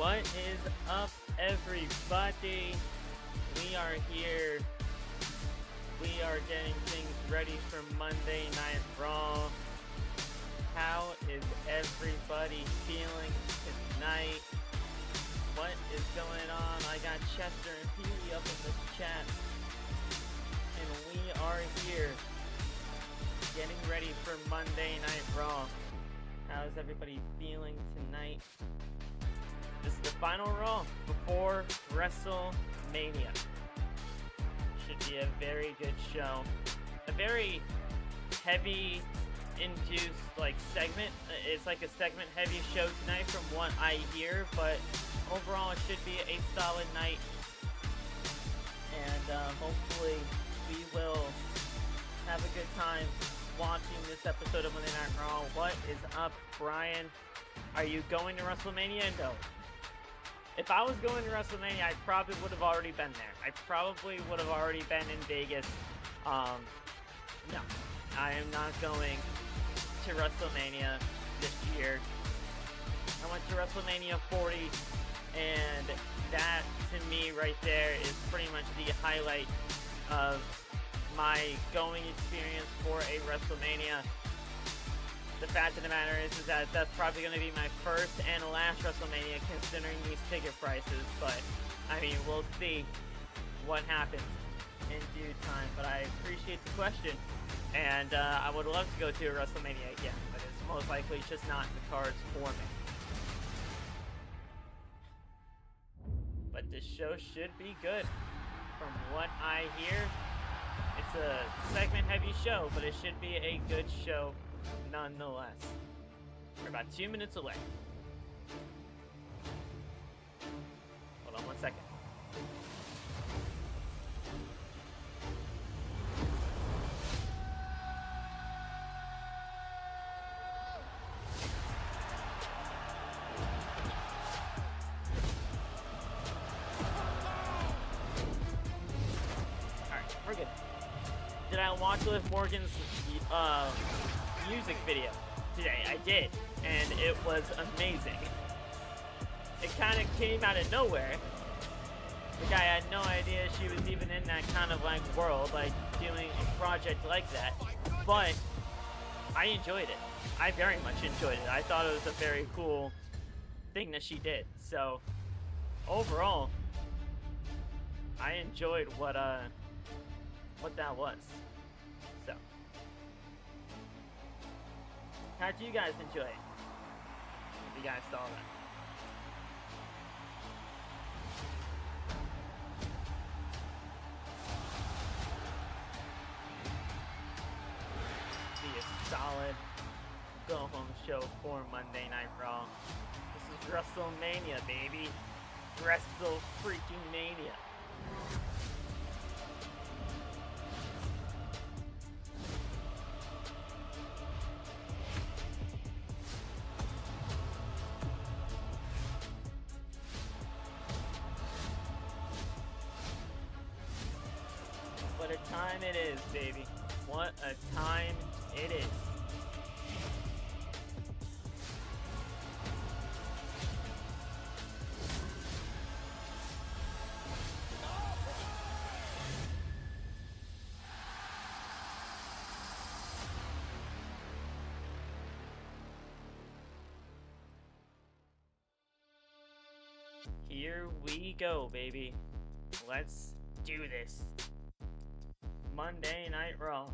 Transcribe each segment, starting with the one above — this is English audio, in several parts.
What is up, everybody? We are here. We are getting things ready for Monday Night Raw. How is everybody feeling tonight? What is going on? I got Chester and Peely up in the chat. And we are here getting ready for Monday Night Raw. How is everybody feeling tonight? This is the final Raw before WrestleMania. Should be a very good show. A very heavy induced segment. It's like a segment heavy show tonight from what I hear, but overall it should be a solid night. And hopefully we will have a good time watching this episode of Monday Night Raw. What is up, Brian? Are you going to WrestleMania? No. If I was going to WrestleMania, I probably would have already been there. I probably would have already been in Vegas. No, I am not going to WrestleMania this year. I went to WrestleMania 40, and that, to me, right there, is pretty much the highlight of my going experience for a WrestleMania. The fact of the matter is that that's probably going to be my first and last WrestleMania considering these ticket prices, but I mean, we'll see what happens in due time. But I appreciate the question, and I would love to go to a WrestleMania again, but it's most likely just not in the cards for me. But this show should be good. From what I hear, it's a segment heavy show, but it should be a good show nonetheless. We're about 2 minutes away. Hold on 1 second. Alright, we're good. Did I watch Liv Morgan's music video today? I did, and it was amazing. It kind of came out of nowhere. Like, I had no idea she was even in that kind of world, doing a project like that, but I enjoyed it. I very much enjoyed it. I thought it was a very cool thing that she did. So overall, I enjoyed what that was. So how'd you guys enjoy it? If you guys saw that. Be a solid go-home show for Monday Night Raw. This is WrestleMania, baby. Wrestle-freaking-mania. What a time it is, baby. What a time it is. Here we go, baby. Let's do this. Monday Night Raw.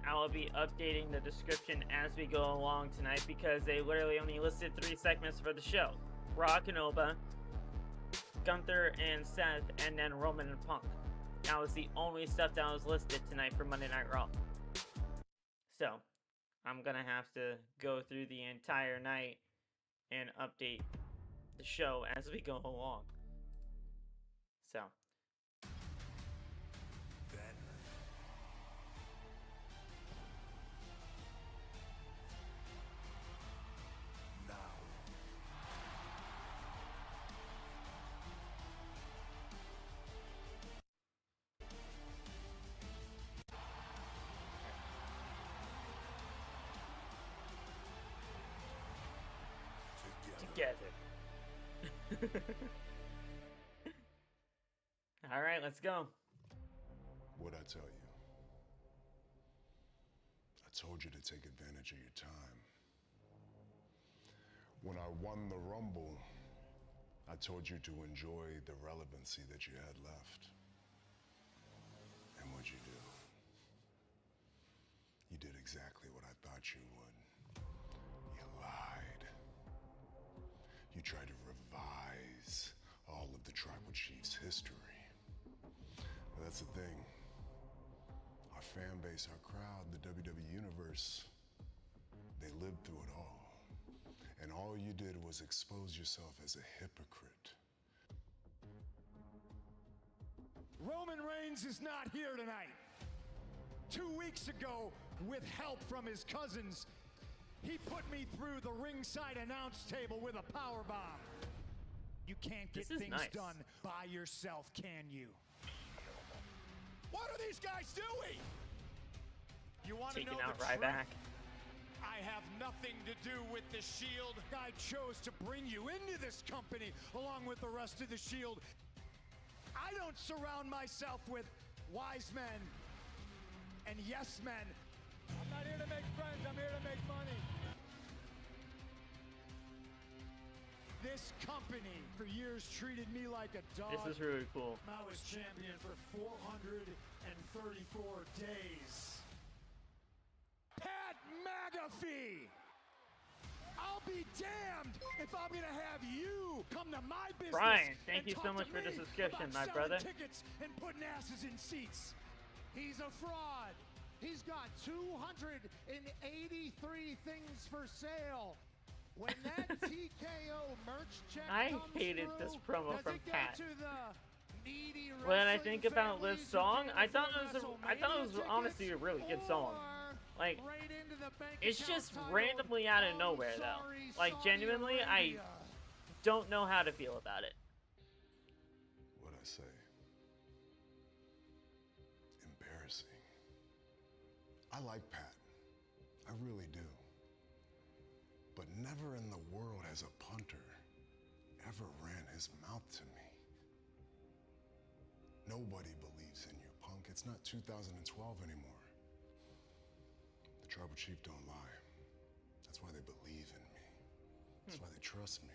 I will be updating the description as we go along tonight because they literally only listed 3 segments for the show. Brock and Oba, Gunther and Seth, and then Roman and Punk. That was the only stuff that was listed tonight for Monday Night Raw. So, I'm gonna have to go through the entire night and update the show as we go along. So together. All right, let's go. What'd I tell you? I told you to take advantage of your time. When I won the Rumble, I told you to enjoy the relevancy that you had left. And what'd you do? You did exactly what I thought you would. You lied. You tried to revise all of the Tribal Chiefs' history. But that's the thing. Our fan base, our crowd, the WWE Universe, they lived through it all. And all you did was expose yourself as a hypocrite. Roman Reigns is not here tonight. 2 weeks ago, with help from his cousins, he put me through the ringside announce table with a powerbomb. You can't get things done by yourself, can you? What are these guys doing? You want to know Taking out the Ryback. truth? I have nothing to do with the Shield. I chose to bring you into this company along with the rest of the Shield. I don't surround myself with wise men and yes men. I'm not here to make friends, I'm here to make money. This company for years treated me like a dog. This is really cool. I was champion for 434 days. Pat McAfee! I'll be damned if I'm gonna have you come to my business. Brian, thank and you talk so much to for the me subscription, about my selling brother. tickets and putting asses in seats. He's a fraud. He's got 283 things for sale. When that TKO merch check I comes hated through, this promo does from it go Pat. to the needy When I wrestling think about Liv's families song, who I can't thought afford it was WrestleMania honestly a really good song. or Like, right into the bank it's account just titled, randomly out of "Oh, nowhere though. sorry, Like, Saudi genuinely, I Arabia." don't know how to feel about it. What'd I say? Embarrassing. I like Pat. I really do. But never in the world has a punter ever ran his mouth to me. Nobody believes in you, punk. It's not 2012 anymore. The Tribal Chief don't lie. That's why they believe in me. That's why they trust me.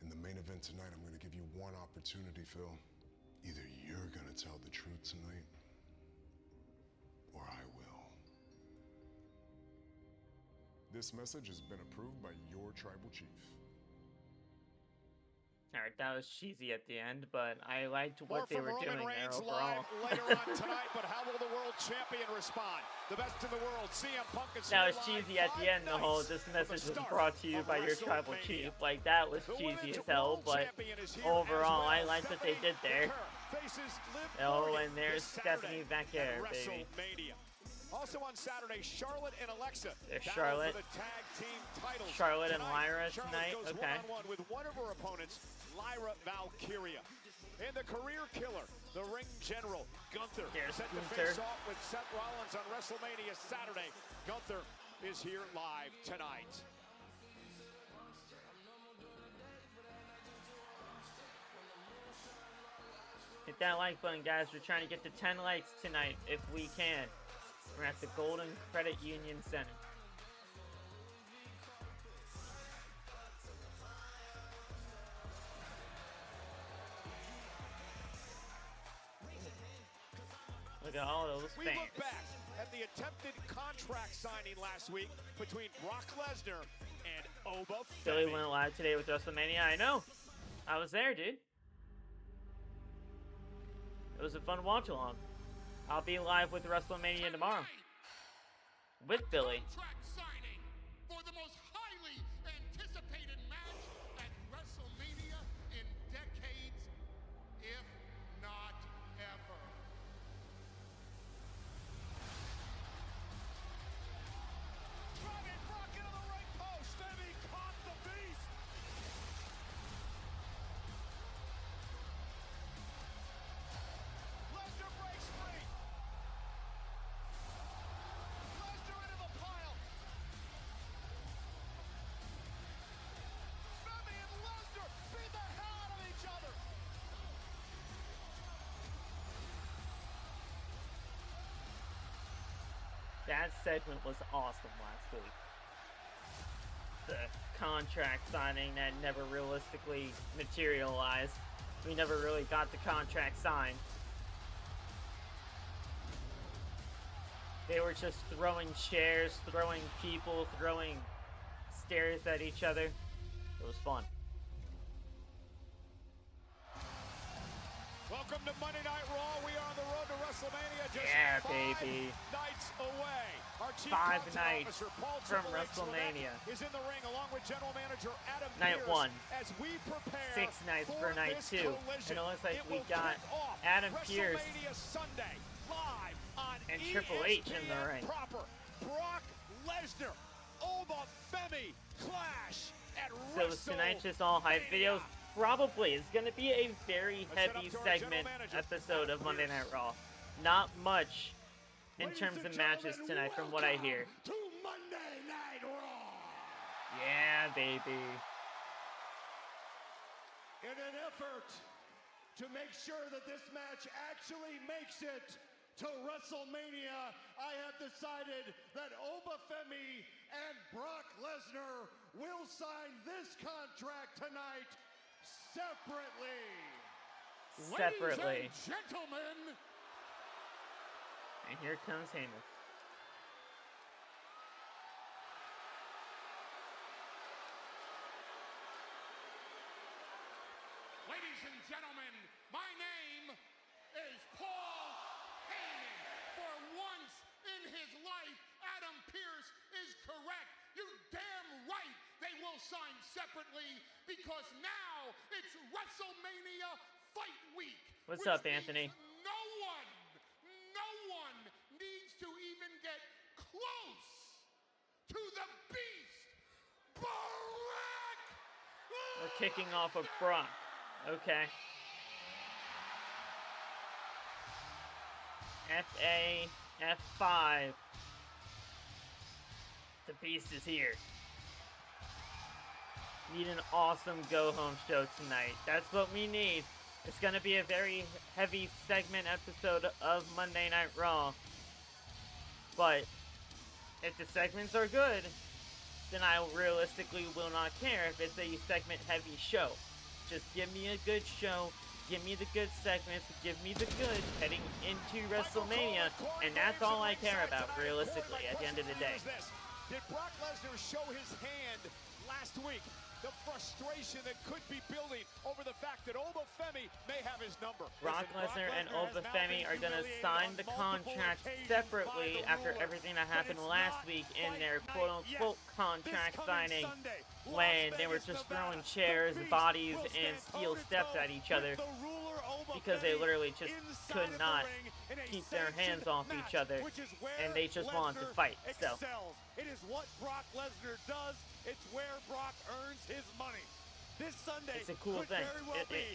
In the main event tonight, I'm gonna give you one opportunity, Phil. Either you're gonna tell the truth tonight, or I will. This message has been approved by your Tribal Chief. Alright, that was cheesy at the end, but I liked More what they from were Roman doing there Reigns overall. live later on tonight, but how will the world champion respond? The best in the world, CM Punk is That here was live cheesy at the end, the whole, nights this from message the was start brought to you of by your Tribal WrestleMania. Chief. Like, that was The cheesy women's as hell, world but champion is here overall, as well. I like what they did there. Stephanie Vaquer faces Liv Oh, Morgan and there's this Saturday Stephanie Vaquer, at baby. WrestleMania. Also on Saturday, Charlotte and Alexa. There's battle Charlotte. For the tag team titles. Charlotte and Lyra Charlotte tonight, goes okay. one-on-one with one of her opponents, Lyra Valkyria. And the career killer, the ring general, Gunther, There's set to Gunther. face off with Seth Rollins on WrestleMania Saturday. Gunther is here live tonight. Hit that like button, guys. We're trying to get to 10 likes tonight if we can. We're at the Golden Credit Union Center. Look at all those We fans. look back at the attempted contract signing last week between Brock Lesnar and Oba Billy Femi. went live today with WrestleMania. I know. I was there, dude. It was a fun watch along. I'll be live with WrestleMania tomorrow. With Billy. Contract signing for the most highly anticipated match at WrestleMania in decades, if not ever. Driving Brock into the right post. Femi caught the beast. Lesnar breaks free. Lesnar into the pile. That segment was awesome last week. The contract signing that never realistically materialized. We never really got the contract signed. They were just throwing chairs, throwing people, throwing stairs at each other. It was fun. Welcome to Monday Night Raw. We are on the road to WrestleMania. Just baby. 5 nights away. Our Chief 5 Content nights Officer, Paul from Triple H WrestleMania. Is in the ring along with General Manager Adam Night Pearce 1. as we prepare 6 nights for night this 2. collision. And it looks like It we will got kick off Adam Pearce WrestleMania Sunday live on and Triple H in the ESPN ring. Proper. Brock Lesnar, Femi clash at So is tonight just all hype videos? Probably. It's going to be a very heavy segment episode of Monday Night Raw. Not much in terms of matches tonight from what I hear. To Monday Night Raw. Yeah, baby. In an effort to make sure that this match actually makes it to WrestleMania, I have decided that Femi and Brock Lesnar will sign this contract tonight separately. Separately. Ladies and gentlemen, And here comes Heyman. ladies and gentlemen, my name is Paul Heyman. For once in his life, Adam Pearce is correct. You damn right they will sign separately because now it's WrestleMania Fight Week. What's which up, means Anthony? No one needs to even get close to the beast, Brock! We're kicking off of Brock. Okay. F-A, F5. The beast is here. Need an awesome go-home show tonight. That's what we need. It's going to be a very heavy segment episode of Monday Night Raw. But if the segments are good, then I realistically will not care if it's a segment-heavy show. Just give me a good show, give me the good segments, give me the good heading into WrestleMania, and that's all I care about, realistically, at the end of the day. Did Brock Lesnar show his hand last week? The frustration that could be building over the fact that Femi may have his number. Brock Lesnar and Femi are going to sign the contract separately after everything that happened last week in their quote-unquote contract signing when they were just throwing chairs, bodies, and steel steps at each other because they literally just could not keep their hands off each other and they just wanted to fight. So it is what Brock Lesnar does. It's where Brock earns his money. This Sunday, it's a cool thing.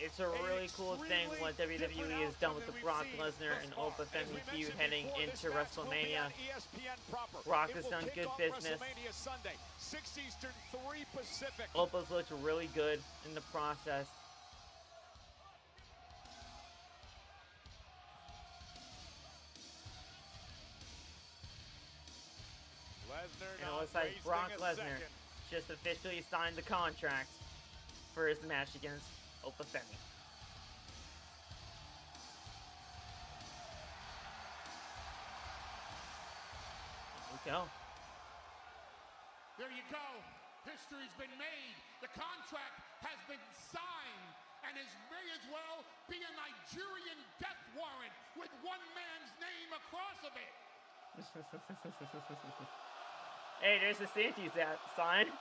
It's a really cool thing what WWE has done with the Brock Lesnar and Femi feud heading into WrestleMania. Brock has done good business. Opa's looked really good in the process. And it looks like Brock Lesnar just officially signed the contract for his match against Femi. There we go. There you go. History's been made. The contract has been signed. And it may as well be a Nigerian death warrant with one man's name across of it. Hey, there's the Santy's sign.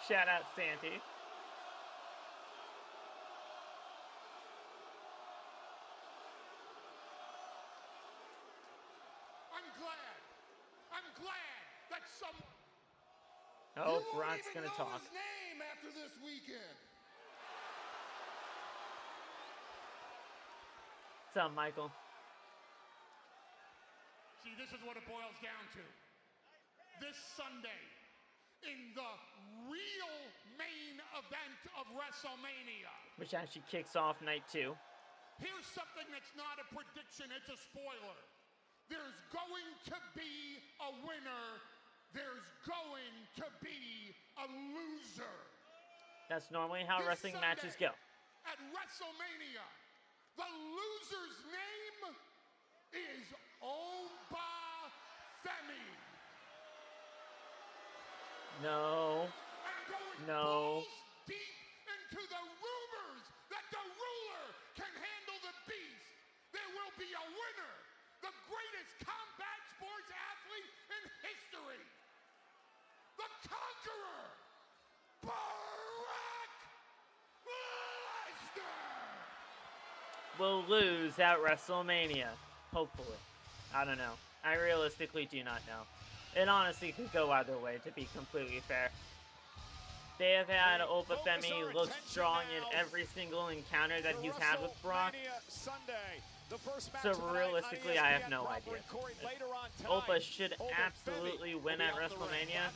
Shout out Santy. I'm glad that some. Oh, Brock's gonna talk. His name after this weekend. What's up, Michael? See, this is what it boils down to. This Sunday, in the real main event of WrestleMania. Which actually kicks off night 2. Here's something that's not a prediction, it's a spoiler. there's going to be a winner. There's going to be a loser. That's normally how This wrestling Sunday matches go. At WrestleMania, the loser's name is Femi. No. And going No. balls deep into the rumors that the ruler can handle the beast. There will be a winner, the greatest combat sports athlete in history, the conqueror, Brock Lesnar. Will lose at WrestleMania. Hopefully. I don't know. I realistically do not know. It honestly could go either way, to be completely fair. They have had Femi look strong in every single encounter that he's had with Brock. So realistically, I have no idea. Opa should absolutely win at WrestleMania,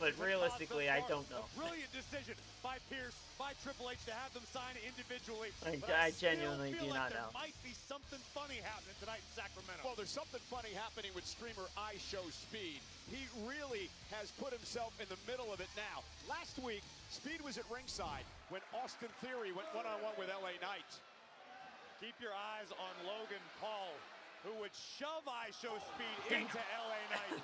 but realistically, I don't know. Brilliant decision by Pierce, by Triple H to have them sign individually. I genuinely do not know. There might be something funny happening tonight in Sacramento. Well, there's something funny happening with streamer iShowSpeed. He really has put himself in the middle of it now. Last week, Speed was at ringside when Austin Theory went one-on-one with LA Knight. Keep your eyes on Logan Paul, who would shove iShowSpeed into LA Knight.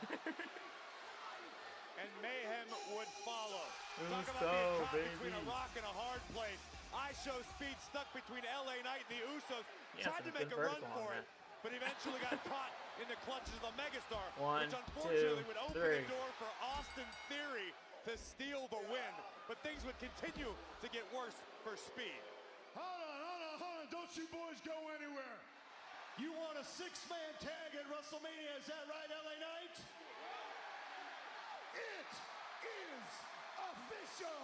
And mayhem would follow. Talk about being caught between a rock and a hard place. iShowSpeed stuck between LA Knight and the Usos. Tried to make a run for it, but eventually got caught in the clutches of the megastar, which unfortunately would open the door for Austin Theory to steal the win. But things would continue to get worse for Speed. Hold on. Don't you boys go anywhere. You want a six-man tag at WrestleMania, is that right, LA Knight? It is official.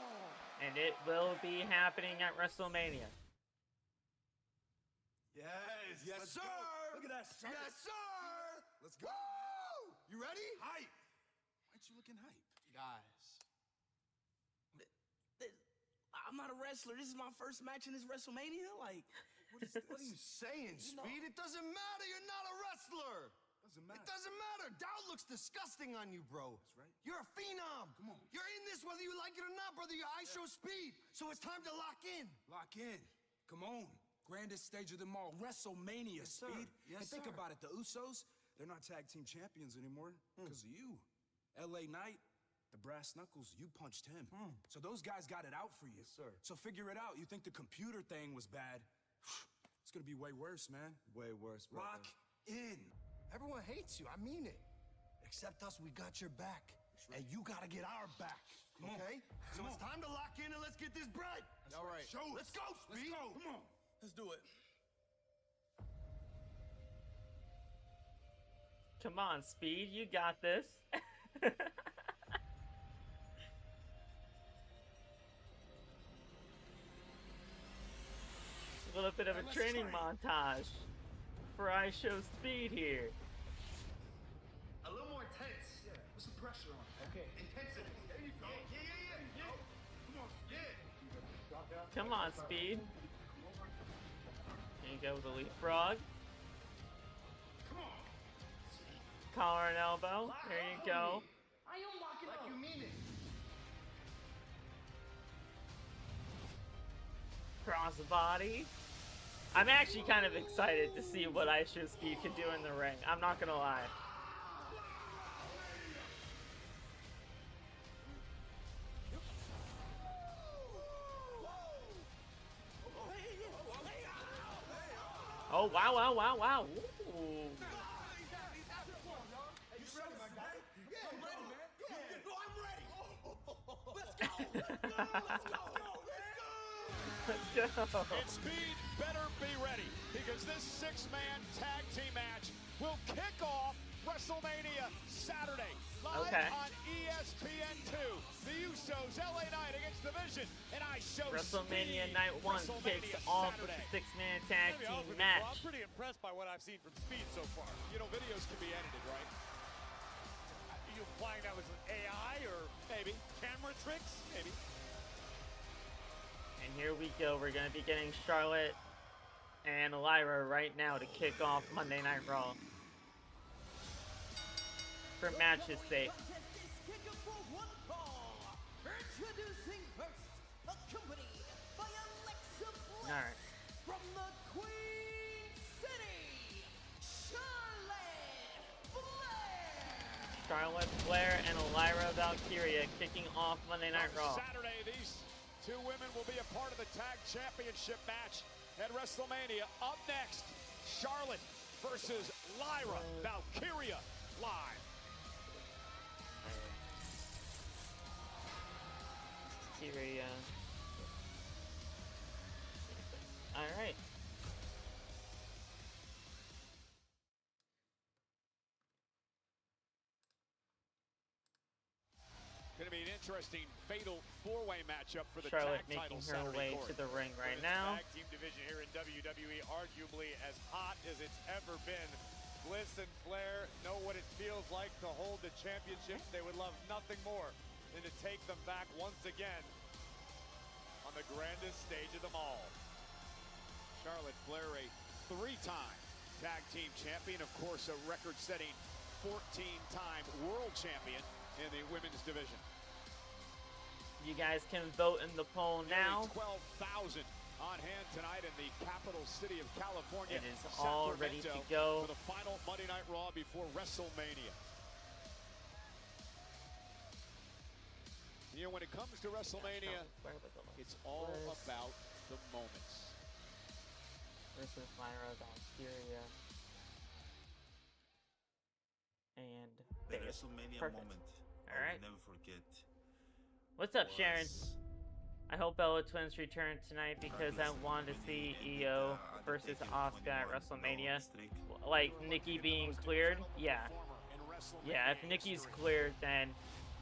And it will be happening at WrestleMania. Yes, Yes, sir. Go. Look at that shirt. Yes, sir. Let's go. Woo! You ready? Hype. Why aren't you looking hype? Guys, I'm not a wrestler. This is my first match in this WrestleMania. Like, What are you saying, Speed? It doesn't matter. You're not a wrestler. Doesn't matter. It doesn't matter. Doubt looks disgusting on you, bro. That's right. You're a phenom. Come on. You're in this whether you like it or not, brother. Your eyes show Speed. So it's time to lock in. Lock in. Come on. Grandest stage of them all. WrestleMania, Yes, sir. Speed. Yes, And think sir. about it. The Usos, they're not tag team champions anymore because of you. LA Knight, the brass knuckles, you punched him. So those guys got it out for you. Yes, sir. So figure it out. You think the computer thing was bad. It's going to be way worse, man. Way worse, brother. Lock in. Everyone hates you. I mean it. Except us, we got your back. And you got to get our back. Come on. Okay? So Come it's on. time to lock in and let's get this bread. All right. Show Let's go, Speed. Let's go. Come on. let's do it. Come on, Speed, you got this. A little bit of a training montage for iShowSpeed here. A little more intense. Yeah. Put some pressure on. Okay. Intensity. There you go. Yeah. Come on, yeah. Come on, Speed. Here you go with the leapfrog. Come on. Collar and elbow. There you go. I am locking up. Like you mean it. Crossbody. I'm actually kind of excited to see what iShowSpeed can do in the ring. I'm not gonna lie. Oh, wow. Ooh. Let's go. And Speed better be ready, because this six-man tag team match will kick off WrestleMania Saturday. Live on ESPN2. The Usos LA Knight against the Vision, and WrestleMania Night 1 kicks WrestleMania off Saturday. with the six-man tag Maybe team I'll be- match. I'm pretty impressed by what I've seen from Speed so far. You know, videos can be edited, right? Are you implying that was an AI or maybe camera tricks? Maybe. And here we go. We're going to be getting Charlotte and Lyra right now to kick off Monday Night Raw. For matches sake. Alright. From the Queen City, Charlotte Flair and Lyra Valkyria kicking off Monday Night Raw. Saturday, these two women will be a part of the tag championship match at WrestleMania. Up next, Charlotte versus Lyra Valkyria live. Valkyria. All right. Going to be an interesting fatal four-way matchup for the Charlotte tag title making her Saturday way to the ring right now. Tag team division here in WWE, arguably as hot as it's ever been. Bliss and Flair know what it feels like to hold the championships. They would love nothing more than to take them back once again on the grandest stage of them all. Charlotte Flair, a three-time tag team champion, of course, a record-setting 14-time world champion in the women's division. You guys can vote in the poll now. 12,000 on hand tonight in the capital city of California. It is all ready to go for the final Monday Night Raw before WrestleMania. You know, when it comes to WrestleMania, it's all about the moments. Versus Lyra Valkyria. And the WrestleMania moment. All right. Never forget. What's up, Sharon? I hope Bella Twins return tonight because I want to see EO versus Asuka at WrestleMania. Like Nikki being cleared, yeah. Yeah, if Nikki's cleared, then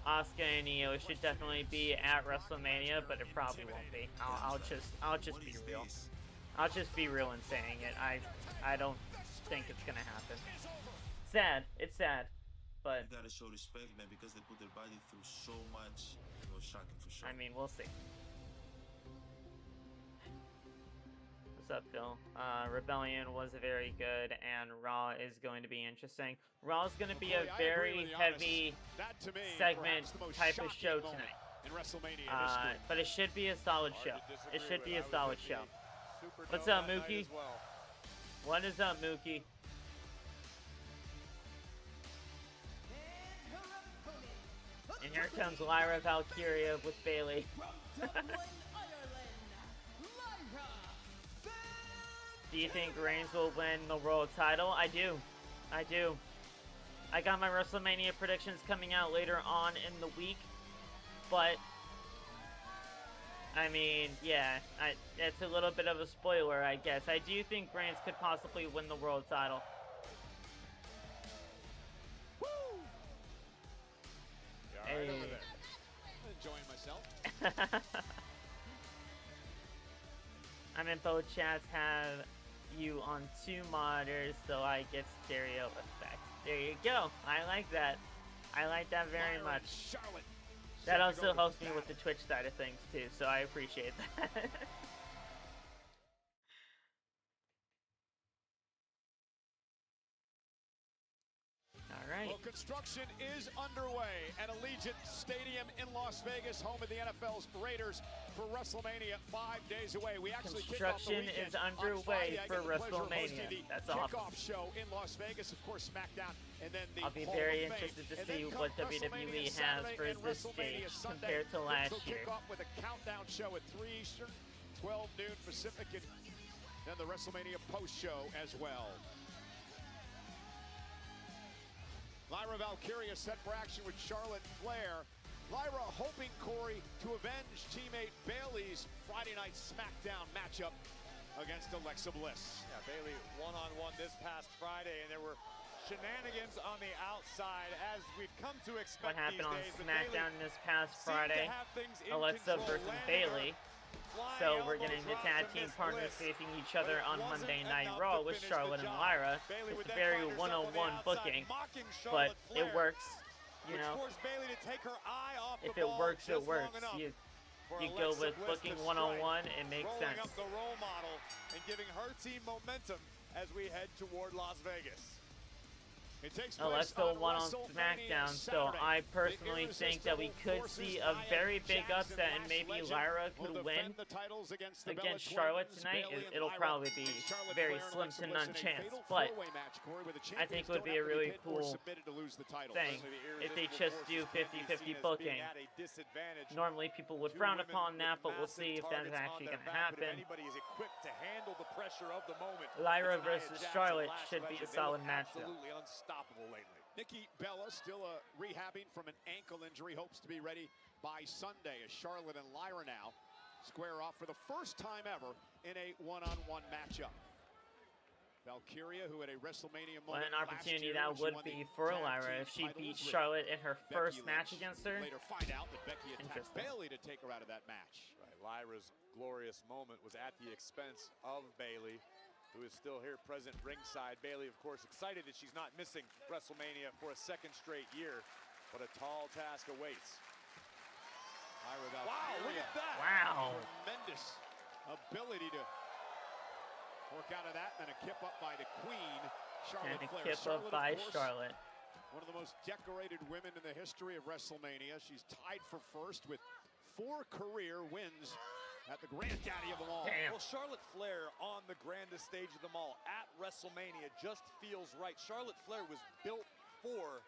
Asuka and EO should definitely be at WrestleMania, but it probably won't be. I'll just be real. I'll just be real in saying it. I don't think it's gonna happen. Sad. It's sad, but you gotta show respect, man, because they put their body through so much. It was shocking for sure. I mean, we'll see. What's up, Phil? Rebellion was very good, and Raw is going to be interesting. Raw is going to be a very heavy segment type of show tonight. But it should be a solid show. It should be a solid show. What's up, Mookie? What is up, Mookie? And here comes Lyra Valkyria with Bayley. Do you think Reigns will win the world title? I do. I do. I got my WrestleMania predictions coming out later on in the week. But, I mean, yeah, it's a little bit of a spoiler, I guess. I do think Reigns could possibly win the world title. Woo! Hey. Enjoying myself. I'm in both chats, have you on 2 monitors, so I get stereo effect. There you go. I like that. I like that very much. Charlotte. That also helps me with the Twitch side of things too, so I appreciate that. Alright. Well, construction is underway at Allegiant Stadium in Las Vegas, home of the NFL's Raiders, for WrestleMania 5 days away. We actually construction is underway for WrestleMania. That's awesome. Kickoff show in Las Vegas, of course, SmackDown, and then the I'll be very interested to see what WWE has for this stage compared to last year. Kick off with a countdown show at 3 Eastern, 12 noon Pacific, and then the WrestleMania post show as well. Lyra Valkyria set for action with Charlotte Flair. Lyra hoping, Corey, to avenge teammate Bayley's Friday night SmackDown matchup against Alexa Bliss. Yeah, Bayley one-on-one this past Friday, and there were shenanigans on the outside, as we've come to expect. What happened on these days, SmackDown this past Friday? Alexa versus Bayley. So we're getting the tag team partners facing each other on Monday Night Raw with Charlotte and Lyra. It's a very one-on-one booking, but it works, you know. If it works, it works. you go with booking one-on-one, it makes sense. Rolling up the role model and giving her team momentum as we head toward Las Vegas. Let's go one on SmackDown. So I personally think that we could see a very big upset, and maybe Lyra could win against Charlotte tonight. It'll probably be very slim to none chance, but I think it would be a really cool thing if they just do 50-50 booking. Normally people would frown upon that, but we'll see if that is actually going to happen. Lyra versus Charlotte should be a solid matchup. Unstoppable lately. Nikki Bella still rehabbing from an ankle injury, hopes to be ready by Sunday as Charlotte and Lyra now square off for the first time ever in a one-on-one matchup. Valkyria, who had a WrestleMania moment what an opportunity that would be for Lyra if she beat Charlotte in her first match against her. Later find out that Becky attacked Bayley to take her out of that match. Right, Lyra's glorious moment was at the expense of Bayley, who is still here present ringside. Bayley, of course, excited that she's not missing WrestleMania for a second straight year, but a tall task awaits. Lyra Valkyria. Wow, look at that. Wow. Tremendous ability to work out of that, and a kip up by the Queen, Charlotte Flair. Kip up by Charlotte. One of the most decorated women in the history of WrestleMania. She's tied for first with 4 career wins at the granddaddy of them all. Damn. Well, Charlotte Flair on the grandest stage of them all at WrestleMania just feels right. Charlotte Flair was built for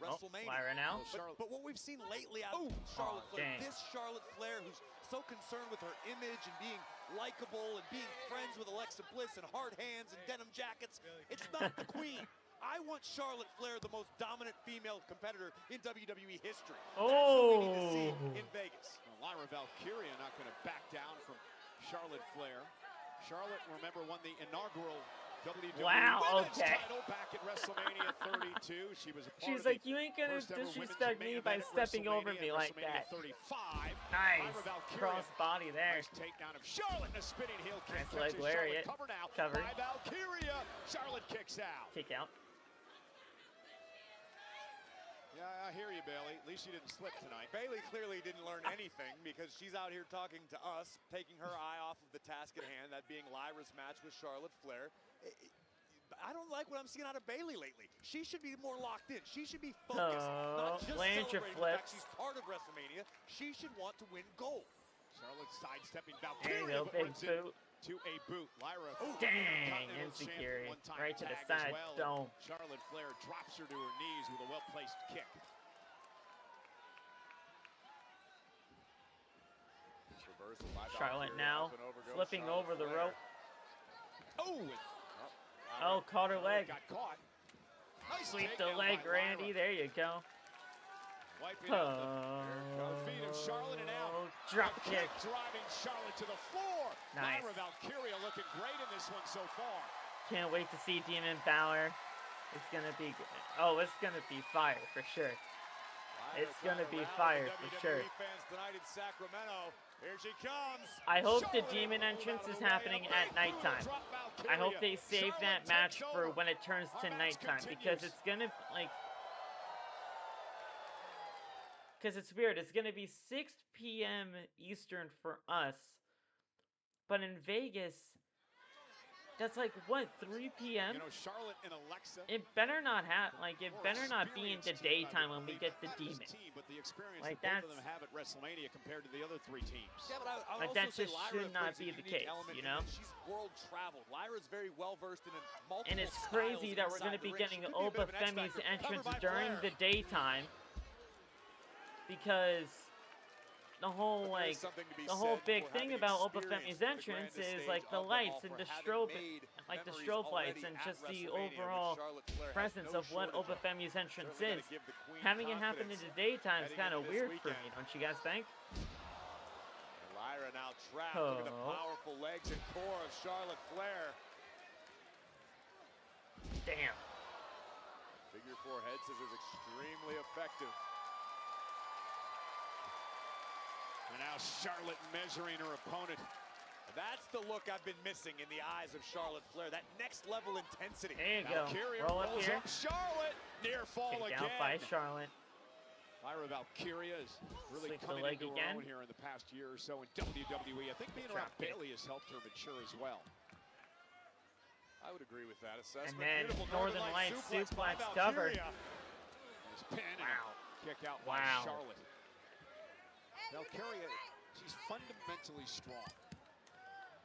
WrestleMania. Lyra now. But what we've seen lately out of Charlotte Flair, this Charlotte Flair who's so concerned with her image and being likable and being friends with Alexa Bliss and hard hands and denim jackets, it's not the Queen. I want Charlotte Flair, the most dominant female competitor in WWE history. That's what we need to see in Vegas. Well, Lyra Valkyria not going to back down from Charlotte Flair. Charlotte, remember, won the inaugural WWE Women's title back at WrestleMania 32. She was a part She's like, you ain't going to disrespect me by stepping over me like that. 35. Nice. Cross body there. Nice takedown of Charlotte and a spinning heel kick. Nice leg lariat. Cover now Covered. by Valkyria. Charlotte kicks out. Kick out. Yeah, I hear you, Bayley. At least you didn't slip tonight. Bayley clearly didn't learn anything because she's out here talking to us, taking her eye off of the task at hand, that being Lyra's match with Charlotte Flair. I don't like what I'm seeing out of Bayley lately. She should be more locked in. She should be focused, not just celebrating the fact she's part of WrestleMania. She should want to win gold. Charlotte sidestepping There you Valkyria, go, big boot. To a boot. Lyra, dang, insecurity. Right to the side, dome. Charlotte Flair drops her to her knees with a well-placed kick. Charlotte now flipping over the rope. Oh, caught her leg. Got caught. Nice Sweep the leg, Randy. There you go. Wiping out the feet of Charlotte, and out. Drop kick. Driving Charlotte to the floor. Nice. Lyra Valkyria looking great in this one so far. Can't wait to see Demon Balor. It's gonna be, it's gonna be fire for sure. It's gonna be fire for sure. Here she comes. I hope the Demon entrance is happening at nighttime. I hope they save that match for when it turns to nighttime, because it's gonna because it's weird. It's gonna be 6 p.m. Eastern for us, but in Vegas, that's like what, 3 p.m. You know, Charlotte and Alexa. It better not it better not be in the daytime when we get the Demon. But the experience like that both of them have at WrestleMania compared to the other 3 teams. Yeah, but I like that just should not be the case, you know. She's world traveled. Lyra's very well versed in multiple. And it's crazy that we're going to be getting Oba Femi's entrance during the daytime, because the whole big thing about Oba Femi's entrance is like the lights and the strobe lights and just the overall presence of what Oba Femi's entrance is. Having it happen in the daytime is kind of weird for me, don't you guys think? Lyra now trapped. Look at the powerful legs and core of Charlotte Flair. Damn. Figure 4 head scissors extremely effective. And now Charlotte measuring her opponent. That's the look I've been missing in the eyes of Charlotte Flair. That next level intensity. There you go. Valkyria Roll up rolls here. up Charlotte. Near fall Kick again. out by Charlotte. Lyra Valkyria is really coming into her own here in the past year or so in WWE. I think being around Bayley has helped her mature as well. I would agree with that assessment. And then Beautiful Northern Lights suplex cover. Wow. Kick out by Charlotte. Valkyria, she's fundamentally strong.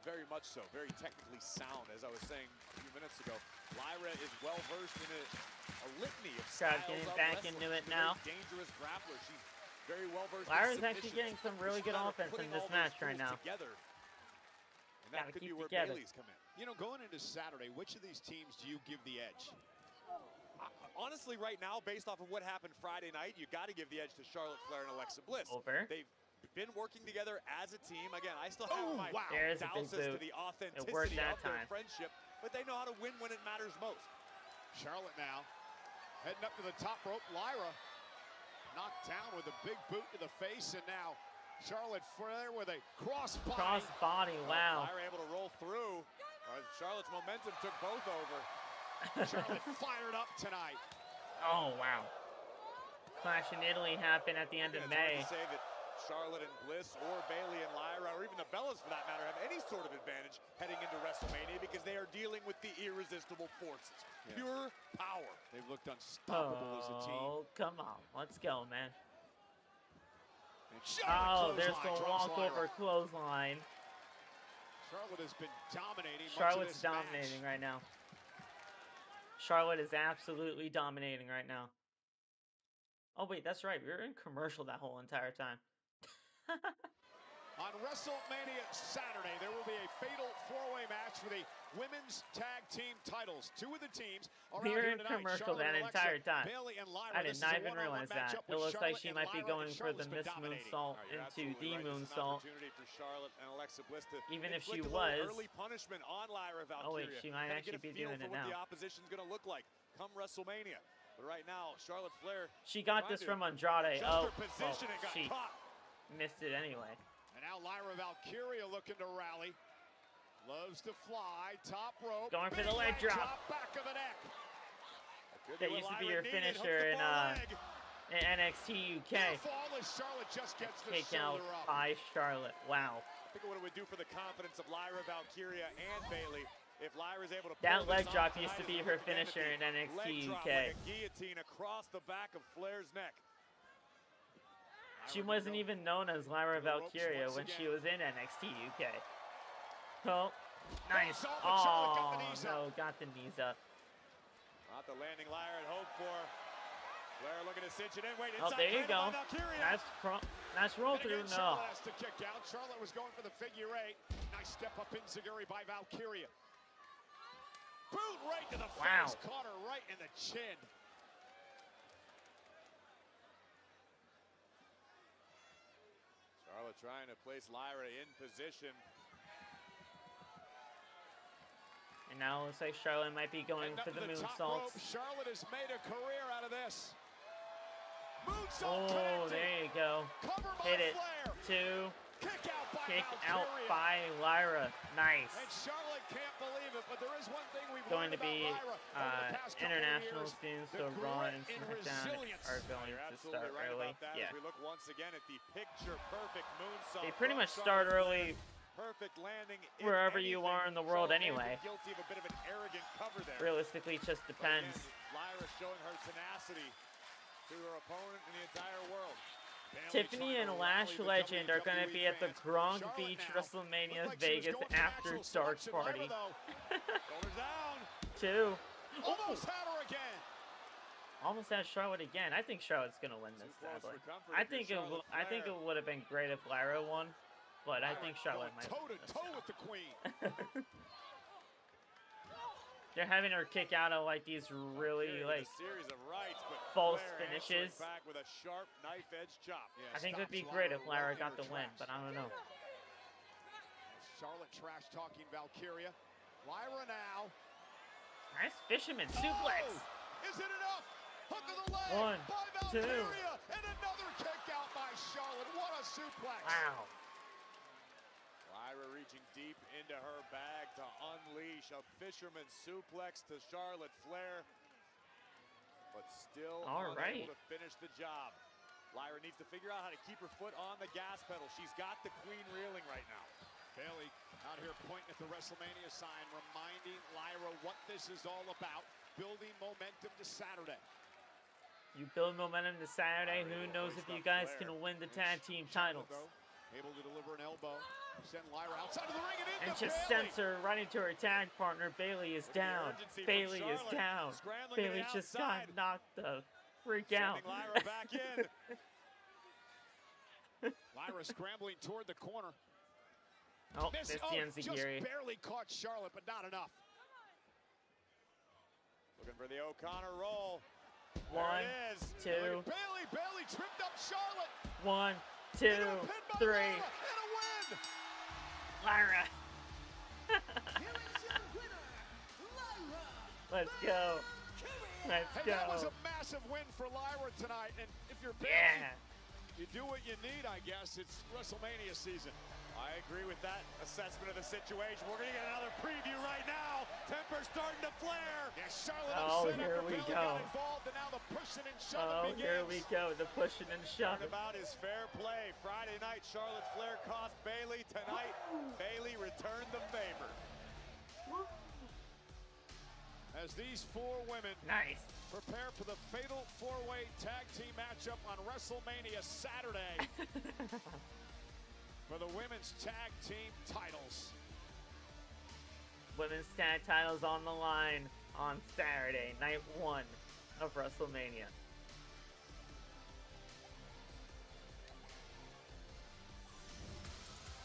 Very much so. Very technically sound, as I was saying a few minutes ago. Lyra is well versed in a litany of styles getting of back wrestling. into it She's a now. very dangerous grappler. She's very well versed. Lyra's in actually getting some really good offense in this match right now. Together. And that could be where together. Bayley's come in. You know, going into Saturday, which of these teams do you give the edge? Honestly, right now, based off of what happened Friday night, you got to give the edge to Charlotte Flair and Alexa Bliss. They've been working together as a team. Again, I still have my doubts as to the authenticity of their friendship, but they know how to win when it matters most. Charlotte now heading up to the top rope. Lyra knocked down with a big boot to the face, and now Charlotte Flair with a crossbody. Crossbody, wow. Lyra able to roll through. Charlotte's momentum took both over. Charlotte fired up tonight. Oh, wow. Clash in Italy happened at the end of May. It's hard to say that Charlotte and Bliss or Bayley and Lyra, or even the Bellas for that matter, have any sort of advantage heading into WrestleMania because they are dealing with the irresistible forces. Pure power. They've looked unstoppable as a team. Oh, come on. Let's go, man. Oh, there's the walkover clothesline. Charlotte has been dominating. Charlotte's dominating right now. Charlotte is absolutely dominating right now. Oh, wait, that's right. We were in commercial that whole entire time. On WrestleMania Saturday, there will be a fatal four-way match for the women's tag team titles. Two of the teams are we out were here in tonight. commercial Charlotte that and entire Alexa, time. Bayley and Lyra. I did not even realize that. It looks like she might be going for the Miss Moonsault into the Moonsault. Even if she was. Early punishment on Lyra Valkyria. Oh wait, she might actually be doing it now. What the opposition's going to look like come WrestleMania. But right now, Charlotte Flair. She got this from Andrade. Oh, position and got she caught. missed it anyway. And now Lyra Valkyria looking to rally. Loves to fly. Top rope. Going for the leg drop. Back of the neck. That used to be your finisher in NXT UK. Kick out by Charlotte. Wow. I think what it would do for the confidence of Lyra Valkyria and Bayley if Lyra's able to pull that leg this drop off used to tonight be her finisher in NXT UK. Like a guillotine across the back of Flair's neck. She wasn't even known as Lyra Valkyria when she was in NXT UK. Oh, nice. Oh, no, got the knees up. Not the landing Lyra had hoped for. Flair looking to cinch it in. Wait, oh, there you go. Nice roll through. No. Charlotte has to kick out. Charlotte was going for the figure eight. Nice step up enziguri by Valkyria. Boot right to the face. Caught her right in the chin. Charlotte trying to place Lyra in position. And now it looks like Charlotte might be going for the moonsaults. Charlotte has made a career out of this. Oh, there you go. Hit it. Two. Kick out by Lyra. Nice. And Charlotte can't believe it, but there is one thing we've going to be international soon, so Raw and SmackDown are going to start early. Yeah. We look once again at the picture-perfect moonsault. They pretty much start early perfect landing wherever you are in the world anyway. Guilty of a bit of an arrogant cover there. Realistically, it just depends. Lyra showing her tenacity to her opponent in the entire world. Tiffany and Lash Legend are going to be at the Gronk Beach WrestleMania Vegas After Dark party. Two. Almost had her again. Almost had Charlotte again. I think Charlotte's going to win this, sadly. I think it would have been great if Lyra won, but I think Charlotte might win this. Toe to toe with the queen. They're having her kick out of like these really like series of rights, but false finishes. Back with a sharp knife edge chop. Yeah, I think it would be great if Lyra got the win, but I don't know. Charlotte trash talking Valkyria. Lyra now. Nice fisherman suplex. Is it enough? Hook of the leg. One, by two. Valkyria, and another kick out by Charlotte. What a suplex. Wow. Lyra reaching deep into her bag to unleash a fisherman suplex to Charlotte Flair, but still unable to finish the job. Lyra needs to figure out how to keep her foot on the gas pedal. She's got the queen reeling right now. Bayley out here pointing at the WrestleMania sign, reminding Lyra what this is all about, building momentum to Saturday. You build momentum to Saturday, who knows if you guys can win the tag team titles. Able to deliver an elbow, send Lyra outside of the ring and just sends her right into her tag partner. Bayley is down. Bayley is down. Bayley just got knocked the freak out. Lyra back in. Lyra scrambling toward the corner. Oh, missed the enziguri. Just barely caught Charlotte, but not enough. Looking for the O'Connor roll. One, two. Bayley tripped up Charlotte. 1, 2, 3. And a win. Lyra. Let's go. Let's go. That was a massive win for Lyra tonight. And if you're Bayley, you do what you need, I guess. It's WrestleMania season. I agree with that assessment of the situation. We're going to get another preview right now. Temper starting to flare. Yeah, Charlotte here we go. Involved, and now the pushing and shoving begins. Here we go. The pushing and shoving. About his fair play. Friday night, Charlotte Flair cost Bayley. Tonight, Bayley returned the favor. As these four women prepare for the fatal four-way tag team matchup on WrestleMania Saturday. For the women's tag team titles. Women's tag titles on the line on Saturday, night 1 of WrestleMania.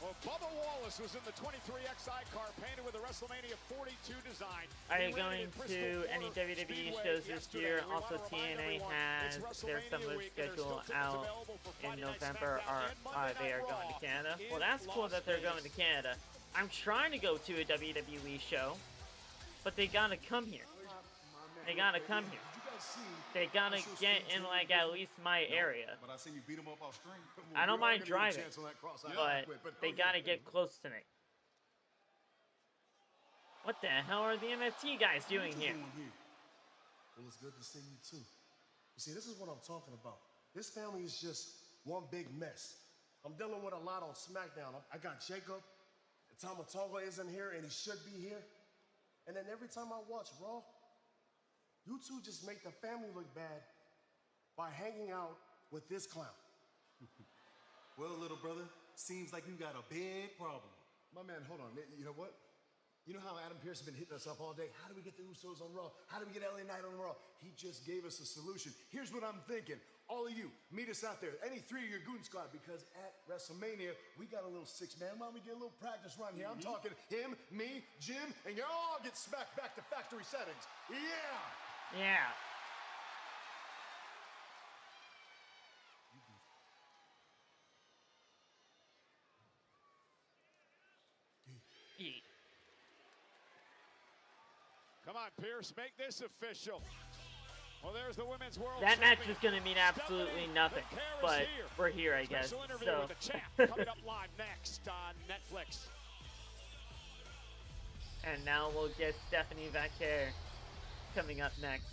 Well, Bubba Wallace was in the 23XI car painted with a WrestleMania 42 design. Are you going to any WWE shows this year? Also, TNA has their summer schedule out in November. They are going to Canada. Well, that's cool that they're going to Canada. I'm trying to go to a WWE show, but they gotta come here. They gotta come here. They gotta get in, like, at least my area. But I seen you beat him up off string. I don't mind driving, but they gotta get close to me. What the hell are the MFT guys doing here? Well, it's good to see you too. You see, this is what I'm talking about. This family is just one big mess. I'm dealing with a lot on SmackDown. I got Jacob. Tama Tonga isn't here, and he should be here. And then every time I watch Raw, you two just make the family look bad by hanging out with this clown. Well, little brother, seems like you got a big problem. My man, hold on. You know what? You know how Adam Pearce has been hitting us up all day? How do we get the Usos on Raw? How do we get LA Knight on Raw? He just gave us a solution. Here's what I'm thinking. All of you, meet us out there. Any three of your goon squad, because at WrestleMania, we got a little six-man. Why don't we get a little practice run here? I'm talking him, me, Jim, and you all get smacked back to factory settings. Yeah! Yeah. Come on, Pierce, make this official. Well, there's the women's world. That match is going to mean absolutely nothing, but we're here, I guess. Special interview So. with the champ coming up live next on Netflix. And now we'll get Stephanie Vaquer coming up next.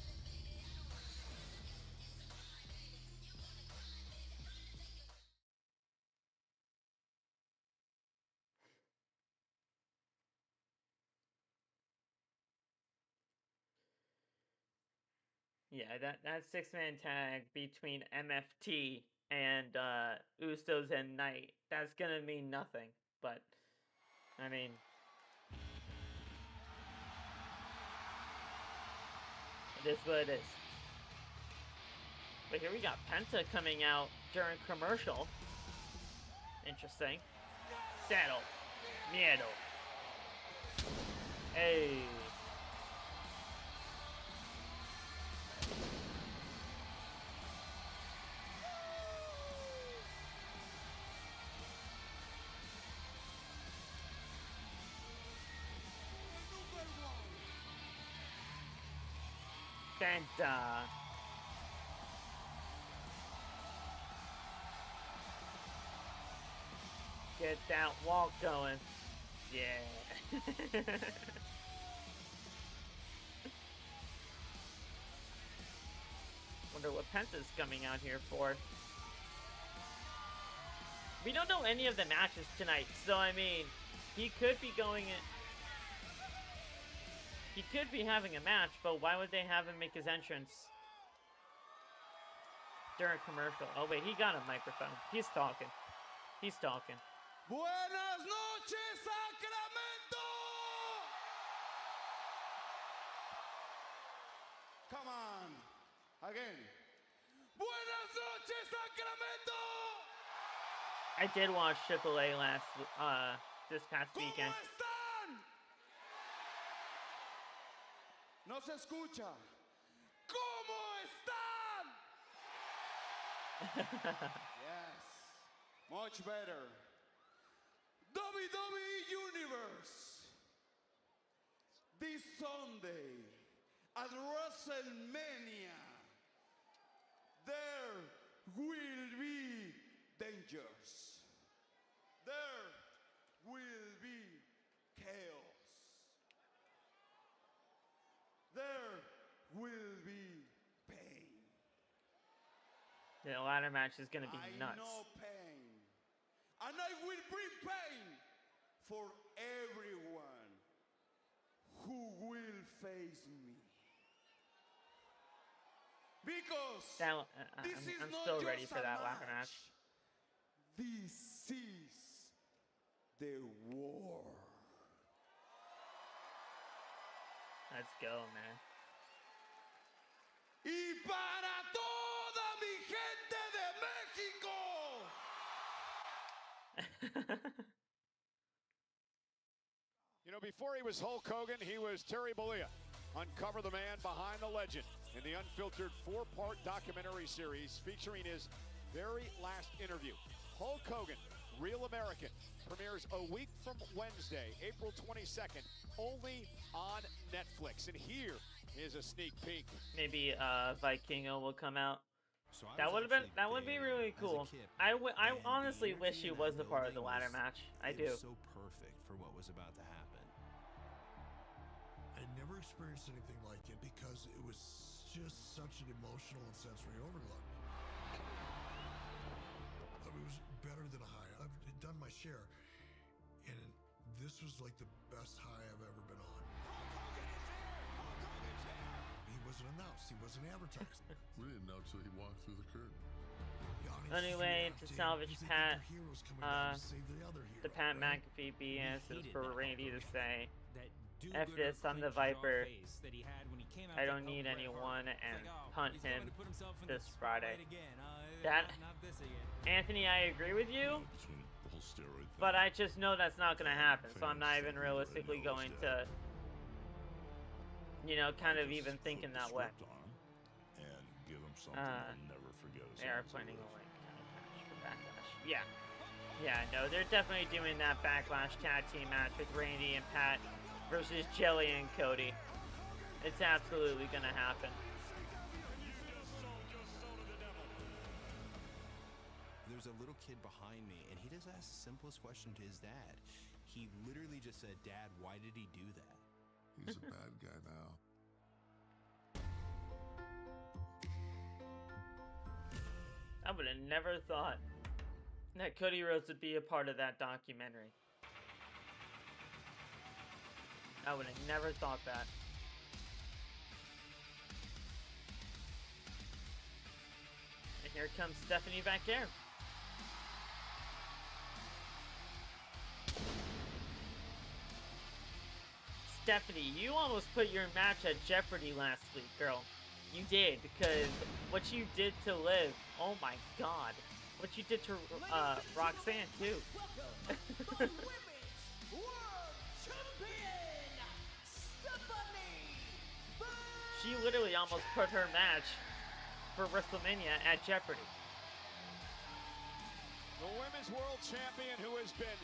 Yeah, that six-man tag between MFT and Usos and Knight, that's gonna mean nothing. But I mean, it is what it is. But here we got Penta coming out during commercial. Interesting. Saddle. Miedo. Hey. Penta. Get that walk going. Yeah. Wonder what Penta's coming out here for. We don't know any of the matches tonight, so I mean, he could be going in. He could be having a match, but why would they have him make his entrance during a commercial? Oh wait, he got a microphone. He's talking. He's talking. Buenas noches, Sacramento! Come on, again. Buenas noches, Sacramento! I did watch AAA this past weekend. No se escucha. ¿Cómo están? Yes, much better. WWE Universe. This Sunday at WrestleMania, there will be dangers. There will be chaos. There will be pain. The ladder match is gonna be nuts. I know pain. And I will bring pain for everyone who will face me. Because I'm still ready for that ladder match. This is the war. Let's go, man. Y para toda mi gente de México. You know, before he was Hulk Hogan, he was Terry Bollea. Uncover the man behind the legend in the unfiltered 4-part documentary series featuring his very last interview. Hulk Hogan, Real American, premieres a week from Wednesday, April 22nd, only on Netflix. And here is a sneak peek. Maybe Vikingo will come out. That would be really cool. I honestly wish he was a part of the ladder match. I do. So perfect for what was about to happen. I never experienced anything like it because it was just such an emotional and sensory overload. It was better than a high. I've done my share, and this was like the best high I've ever been on. He wasn't announced. He wasn't advertised. We didn't know till he walked through the curtain. Anyway, to salvage Pat, the Pat McAfee BS is for Randy to say, F this, I'm the Viper. I don't need anyone, and punt him this Friday. That, Anthony, I agree with you, but I just know that's not going to happen, so I'm not even realistically going to, you know, kind of even thinking that way. They are planning a link for Backlash. Yeah, no, they're definitely doing that Backlash tag team match with Randy and Pat versus Jelly and Cody. It's absolutely gonna happen. There's a little kid behind me, and he just asked the simplest question to his dad. He literally just said, "Dad, why did he do that?" He's a bad guy now. I would have never thought that Cody Rhodes would be a part of that documentary. I would have never thought that. And here comes Stephanie Vaquer. Stephanie, you almost put your match at jeopardy last week, girl. You did, because what you did to Liv, oh my god. What you did to Roxanne, too. She literally almost put her match for WrestleMania at jeopardy. The Women's World Champion who has been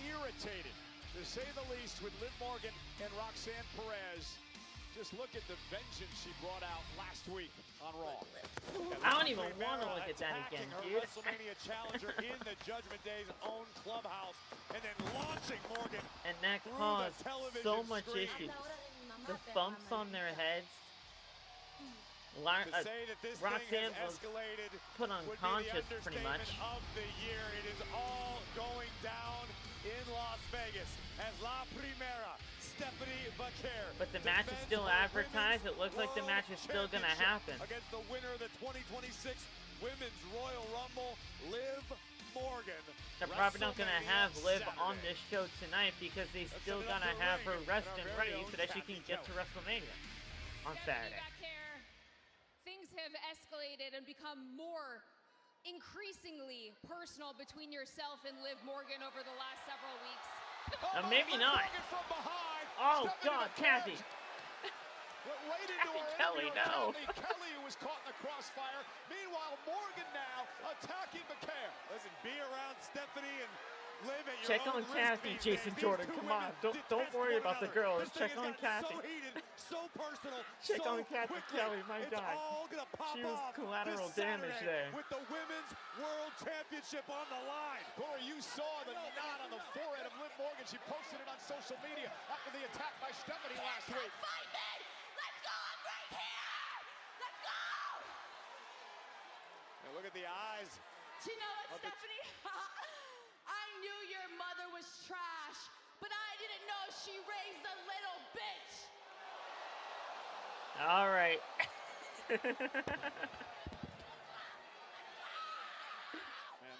irritated, to say the least, with Liv Morgan and Roxanne Perez. Just look at the vengeance she brought out last week on Raw. I don't even want to look at that again, dude. WrestleMania challenger in the Judgment Day's own clubhouse, and then launching Morgan. And that caused so much issues. The bumps on their heads. To say that this thing has escalated put unconscious pretty much. Of the year. It is all going down in Las Vegas as La Primera, Stephanie Vaquer. But the match is still advertised. It looks like the match is still going to happen. Against the winner of the 2026 Women's Royal Rumble, Liv Morgan. They're probably not going to have Liv on this show tonight because they still got to have her rested and ready so that she can get to WrestleMania on Saturday. Things have escalated and become more increasingly personal between yourself and Liv Morgan over the last several weeks. Maybe not. Oh, God, Kathy. Right into our Kelly, no. Kelly, who was caught in the crossfire. Meanwhile, Morgan now attacking Vaquer. Listen, be around Stephanie and Liv at your Check own on Kathy, risk, Jason Jordan. Come on, don't worry about the girls. Check on Kathy. So heated, so personal. Check on Kathy Kelly. My God, all gonna pop she was off collateral this damage there. With the Women's World Championship on the line. Corey, you saw the knot on the forehead of Liv Morgan. She posted it on social media after the attack by Stephanie last week. Fight me! Let's go! I'm right here! Let's go! Now look at the eyes. Do you know what, Stephanie? I knew your mother was trash, but I didn't know she raised a little bitch. All right. Man,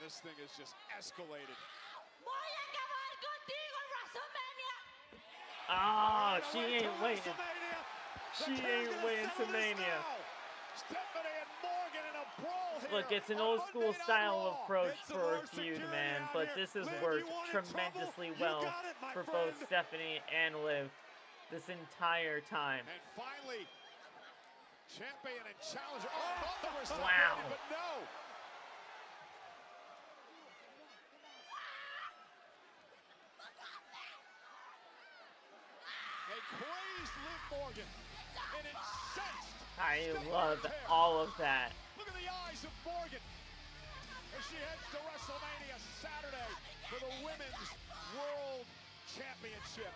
this thing is just escalated. Voy a acabar contigo en WrestleMania. Oh, she ain't waiting. She ain't waiting to Mania. Stephanie and Morgan in a brawl here. Look, it's an old school style approach for a feud, man, but this has worked tremendously well for both Stephanie and Liv this entire time. And finally, champion and challenger. Oh, thought they were wow. But no. They crazed Liv Morgan. An incensed. I love all of that. Look at the eyes of Morgan as she heads to WrestleMania Saturday for the Women's World Championship.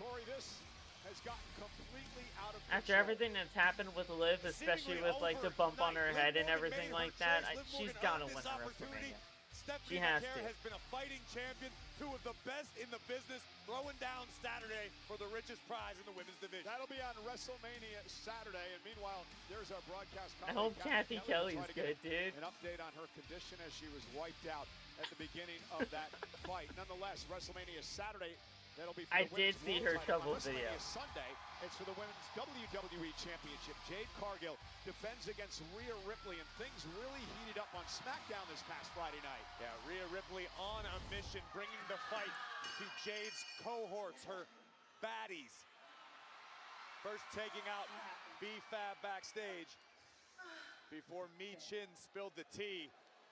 Corey, this has gotten completely out of control. After everything that's happened with Liv, especially with like the bump on her head and everything like that, she's got to win the WrestleMania. She has to. Has been a fighting champion, two of the best in the business, throwing down Saturday for the richest prize in the women's division. That'll be on WrestleMania Saturday, and meanwhile, there's our broadcast. I hope Kathy Kelly's good, dude. An update on her condition as she was wiped out at the beginning of that fight. Nonetheless, WrestleMania Saturday. That'll be for I did see her trouble video. Sunday, it's for the Women's WWE Championship. Jade Cargill defends against Rhea Ripley, and things really heated up on SmackDown this past Friday night. Yeah, Rhea Ripley on a mission, bringing the fight to Jade's cohorts, her baddies. First taking out B-Fab backstage before Mi Chin spilled the tea.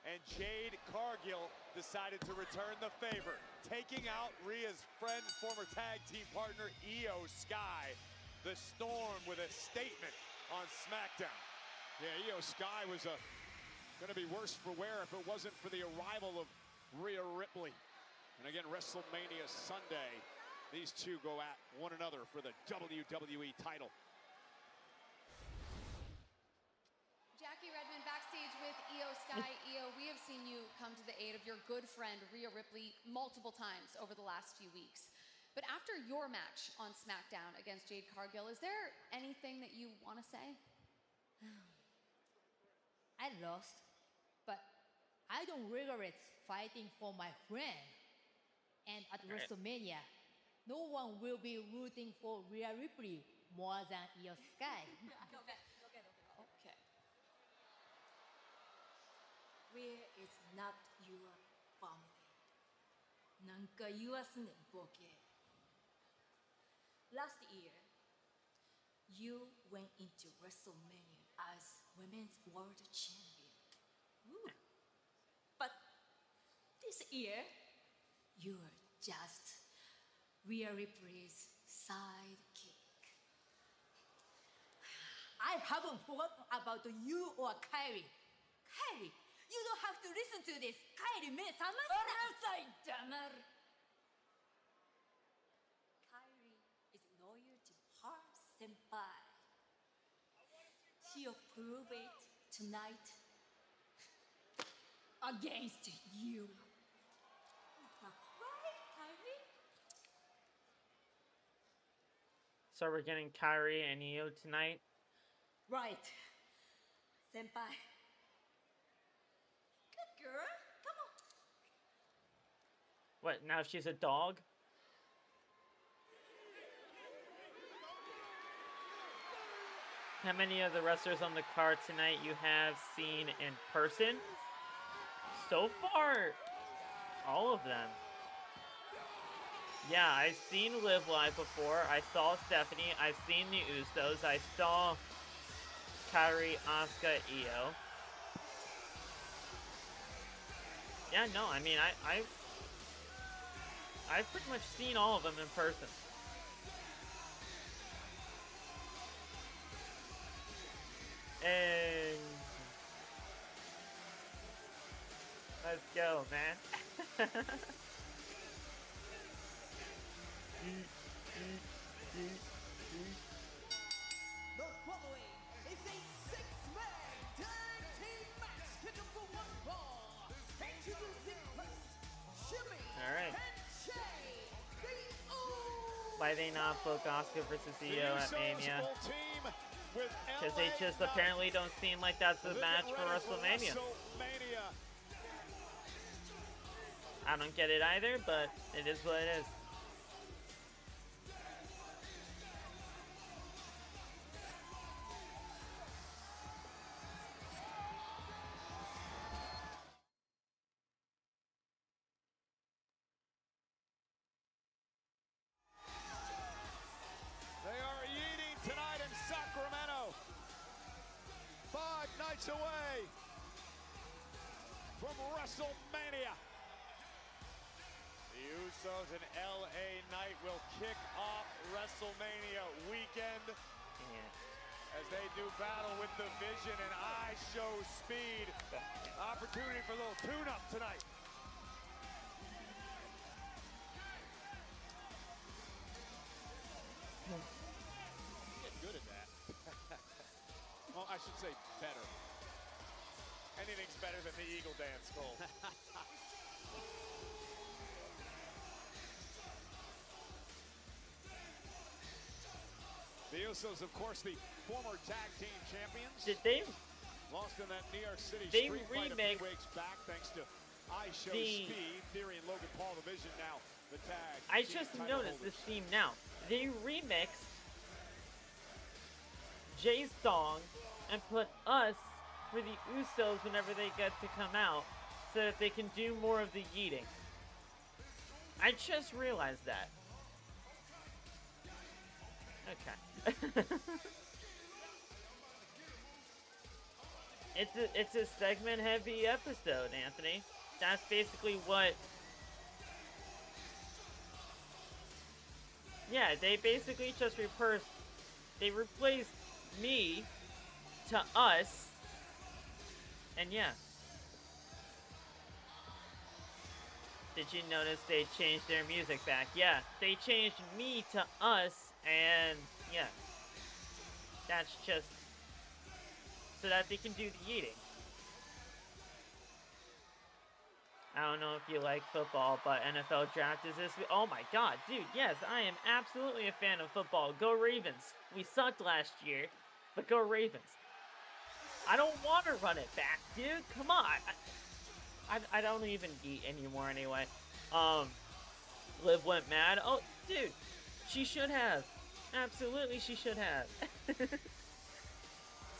And Jade Cargill decided to return the favor, taking out Rhea's friend, former tag team partner, Io Sky. The Storm with a statement on SmackDown. Yeah, Io Sky was going to be worse for wear if it wasn't for the arrival of Rhea Ripley. And again, WrestleMania Sunday, these two go at one another for the WWE title. Jackie Redmond backstage with Io Sky. Io, we have seen you come to the aid of your good friend Rhea Ripley multiple times over the last few weeks. But after your match on SmackDown against Jade Cargill, is there anything that you want to say? I lost, but I don't regret fighting for my friend. And at WrestleMania, no one will be rooting for Rhea Ripley more than Io Sky. Okay. Rhea is not your family. なんか言わすねん、ボケ。Last year, you went into WrestleMania as Women's World Champion. Ooh. But this year, you're just Rhea Ripley's sidekick. I haven't forgotten about you or Kairi. Kairi, you don't have to listen to this. Kairi, me, Kairi is loyal she'll prove it tonight against you. Right, Kairi? So we're getting Kairi and Io tonight? Right. Senpai. Good girl. Come on. What, now she's a dog? How many of the wrestlers on the card tonight you have seen in person? So far, all of them. Yeah, I've seen Liv Live before. I saw Stephanie. I've seen the Usos. I saw Kairi, Asuka, Io. Yeah, no, I mean, I've pretty much seen all of them in person. And let's go, man. The following is a six-man tag team match scheduled for one fall. Introducing first, Jimmy Alright. and Jay, the Why they not book Asuka versus Io at Mania? Because they just apparently don't seem like that's the match for WrestleMania. I don't get it either, but it is what it is. They are eating tonight in Sacramento. 5 nights away from WrestleMania. The Usos and LA Knight will kick off WrestleMania weekend as they do battle with the Vision and I Show Speed. Opportunity for a little tune-up tonight. Get good at that. Well, I should say better. Anything's better than the Eagle Dance, Cole. The Usos, of course, the former tag team champions. Did they? Lost in that New York City They street fight a remixed few weeks back, thanks to I Show the- Speed. Theory and Logan Paul, the Vision now, the tag. I team just title noticed holders. this theme now. They remixed Jay's song and put us for the Usos whenever they get to come out so that they can do more of the yeeting. I just realized that. Okay. It's a segment heavy episode, Anthony. That's basically what. Yeah, they basically just they replaced me to us, and yeah. Did you notice they changed their music back? Yeah, they changed me to us, and yeah. That's just so that they can do the eating. I don't know if you like football, but NFL draft is this week. Oh my god, dude, yes, I am absolutely a fan of football. Go Ravens. We sucked last year, but go Ravens. I don't want to run it back, dude. Come on. I don't even eat anymore anyway. Liv went mad. Oh, dude, she should have. Absolutely, she should have.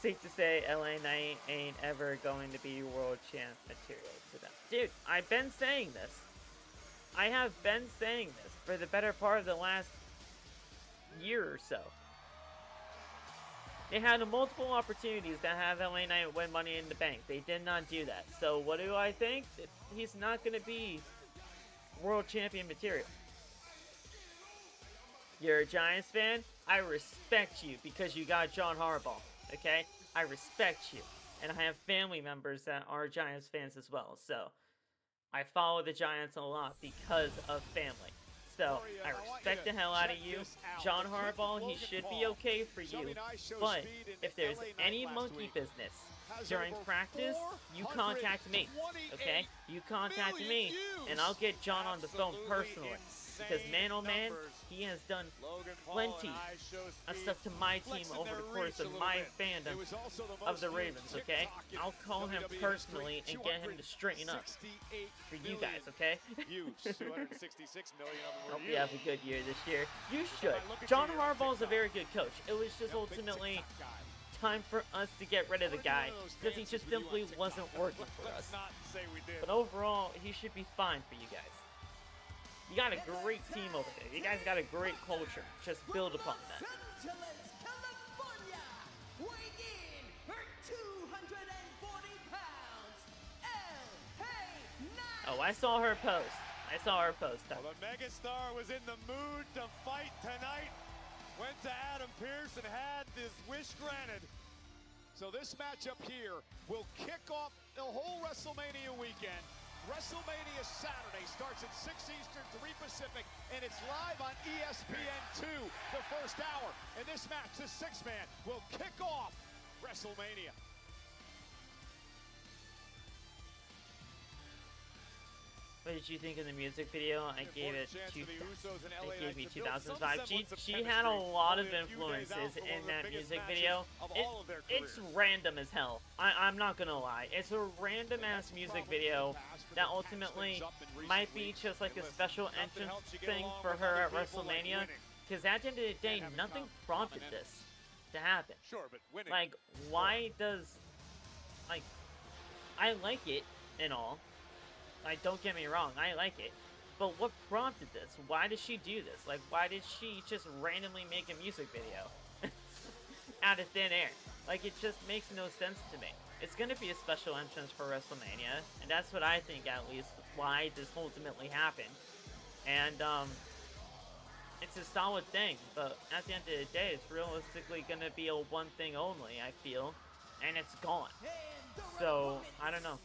Safe to say, LA Knight ain't ever going to be world champ material to them. Dude, I've been saying this. I have been saying this for the better part of the last year or so. They had multiple opportunities to have LA Knight win Money in the Bank. They did not do that. So what do I think? He's not going to be world champion material. You're a Giants fan? I respect you because you got John Harbaugh. Okay? I respect you. And I have family members that are Giants fans as well. So I follow the Giants a lot because of family. So, I respect the hell out of you. John Harbaugh, he should be okay for you. But, if there's any monkey business during practice, you contact me, okay? You contact me, and I'll get John on the phone personally. Because man, oh man, he has done plenty of stuff to my team over the course of my fandom of the Ravens, okay? I'll call him personally and get him to straighten up for you guys, okay? Hope you have a good year this year. You should. John Harbaugh's a very good coach. It was just ultimately time for us to get rid of the guy because he just simply wasn't working for us. But overall, he should be fine for you guys. You got a great team over there. You guys got a great culture. Just build upon that. California, weighing in at 240 pounds, LA Knight. Oh, I saw her post. I saw her post. Well, the megastar was in the mood to fight tonight. Went to Adam Pearce and had this wish granted. So this matchup here will kick off the whole WrestleMania weekend. WrestleMania Saturday starts at 6 Eastern, 3 Pacific, and it's live on ESPN2 the first hour. And this match, the six-man, will kick off WrestleMania. What did you think of the music video? I gave it me 2005. She had a lot of influences in that music video. It's random as hell. I'm not gonna lie. It's a random ass music video that ultimately might be just like a special entrance thing for her at WrestleMania. Because at the end of the day, nothing prompted this to happen. Like, why does, like, I like it and all. Like, don't get me wrong, I like it. But what prompted this? Why did she do this? Like, why did she just randomly make a music video? Out of thin air. Like, it just makes no sense to me. It's gonna be a special entrance for WrestleMania, and that's what I think, at least, why this ultimately happened. And, it's a solid thing, but at the end of the day, it's realistically gonna be a one thing only, I feel. And it's gone. So, I don't know.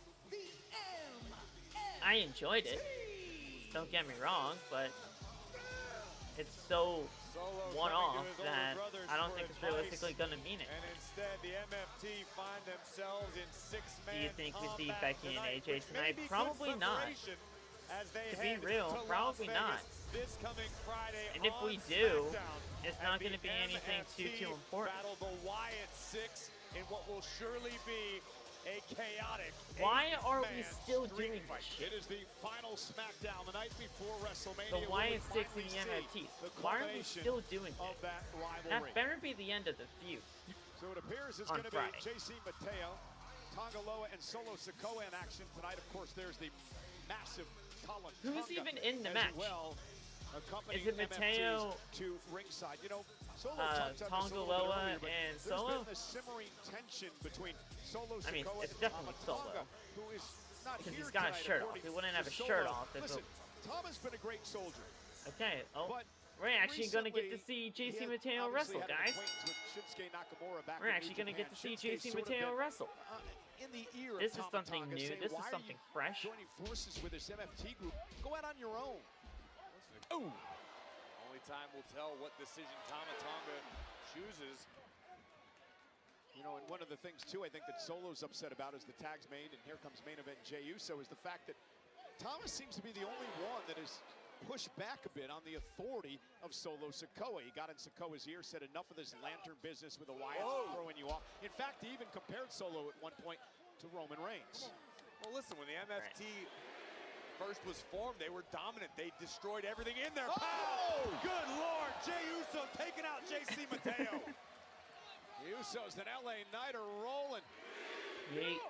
I enjoyed it. Don't get me wrong, but it's so one-off that I don't think it's realistically gonna mean it. And instead, the MFT find themselves in six-man. Do you think we see Becky and AJ tonight? Probably not. To be real, probably not. This coming Friday and if we do, it's not going to be anything too important. Battle the Wyatt Six in what will surely be a chaotic. Why are we still doing this shit? It is the final SmackDown the night before WrestleMania. The Wyatt Six and the MFTs. Why are we still doing this? That better be the end of the feud. So it appears it's going to be JC Mateo, Tongaloa, and Solo Sikoa in action tonight. Of course, there's the massive Colin. Who's even in the match? Well, is it Mateo, to ringside? You know, Tongaloa, and Solo? There's been a simmering tension between Solo I mean, Sikoa it's definitely Solo. Because he's got his shirt off. He wouldn't have his shirt off. Listen, Tom has been a great soldier. Okay, we're actually going to get to see JC Mateo wrestle, guys. We're actually going to get to see JC Mateo wrestle. This is something new. This is something fresh. Joining forces with this MFT group. Go out on your own. Oh! Only time will tell what decision Tama Tonga chooses. You know, and one of the things, too, I think that Solo's upset about is the tags made, and here comes main event Jey Uso, is the fact that Thomas seems to be the only one that has pushed back a bit on the authority of Solo Sikoa. He got in Sikoa's ear, said enough of this lantern business with the Wyatts throwing you off. In fact, he even compared Solo at one point to Roman Reigns. Well, listen, when the MFT first was formed, they were dominant. They destroyed everything in their path. Good Lord, Jey Uso taking out JC Mateo. The Usos and LA Knight are rolling. Yeet.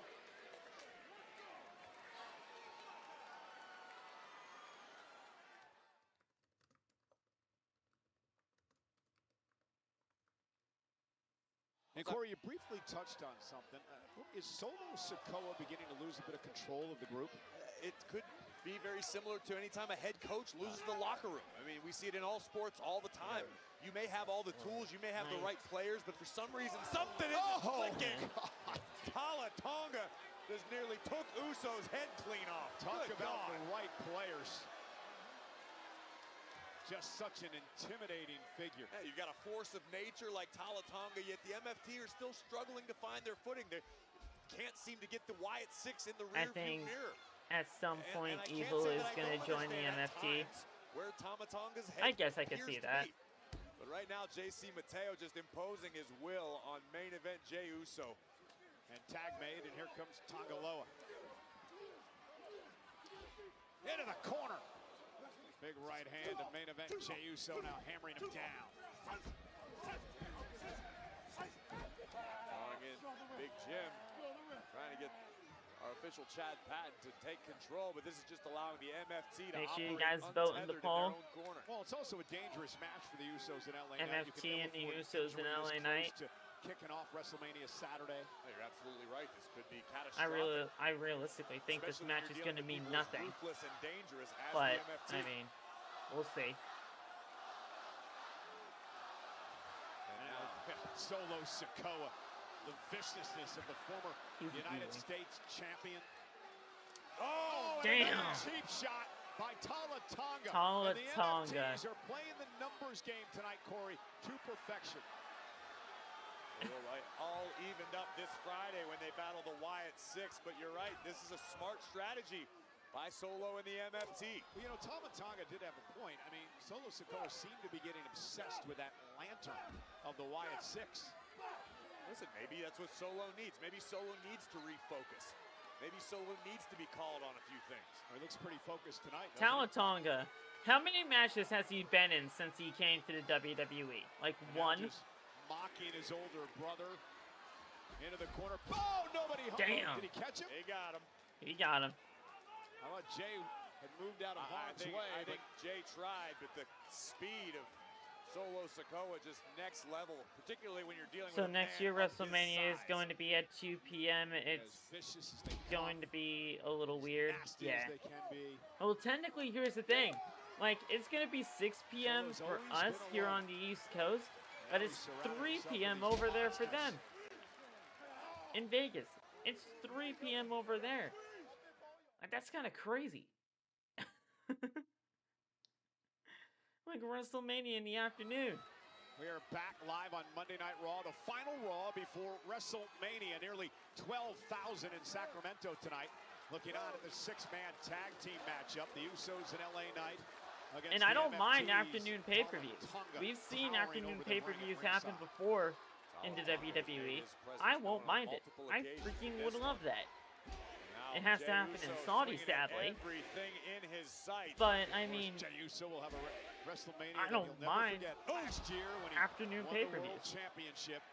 And Corey, you briefly touched on something. Is Solo Sikoa beginning to lose a bit of control of the group? It could be very similar to any time a head coach loses the locker room. I mean, we see it in all sports all the time. You may have all the tools, you may have the right players, but for some reason, something isn't clicking. Tama Tonga just nearly took Uso's head clean off. Talk about the right players. Just such an intimidating figure. Yeah, you've got a force of nature like Tonga, yet the MFT are still struggling to find their footing. They can't seem to get the Wyatt 6 in the rear view mirror. At some point, Evil is going to join the MFT. Where Tonga's head I guess I could see that. But right now, JC Mateo just imposing his will on main event Jey Uso. And tag made, and here comes Tongaloa. Into the corner. Big right hand to main event Jey Uso now hammering him down. Going in, Big Jim trying to get our official Chad Patton to take control, but this is just allowing the MFT to make sure you operate guys vote in the untethered poll. in their own corner. Well, it's also a dangerous match for the Usos in LA Knight. MFT and the Usos in LA Knight. Kicking off WrestleMania Saturday. You're absolutely right. This could be catastrophic. I realistically think this match is going to mean nothing. Ruthless and dangerous as But the MFT. I mean, we'll see. And now Solo Sikoa, the viciousness of the former United States champion. Oh, damn! Cheap shot by Tala Tonga. Tala and the Tonga. MFTs are playing the numbers game tonight, Corey, to perfection. All evened up this Friday when they battle the Wyatt 6, but you're right, this is a smart strategy by Solo and the MFT. Well, you know, Tama Tonga did have a point. I mean, Solo Sikoa seemed to be getting obsessed with that lantern of the Wyatt 6. Listen, maybe that's what Solo needs. Maybe Solo needs to refocus. Maybe Solo needs to be called on a few things. He looks pretty focused tonight. Tonga, how many matches has he been in since he came to the WWE? Like one? Mocking his older brother into the corner. Oh, nobody. Damn. Did he catch him? He got him. He got him. I thought Jey had moved out of harm's way. I think Jey tried, but the speed of Solo Sikoa just next level, particularly when you're dealing with a next man year of his WrestleMania is size. going to be at 2 p.m. It's going to be a little weird. Yeah. Well, technically, here's the thing. Like, it's going to be 6 p.m. for us here on the East Coast, but it's 3 p.m. over there for them. In Vegas. It's 3 p.m. over there. Like, that's kind of crazy. Like WrestleMania in the afternoon. We are back live on Monday Night Raw, the final Raw before WrestleMania. Nearly 12,000 in Sacramento tonight. Looking on at the six-man tag team matchup, the Usos and LA Knight. And I don't mind afternoon pay-per-views. We've seen afternoon pay-per-views happen before in the WWE. I won't mind it. I freaking would love that. It has to happen in Saudi, sadly. But I mean, I don't mind afternoon pay-per-views. Championship.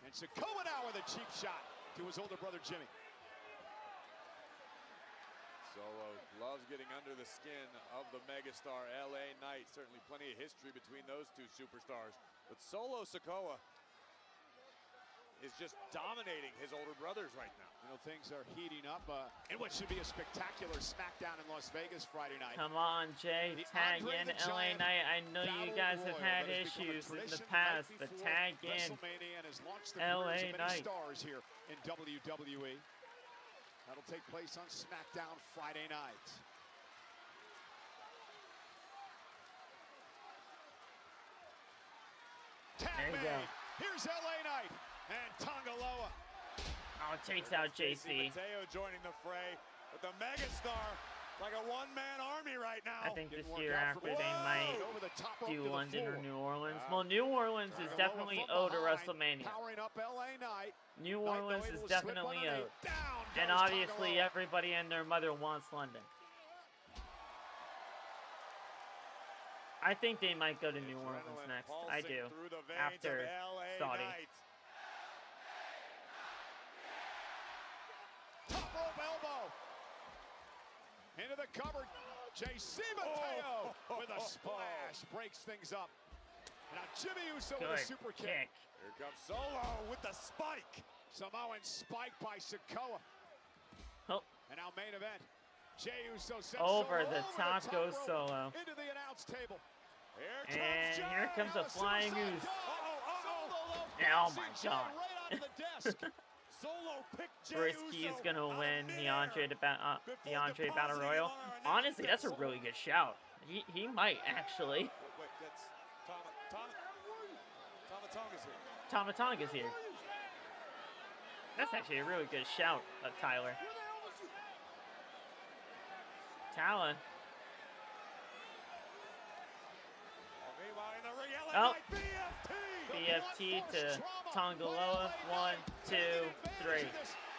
And Sikoa now with a cheap shot to his older brother Jimmy. Solo loves getting under the skin of the megastar LA Knight. Certainly plenty of history between those two superstars. But Solo Sikoa is just dominating his older brothers right now. You know, things are heating up in what should be a spectacular SmackDown in Las Vegas Friday night. Come on, Jay, tag in LA Knight. I know you guys have had issues in the past, but tag in LA Knight. Stars here in WWE. That'll take place on SmackDown Friday night. There you go. Here's LA Knight and Tongaloa. Oh, takes out JC. Mateo joining the fray with the megastar like a one-man army right now. I think this year after they might do London or New Orleans. Well, New Orleans is definitely owed to WrestleMania. New Orleans is definitely owed. And obviously everybody and their mother wants London. I think they might go to New Orleans next. I do. After Saudi. Top rope elbow. Into the cupboard. JC Mateo with a splash. Breaks things up. And now Jimmy Uso with a super kick. Here comes Solo with the spike. Samoan spike by Sikoa. Oh. And now main event. Jey Uso over the top goes Solo. Into the announce table. And here comes a flying goose. Oh my god. Brisky's gonna win the Andre Battle Royal. Honestly, that's a really good shout. He might actually. Wait, that's Tamatonga's here. Tamatonga's here. That's actually a really good shout of Tyler. Talon. Oh. BFT to Tongaloa. 1, 2, 3.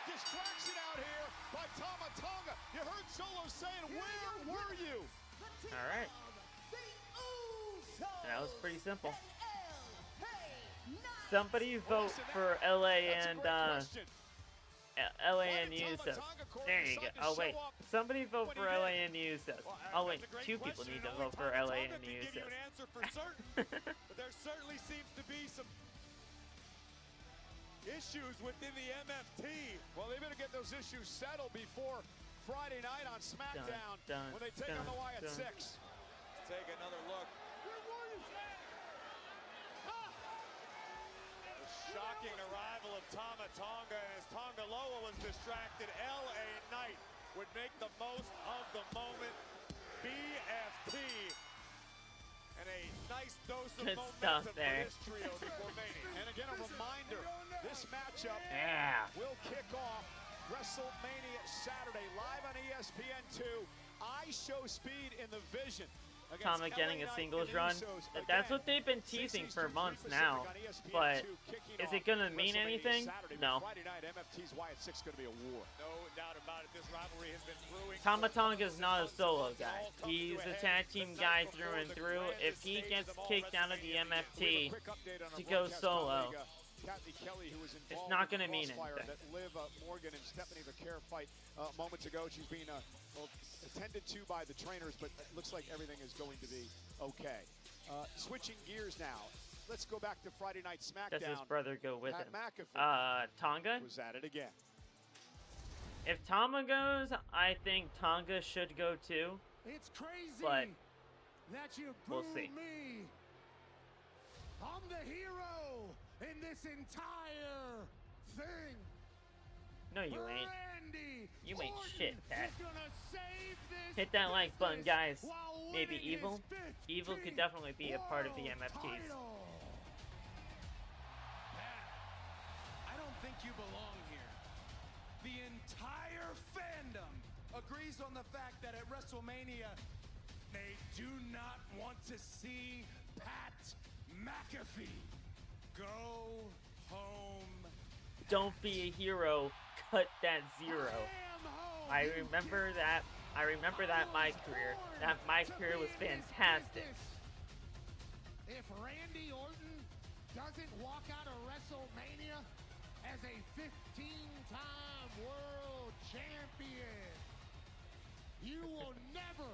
Distraction out here by Tamatonga. You heard Solo saying, "Where were you?" All right. That was pretty simple. Somebody vote for LA and Usos. There you go. Oh wait, somebody vote for LA and Usos. Oh wait, 2 people need to vote for LA and Usos. But there certainly seems to be some issues within the MFT. Well, they better get those issues settled before Friday night on SmackDown when they take on the Y at 6. Let's take another look. The shocking arrival of Tamatonga, and as Tongaloa was distracted, LA Knight would make the most of the moment. BFT. And a nice dose of momentum for this trio before Mania. And again, a reminder, this matchup will kick off WrestleMania Saturday, live on ESPN2. I show speed in the Vision. Tama getting a singles run. That's what they've been teasing for months now. But is it going to mean anything? No. Tamatonga's not a solo guy. He's a tag team guy through and through. If he gets kicked out of the MFT to go solo, it's not going to mean anything. That Liv Morgan and Stephanie Vaquer fight moments ago. She's being attended to by the trainers, but it looks like everything is going to be okay. Switching gears now. Let's go back to Friday Night SmackDown. Does his brother go with him? Tonga? Was at it again. If Tama goes, I think Tonga should go too. It's crazy but that you we'll see. Me. I'm the hero in this entire thing. No, you ain't. Randy You ain't shit, Pat. gonna save this Hit that like button, guys. Maybe Evil. Evil could definitely be a part of the MFTs. I don't think you belong here. The entire fandom agrees on the fact that at WrestleMania, they do not want to see Pat McAfee go home. Don't be a hero. Cut that 0. I remember that. My career. My career was fantastic. If Randy Orton doesn't walk out of WrestleMania as a 15-time world champion, you will never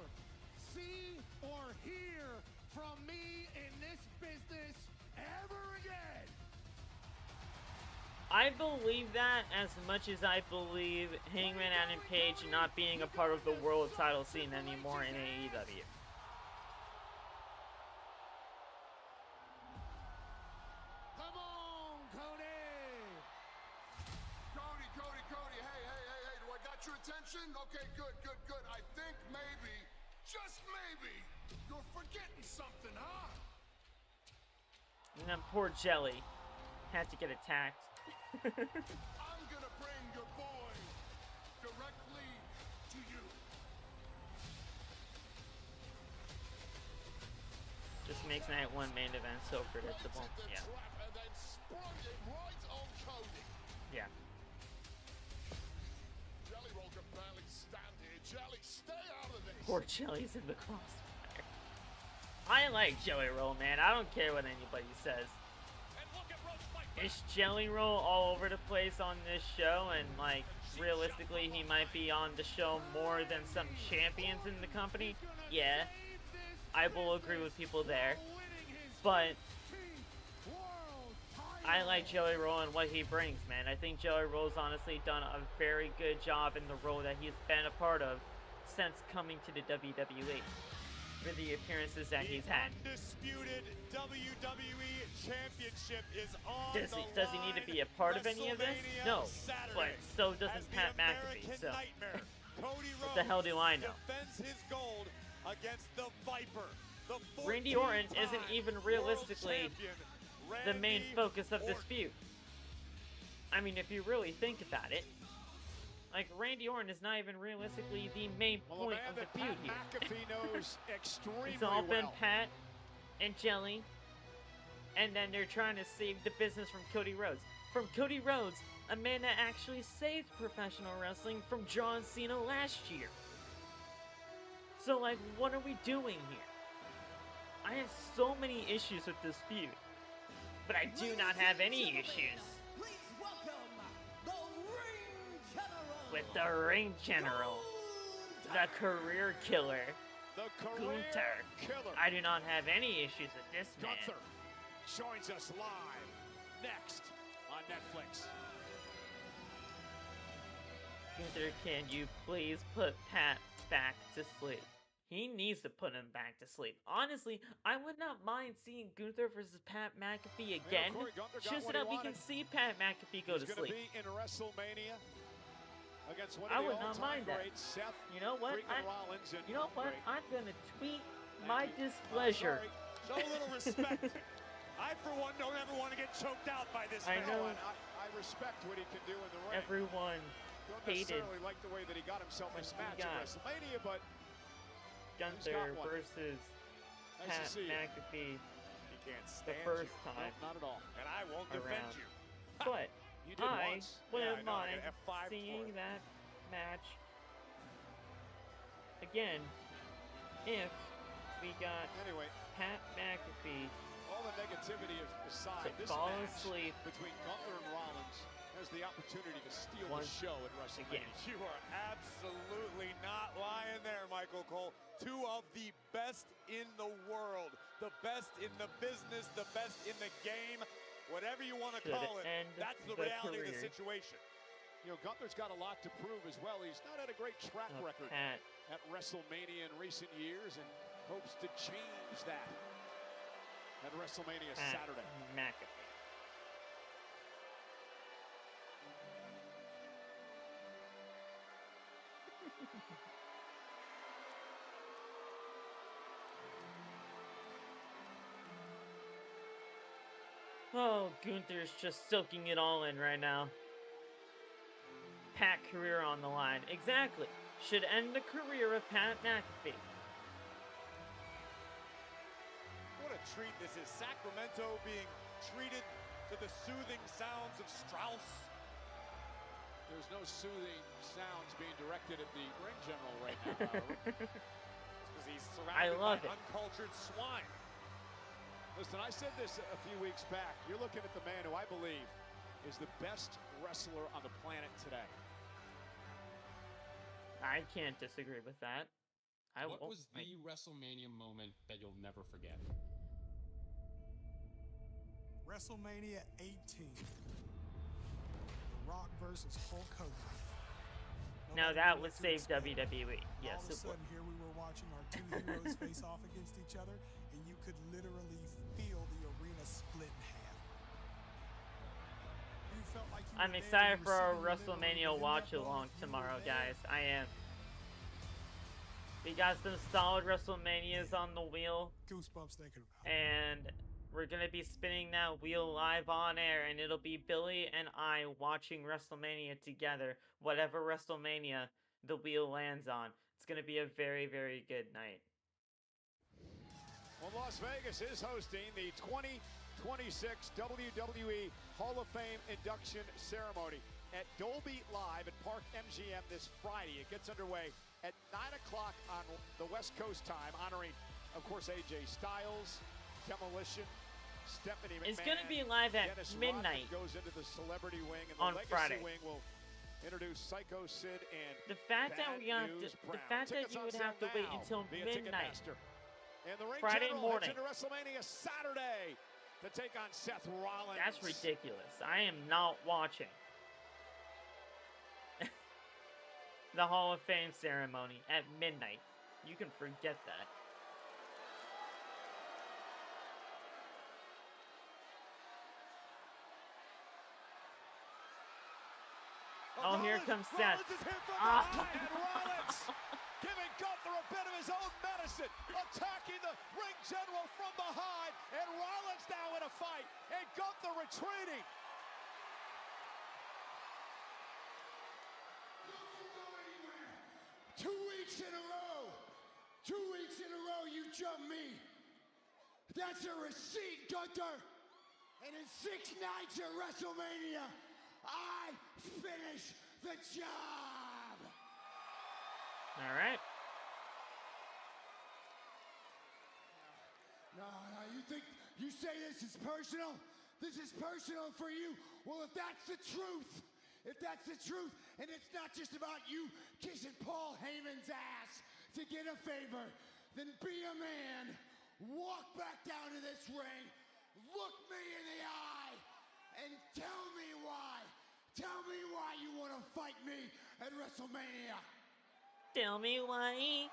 see or hear from me in this business ever again. I believe that as much as I believe Hangman Adam Page not being a part of the world title scene anymore in AEW. Come on, Cody! Cody, hey, do I got your attention? Okay, good. I think maybe, just maybe, you're forgetting something, huh? And then poor Jelly had to get attacked. I'm gonna bring your boy directly to you. Just makes night 1 main event so predictable. Yeah. And then sprung it right on Cody. Yeah. Jelly Roll can barely stand here. Jelly, stay out of this. Poor Jelly's in the crossfire. I like Jelly Roll, man. I don't care what anybody says. Is Jelly Roll all over the place on this show, and like realistically he might be on the show more than some champions in the company? Yeah, I will agree with people there, but I like Jelly Roll and what he brings, man. I think Jelly Roll's honestly done a very good job in the role that he's been a part of since coming to the WWE. For the appearances that he's had. Undisputed WWE Championship is on does he need to be a part of any of this? No, but so doesn't Pat McAfee, so what the hell do I know? Defends his gold against the Viper. The Randy Orton isn't even realistically the main focus of this feud. I mean, if you really think about it, like, Randy Orton is not even realistically the main point of the feud here. It's all been Pat and Jelly, and then they're trying to save the business from Cody Rhodes. From Cody Rhodes, a man that actually saved professional wrestling from John Cena last year. So, like, what are we doing here? I have so many issues with this feud, but I do not have any issues with the Ring General, the career killer, Gunther. I do not have any issues with this man. Gunther joins us live next on Netflix. Gunther, can you please put Pat back to sleep? He needs to put him back to sleep. Honestly, I would not mind seeing Gunther versus Pat McAfee again, just so that we can see Pat McAfee go to sleep. He's going to be in WrestleMania against one I of the would not mind that. greats, Seth You know what? Rollins and You know what? Gunther. I'm gonna tweet my displeasure. Show a little respect. I, for one, don't ever want to get choked out by this I man. know. I respect what he can do in the ring. Everyone Don't hated necessarily like the way that he got himself this match at WrestleMania, but Gunther versus Nice Pat to see you. McAfee He can't the stand first you. time. not at all. And I won't defend around. you. But You did I once. wouldn't Yeah, I know, I mind got F5 for seeing it. that match again if we got Anyway, Pat McAfee all the negativity aside, to this fall match asleep between Gunther and Rollins has the opportunity to steal once the show at WrestleMania. again. You are absolutely not lying there, Michael Cole. Two of the best in the world. The best in the business, the best in the game. Whatever you want to Should call it, end that's the the reality of the career. situation. You know, Gunther's got a lot to prove as well. He's not had a great track of record Pat at WrestleMania in recent years and hopes to change that at WrestleMania Saturday. McAfee. Oh, Gunther's just soaking it all in right now. Pat career on the line. Exactly. Should end the career of Pat McAfee. What a treat this is. Sacramento being treated to the soothing sounds of Strauss. There's no soothing sounds being directed at the ring general right now, however. Because he's surrounded by uncultured swine. Listen, I said this a few weeks back. You're looking at the man who I believe is the best wrestler on the planet today. I can't disagree with that. What was the WrestleMania moment that you'll never forget? WrestleMania 18. The Rock versus Hulk Hogan. Now that would save WWE. Yes, All of a sudden, here we were watching our two heroes face off against each other, and you could literally feel the arena split in half. You felt like you I'm were excited there, for you our were sitting WrestleMania literally in watch that booth, along you were tomorrow, there. guys. I am. We got some solid WrestleManias on the wheel. Goosebumps thinking about it. And we're going to be spinning that wheel live on air, and it'll be Billy and I watching WrestleMania together. Whatever WrestleMania the wheel lands on. It's going to be a very, very good night. Well, Las Vegas is hosting the 2026 WWE Hall of Fame induction ceremony at Dolby Live at Park MGM this Friday. It gets underway at 9 o'clock on the West Coast time, honoring, of course, AJ Styles, Demolition, Stephanie McMahon. It's going to be live at Dennis midnight Rodman goes into the celebrity wing, and the on legacy Friday. wing will introduce Psycho Sid and The fact that Bad we have News the Brown. fact that Tickets you on would sale have to wait now until via midnight Ticketmaster. And the ring Friday general morning. heads into WrestleMania Saturday to take on Seth Rollins. That's ridiculous. I am not watching the Hall of Fame ceremony at midnight. You can forget that. Oh, here comes Seth. Rollins is hit from behind, and Rollins giving Gunther a bit of his own medicine, attacking the ring general from behind, and Rollins now in a fight, and Gunther retreating. Two weeks in a row. 2 weeks in a row you jump me. That's a receipt, Gunther. And in 6 nights at WrestleMania, I finish the job. All right. No, you think you say this is personal? This is personal for you. Well, if that's the truth, and it's not just about you kissing Paul Heyman's ass to get a favor, then be a man, walk back down to this ring, look me in the eye, and tell me why. Tell me why you want to fight me at WrestleMania. Tell me why.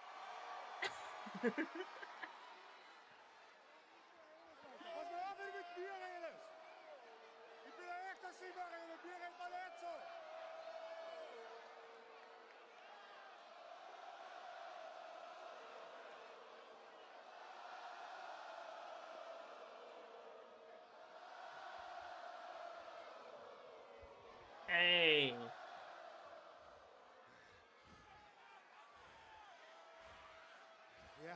Hey. Yeah,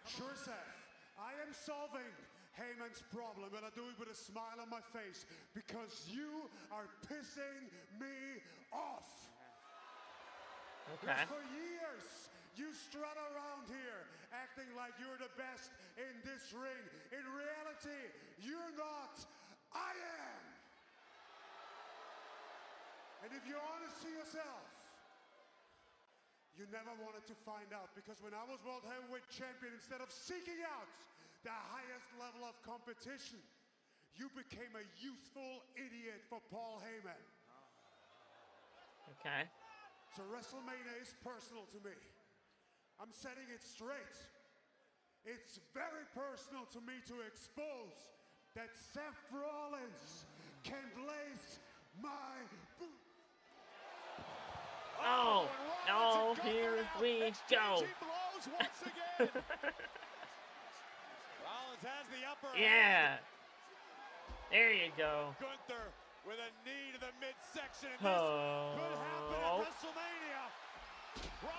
sure, Seth. I am solving Heyman's problem, and I do it with a smile on my face because you are pissing me off. Okay. Because for years, you strut around here acting like you're the best in this ring. In reality, you're not. I am. And if you're honest to yourself, you never wanted to find out, because when I was World Heavyweight Champion, instead of seeking out the highest level of competition, you became a youthful idiot for Paul Heyman. Okay. So WrestleMania is personal to me. I'm setting it straight. It's very personal to me to expose that Seth Rollins can blaze my boot. Oh, oh, here we go. Blows once again. Rollins has the upper Yeah. hand. There you go. Gunther with a knee to the midsection. And this could happen at WrestleMania.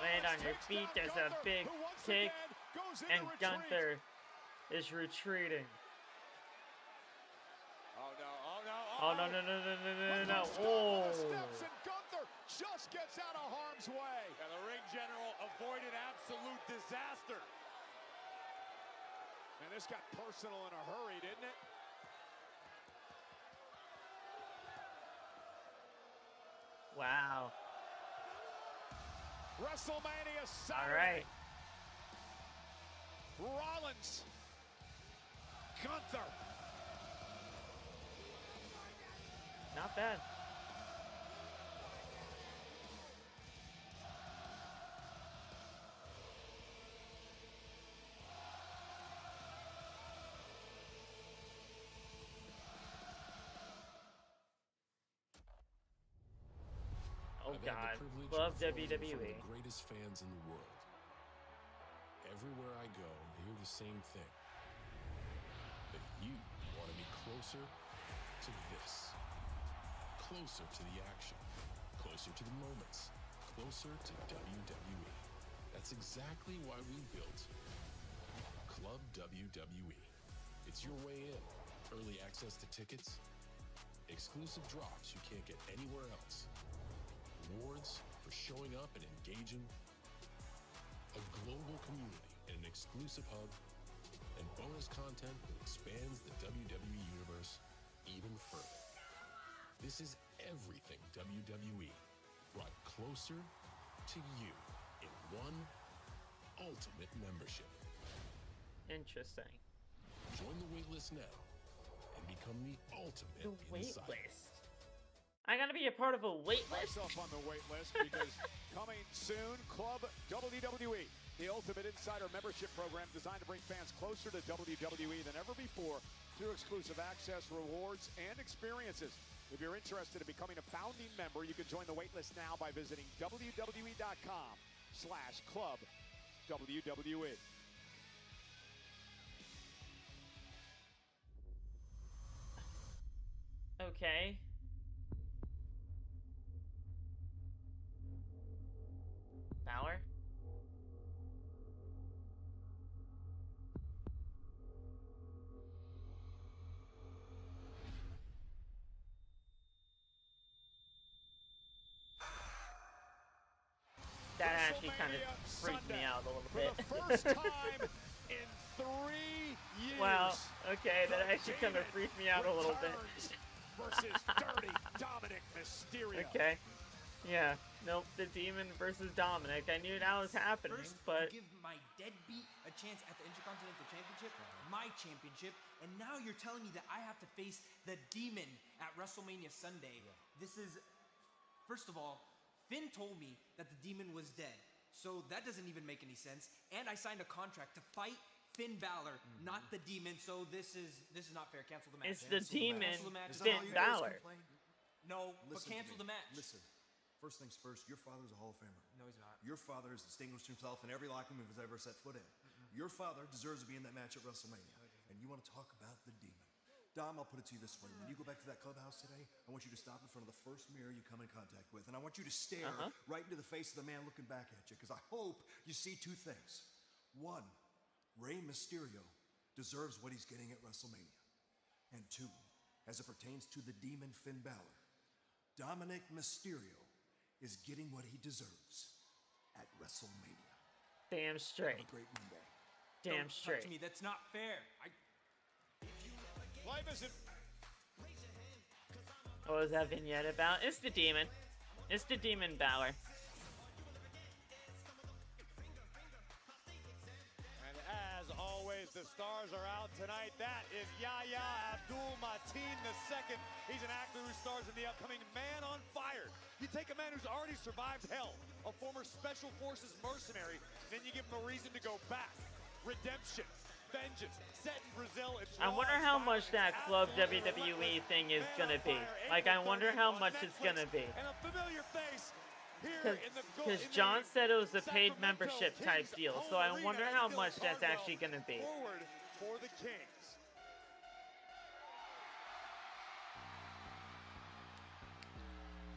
Land on your feet. There's a big kick. And Gunther is retreating. Oh no, oh no, oh no, no, no, no, no, no, no. Oh. Steps and Gunther just gets out of harm's way. And the ring general avoided absolute disaster. And this got personal in a hurry, didn't it? Wow. WrestleMania Saturday. All right. Rollins. Gunther. Not bad. Oh God, love WWE. From the greatest fans in the world. Everywhere I go, I hear the same thing. That you want to be closer to this. Closer to the action. Closer to the moments. Closer to WWE. That's exactly why we built Club WWE. It's your way in. Early access to tickets. Exclusive drops you can't get anywhere else. Rewards for showing up and engaging. A global community and an exclusive hub. And bonus content that expands the WWE universe even further. This is everything WWE brought closer to you in one ultimate membership. Interesting. Join the waitlist now and become the ultimate insider. Waitlist. I gotta be a part of a waitlist. Myself on the waitlist because coming soon, Club WWE, the ultimate insider membership program designed to bring fans closer to WWE than ever before through exclusive access, rewards, and experiences. If you're interested in becoming a founding member, you can join the waitlist now by visiting WWE.com/club WWE. Okay. Balor? That actually kind of freaked me out a little bit. For the first time in 3 years. Wow, okay, that actually kind of freaked me out a little bit. Versus Dirty Dominic Mysterio. Okay. Yeah. Nope, the Demon versus Dominic. I knew that was happening, First, but... you give my deadbeat a chance at the Intercontinental Championship, my championship, and now you're telling me that I have to face the Demon at WrestleMania Sunday. This is... First of all, Finn told me that the Demon was dead, so that doesn't even make any sense. And I signed a contract to fight Finn Balor, not the Demon, so this is not fair. Cancel the match. It's the Demon, Finn Balor. No, but Listen cancel the match. Listen, first things first, your father's a Hall of Famer. No, he's not. Your father has distinguished himself in every locker room he's ever set foot in. Your father deserves to be in that match at WrestleMania. And you want to talk about the Demon. Dom, I'll put it to you this way. When you go back to that clubhouse today, I want you to stop in front of the first mirror you come in contact with. And I want you to stare right into the face of the man looking back at you. Because I hope you see 2 things. 1, Rey Mysterio deserves what he's getting at WrestleMania. And 2, as it pertains to the Demon Finn Balor, Dominic Mysterio is getting what he deserves at WrestleMania. Damn straight. Have a great Monday. Damn Don't straight. touch me. That's not fair. Life isn't... What was that vignette about? It's the Demon. It's the Demon Balor. And as always, the stars are out tonight. That is Yahya Abdul-Mateen II. He's an actor who stars in the upcoming Man on Fire. You take a man who's already survived hell, a former Special Forces mercenary, then you give him a reason to go back. Redemption, vengeance, set in Brazil. I wonder how much that Club WWE thing is gonna be. Like, I wonder how much it's gonna be. And a familiar face here in the Because John said it was a paid membership type deal, so I wonder how much that's actually gonna be. Forward for the Kings.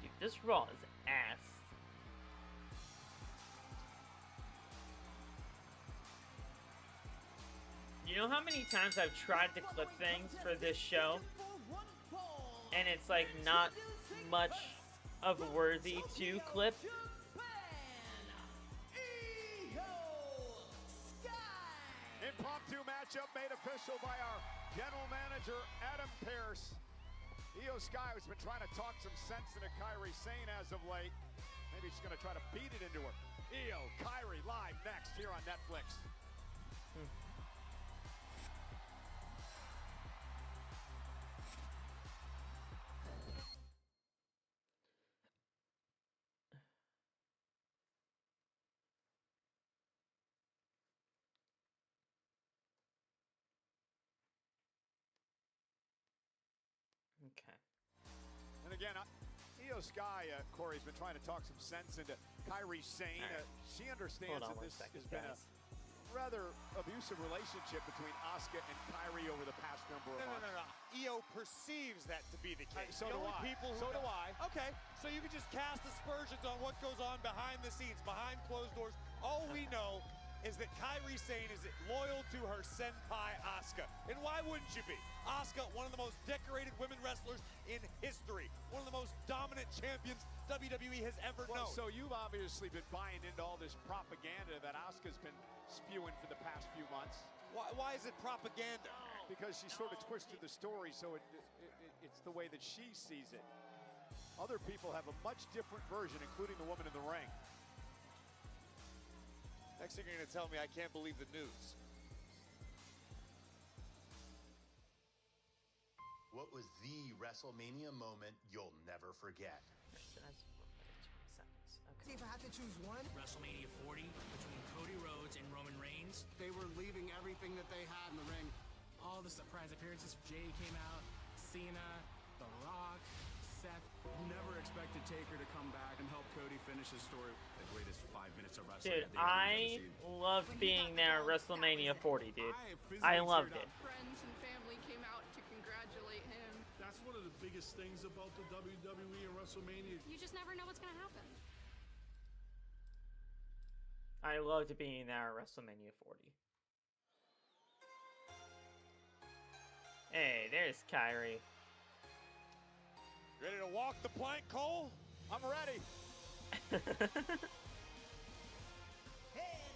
Dude, this Raw is ass. You know how many times I've tried to clip things for this show, and it's like not much of worthy to clip? Impromptu matchup made official by our general manager, Adam Pearce. Io Sky has been trying to talk some sense into Kairi Sane as of late. Maybe she's going to try to beat it into her. Io, Kairi live next here on Netflix. Okay. And again, Io Sky, Corey's been trying to talk some sense into Kairi Sane. She understands that this has been a rather abusive relationship between Asuka and Kairi over the past number of months. No. Io perceives that to be the case. So do I. So do I. Okay, so you can just cast aspersions on what goes on behind the scenes, behind closed doors. All we know is that Kairi Sane is loyal to her senpai Asuka. And why wouldn't you be? Asuka, one of the most decorated women wrestlers in history. One of the most dominant champions WWE has ever known. So you've obviously been buying into all this propaganda that Asuka's been spewing for the past few months. Why is it propaganda? Because she sort of twisted the story so it's the way that she sees it. Other people have a much different version, including the woman in the ring. Next thing you're going to tell me, I can't believe the news. What was the WrestleMania moment you'll never forget? If I had to choose one, WrestleMania 40 between Cody Rhodes and Roman Reigns. they were leaving everything that they had in the ring. All the surprise appearances. Jay came out, Cena, The Rock, Seth, you never expected Taker to come back and help Cody finish his story. The greatest 5 minutes of wrestling. Dude, I loved being there at WrestleMania 40, dude. I loved it. Friends and family came out to congratulate him. That's one of the biggest things about the WWE and WrestleMania. You just never know what's going to happen. I loved being there at WrestleMania 40. Hey, there's Kairi. Ready to walk the plank, Cole? I'm ready. And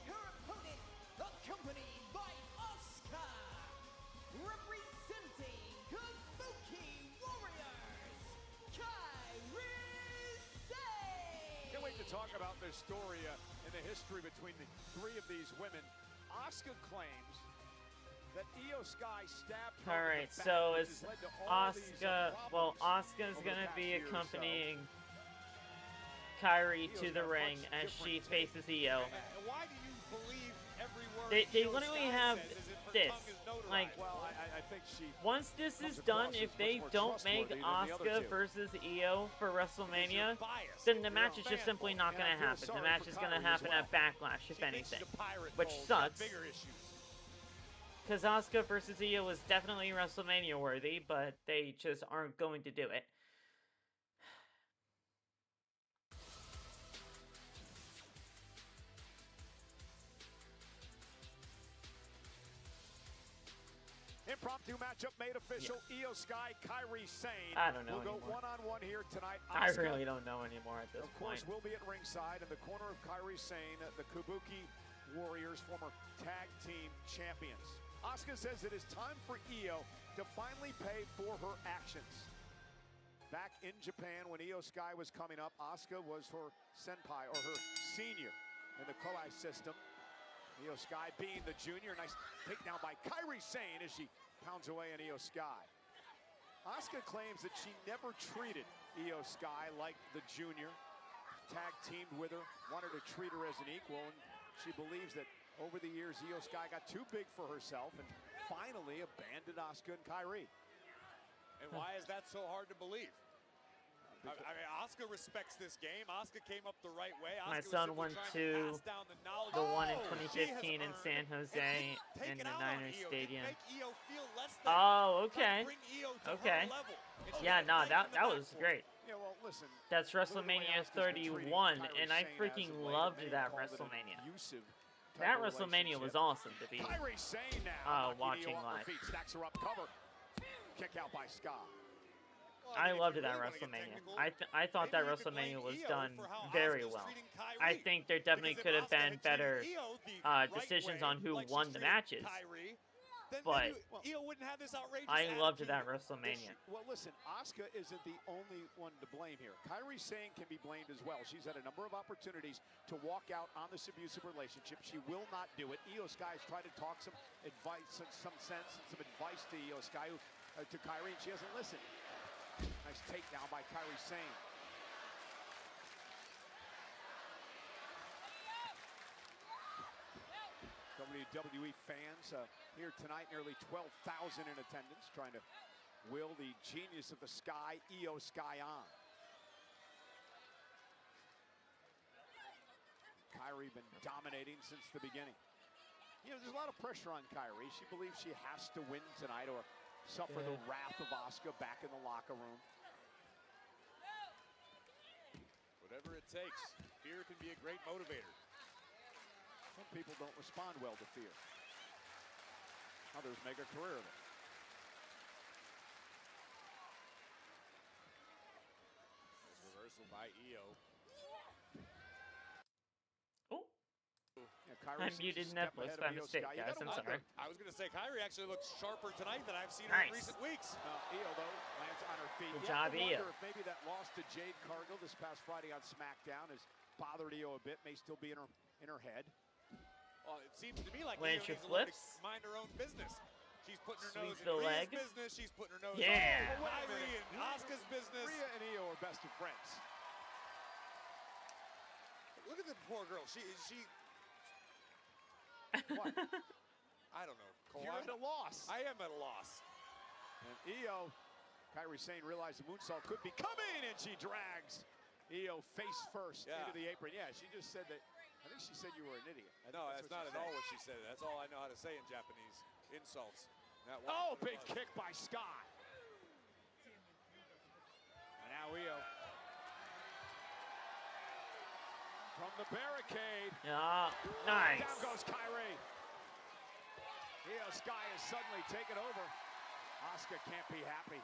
her opponent, accompanied by Asuka, representing Kabuki Warriors, Kairi Sane. Can't wait to talk about their story and the history between the three of these women. Asuka claims that Io Sky stabbed her. All right, so it's Asuka. Well, Asuka's gonna be accompanying Kairi to the ring as she faces Io. Why do you believe every word They literally have this. Like, I think once this is done, if they don't make Asuka versus Io for WrestleMania, then the match is just simply not gonna happen. The match is gonna happen at Backlash, if anything, which sucks. Because Asuka versus Io was definitely WrestleMania worthy, but they just aren't going to do it. Impromptu matchup made official. Io Sky, Kairi Sane. I don't know We'll go anymore. one-on-one here tonight. I Asuka, really don't know anymore at this of course, point. will be at ringside in the corner of Kairi Sane, the Kabuki Warriors, former tag team champions. Asuka says it is time for Io to finally pay for her actions. Back in Japan, when Io Sky was coming up, Asuka was her senpai, or her senior, in the Koi system. Io Sky being the junior. Nice takedown by Kairi Sane as she pounds away on Io Sky. Asuka claims that she never treated Io Sky like the junior. Tag teamed with her, wanted to treat her as an equal, and she believes that over the years, Io Sky got too big for herself and finally abandoned Asuka and Kairi. And why is that so hard to believe? I mean, Asuka respects this game. Asuka came up the right way. My Asuka son was went simply trying to pass down the knowledge. the one in She has 2015 in earned San Jose in the Niners Io. Stadium. Didn't make Io feel less than. Oh, okay. Bring Io to Okay. her level. And she Yeah, got no, right that from the was back great. Yeah, well, listen. That's WrestleMania 31, and I freaking loved that Many WrestleMania. called it an abusive type That of WrestleMania was relationship. awesome to be Kairi Sane now watching Io off her live. feet, stacks her up, cover. Kick out by Sky. I loved that WrestleMania. I thought that WrestleMania was done very well. I think there definitely could have been better decisions on who won the matches. But Io wouldn't have this outrageous I loved attitude. that WrestleMania. Well, listen, Asuka isn't the only one to blame here. Kairi Sane can be blamed as well. She's had a number of opportunities to walk out on this abusive relationship. She will not do it. Io Sky has tried to talk some advice, some sense, and some advice to Io Sky, to Kairi, and she hasn't listened. Nice takedown by Kairi Sane. WWE fans here tonight, nearly 12,000 in attendance, trying to will the genius of the Sky, Io Sky, on. Kairi been dominating since the beginning. You know, there's a lot of pressure on Kairi. She believes she has to win tonight or suffer the wrath of Asuka back in the locker room. Whatever it takes. Fear can be a great motivator. Some people don't respond well to fear. Others make a career of it. Nice reversal by Io. Oh. Yeah, I muted Netflix by mistake, guys. I'm sorry. I was going to say, Kairi actually looks sharper tonight than I've seen her in recent weeks. Io, though, lands on her feet. Good You have job, to Io. wonder if maybe that loss to Jade Cargill this past Friday on SmackDown has bothered Io a bit, may still be in her head. Well, it seems to me like Lands Io your needs to learn flips. to mind her own business. She's putting her Sweeps nose the in Rhea's leg. business. She's putting her nose Yeah. in Kairi and Asuka's business. Rhea and Io are best of friends. Look at the poor girl. She What? I don't know, Cole. You're at a loss. I am at a loss. And Io Kairi Sane realized the moonsault could be coming, and she drags Io face first into the apron. Yeah, she just said that. I think she said you were an idiot. No, that's not at all what she said. That's all I know how to say in Japanese. Insults. Oh, big kick by Scott. And now Io. From the barricade. Yeah, nice. Down goes Kairi. Io Sky is suddenly taken over. Asuka can't be happy.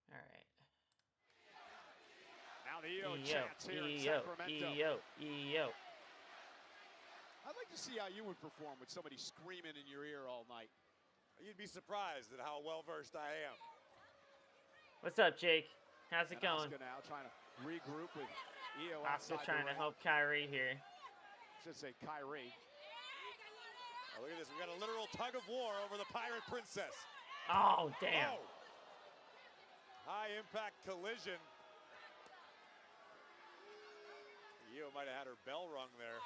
All right. Now the Io chants here in Sacramento. Io. I'd like to see how you would perform with somebody screaming in your ear all night. You'd be surprised at how well-versed I am. What's up, Jake? How's it going? Asuka now trying to regroup with Io Asuka outside trying the to help Kairi here. Should say Kairi. Oh, look at this. We've got a literal tug of war over the Pirate Princess. Oh, damn. Oh. High-impact collision. Io might have had her bell rung there.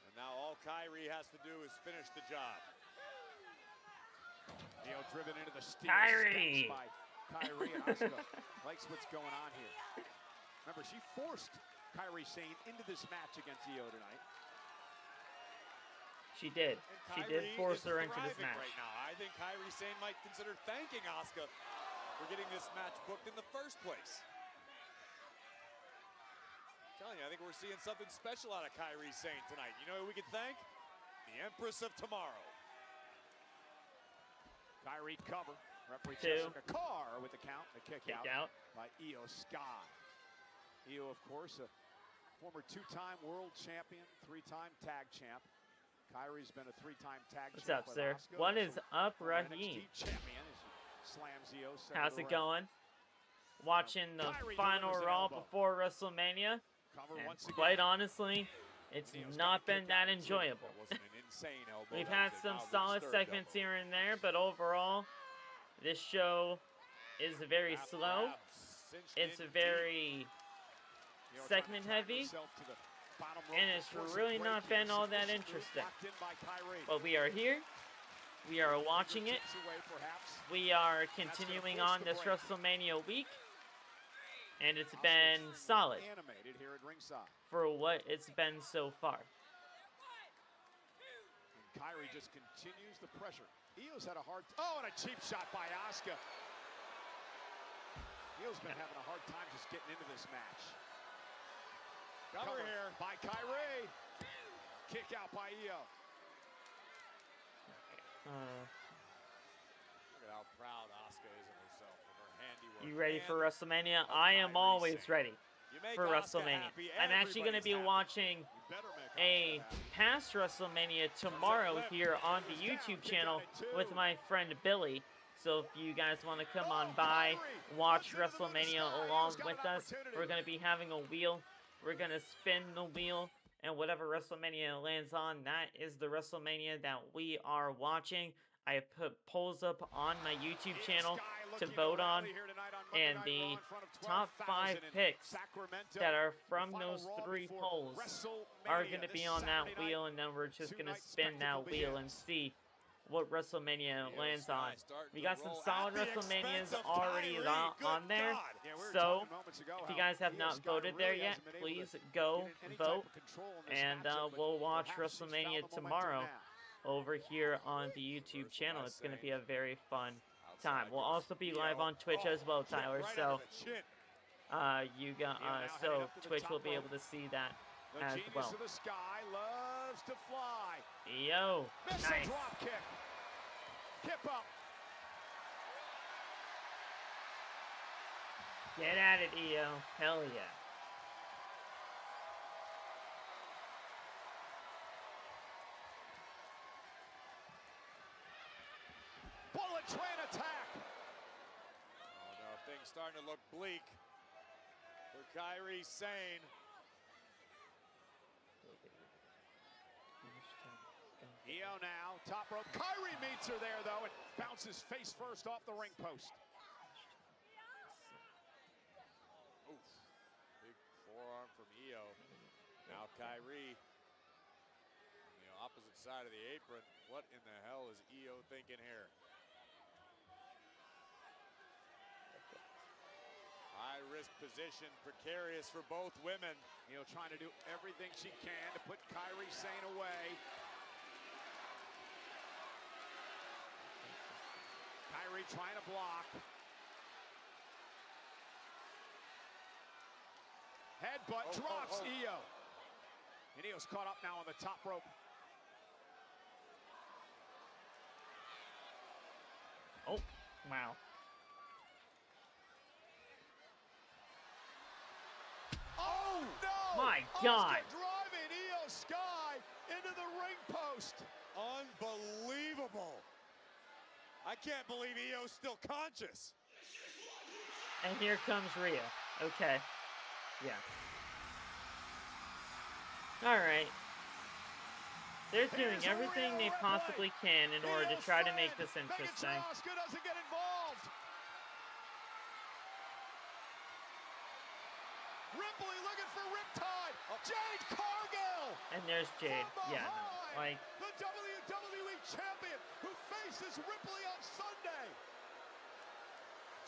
And now all Kairi has to do is finish the job. Io driven into the steel Kairi. steps by Kairi, and Asuka likes what's going on here. Remember, she forced Kairi Sane into this match against Io tonight. She did. She did force her into this match. Right now. I think Kairi Sane might consider thanking Asuka for getting this match booked in the first place. I'm telling you, I think we're seeing something special out of Kairi Sane tonight. You know who we can thank? The Empress of Tomorrow. Kairi cover. Referee Two. Jessica Carr with the count. The kick out by Io Sky. Io, of course, a former two-time world champion, three-time tag champ. Kairi's been a three-time tag What's champ. up, sir? Asuka, What is up, NXT Raheem? champion as he slams Io. How's it going? Watching the final Raw before WrestleMania. And quite honestly, it's not been that enjoyable. We've had some solid segments here and there, but overall, this show is very slow. It's very segment heavy, and it's really not been all that interesting. But we are here. We are watching it. We are continuing on this WrestleMania week, and it's been solid for what it's been so far. Kairi just continues the pressure. Io's had a hard and a cheap shot by Asuka. Io's been having a hard time just getting into this match. Cover here by Kairi. Kick out by Io. Look at how proud Asuka is of herself for her handiwork. You ready for WrestleMania? I am always ready for WrestleMania. I'm actually going to be watching a past WrestleMania tomorrow here on the YouTube channel with my friend Billy. So if you guys want to come on by, watch WrestleMania along with us, we're going to be having a wheel. We're going to spin the wheel, and whatever WrestleMania lands on, that is the WrestleMania that we are watching. I put polls up on my YouTube channel to vote on, and the top 5 picks that are from those 3 polls are going to be on that wheel, and then we're just going to spin that wheel and see what WrestleMania lands on. We got some solid WrestleManias already on there, so if you guys have not voted there yet, please go vote, and we'll watch WrestleMania tomorrow over here on the YouTube channel. It's going to be a very fun time. We'll also be live on Twitch as well, Tyler, so so Twitch will be able to see that as well. Yo, nice. Kip up. Get at it, Io. Hell yeah. Bullet train attack. Oh no, things starting to look bleak for Kairi Sane. Io now, top rope. Kairi meets her there, though, and bounces face first off the ring post. Oof. Big forearm from Io. Now Kairi Opposite side of the apron. What in the hell is Io thinking here? High risk position, precarious for both women. Io trying to do everything she can to put Kairi Sane away. Kairi trying to block. Headbutt drops Io. And Io's caught up now on the top rope. Oh, wow. Oh, no! My God. Asuka driving Io Sky into the ring post. Unbelievable. I can't believe Io's still conscious. And here comes Rhea. Okay. Yeah. Alright. They're doing everything they possibly can in order to try to make this interesting. Asuka doesn't get involved. Ripley looking for Riptide. Jade Cargill. And there's Jade. Yeah, no, like... The WWE champion who faces Ripley on Sunday.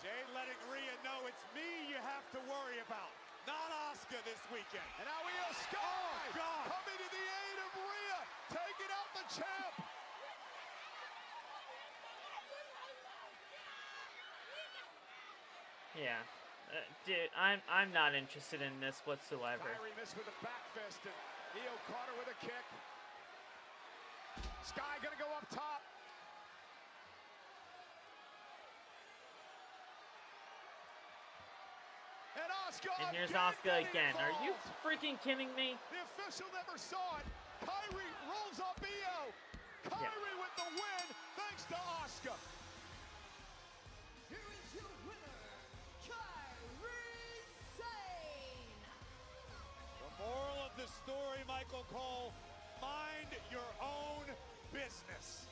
Jade letting Rhea know it's me you have to worry about, not Asuka this weekend. And now Io Sky coming to the aid of Rhea, taking out the champ. Yeah. Dude, I'm not interested in this whatsoever. Kairi missed with a back fist, and Io caught her with a kick. Sky gonna go up top. And Asuka And here's Asuka again. Are you freaking kidding me? The official never saw it. Kairi rolls up Io. Kairi with the win, thanks to Asuka. Here is your winner, Kairi Sane. The moral of the story, Michael Cole, mind your own business.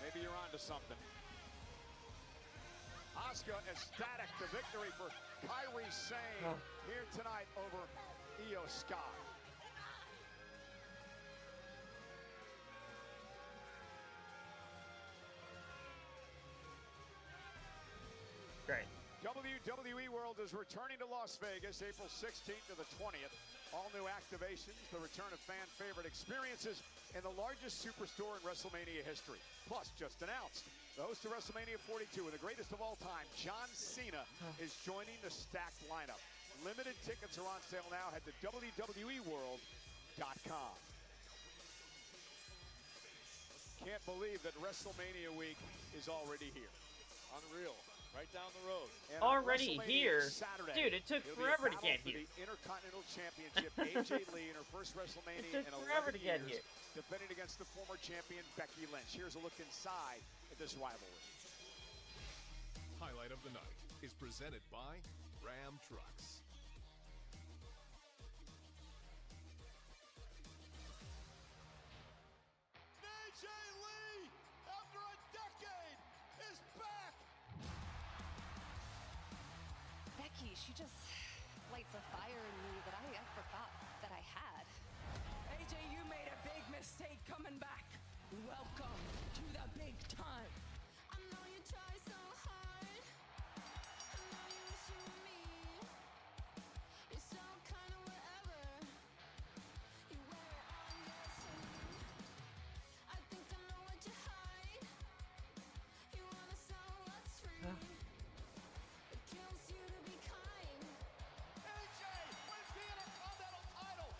Maybe you're onto something. Asuka ecstatic, the victory for Kairi Sane here tonight over Io Sky. Great. WWE World is returning to Las Vegas April 16th to the 20th. All new activations, the return of fan favorite experiences, and the largest superstore in WrestleMania history. Plus, just announced, the host of WrestleMania 42 and the greatest of all time, John Cena, is joining the stacked lineup. Limited tickets are on sale now. Head to WWEWorld.com. Can't believe that WrestleMania week is already here. Unreal. Right down the road. And already here? Saturday, dude, it took forever to get here. The Intercontinental Championship, AJ Lee in her first WrestleMania It took in forever 11 to get years, here. defending against the former champion Becky Lynch. Here's a look inside at this rivalry. Highlight of the night is presented by Ram Trucks. AJ Lee, after a decade, is back. Becky, she just lights a fire in me that I forgot that I had. AJ, you made a big mistake coming back. Welcome to the big time. I know you try so hard. I know you wish you were me. You're so kind of whatever. You wear it on your sleeve. I think I know what you hide. You wanna sell what's free. It kills you to be kind. AJ wins the Intercontinental title.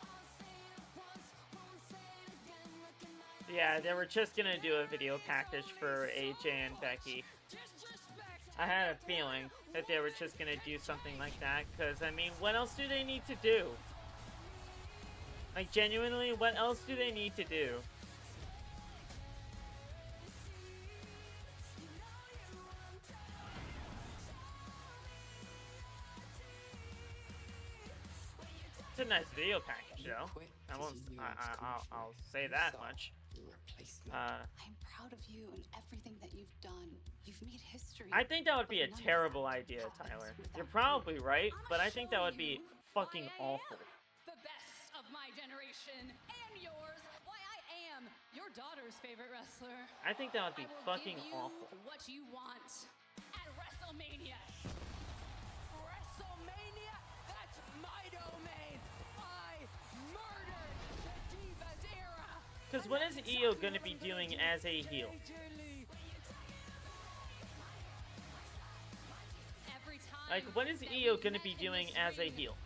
I'll say it once, won't say it again. Look in my Yeah, they were just gonna do a video package for AJ and Becky. I had a feeling that they were just gonna do something like that, because, I mean, what else do they need to do? Like, genuinely, what else do they need to do? It's a nice video package, though. I'll say that much. I'm proud of you and everything that you've done. You've made history. I think that would be a terrible idea, Tyler. You're probably right, but I think that would be fucking awful. the best of my generation and yours. Why, I am your daughter's favorite wrestler. I think that would be fucking give you awful. What you want at WrestleMania. WrestleMania, that's my domain. I murdered the Divas era. Because what is Io going to be doing as a heel? Like, what is Io going to be doing as a heel?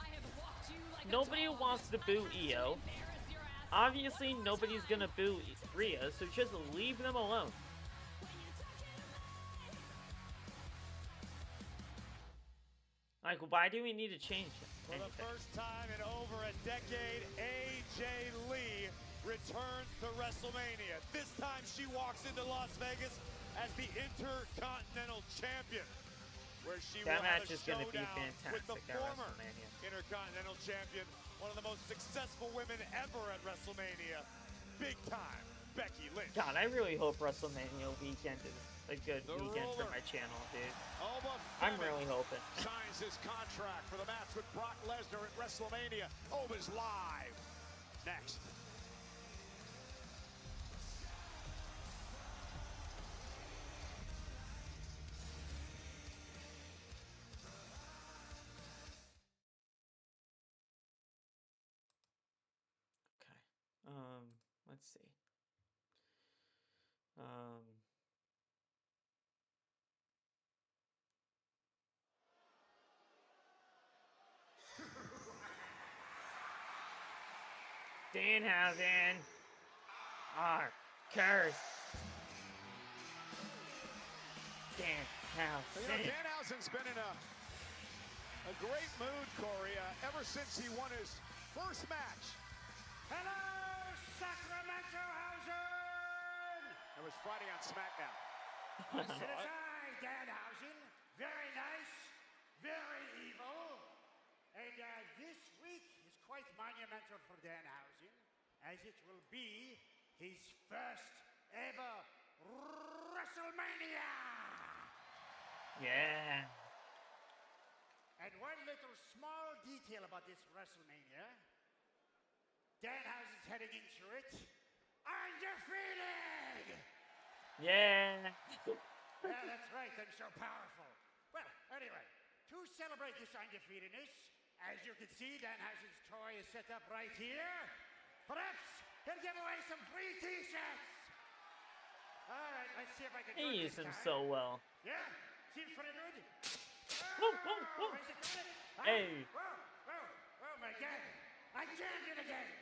Nobody wants to boo Io. Obviously, nobody's going to boo Rhea, so just leave them alone. Like, why do we need to change For the first time in over a decade, AJ Lee returns to WrestleMania. This time she walks into Las Vegas as the Intercontinental Champion, where she will have a showdown with the former Intercontinental Champion, one of the most successful women ever at WrestleMania, big time Becky Lynch. God, I really hope WrestleMania weekend is a good weekend for my channel, dude. I'm really hoping. Signs his contract for the match with Brock Lesnar at WrestleMania. Oba's live. Next. Let's see. Danhausen. Curse. Danhausen. Danhausen's been in a great mood, Corey, ever since he won his first match. Hello, Sacramento Hausen! It was Friday on SmackDown. And it's I, Danhausen. Very nice, very evil. And this week is quite monumental for Danhausen, as it will be his first ever WrestleMania! Yeah. And one little small detail about this WrestleMania. Danhausen's heading into it undefeated! Yeah. Yeah, that's right, I'm so powerful. Well, anyway, to celebrate this undefeatedness, as you can see, Danhausen's toy is set up right here. Perhaps he'll give away some free t-shirts! Alright, let's see if I can do it. He used him so well. Yeah? Seems pretty good. Whoa, whoa, whoa. Hey. Oh my God. I jammed it again.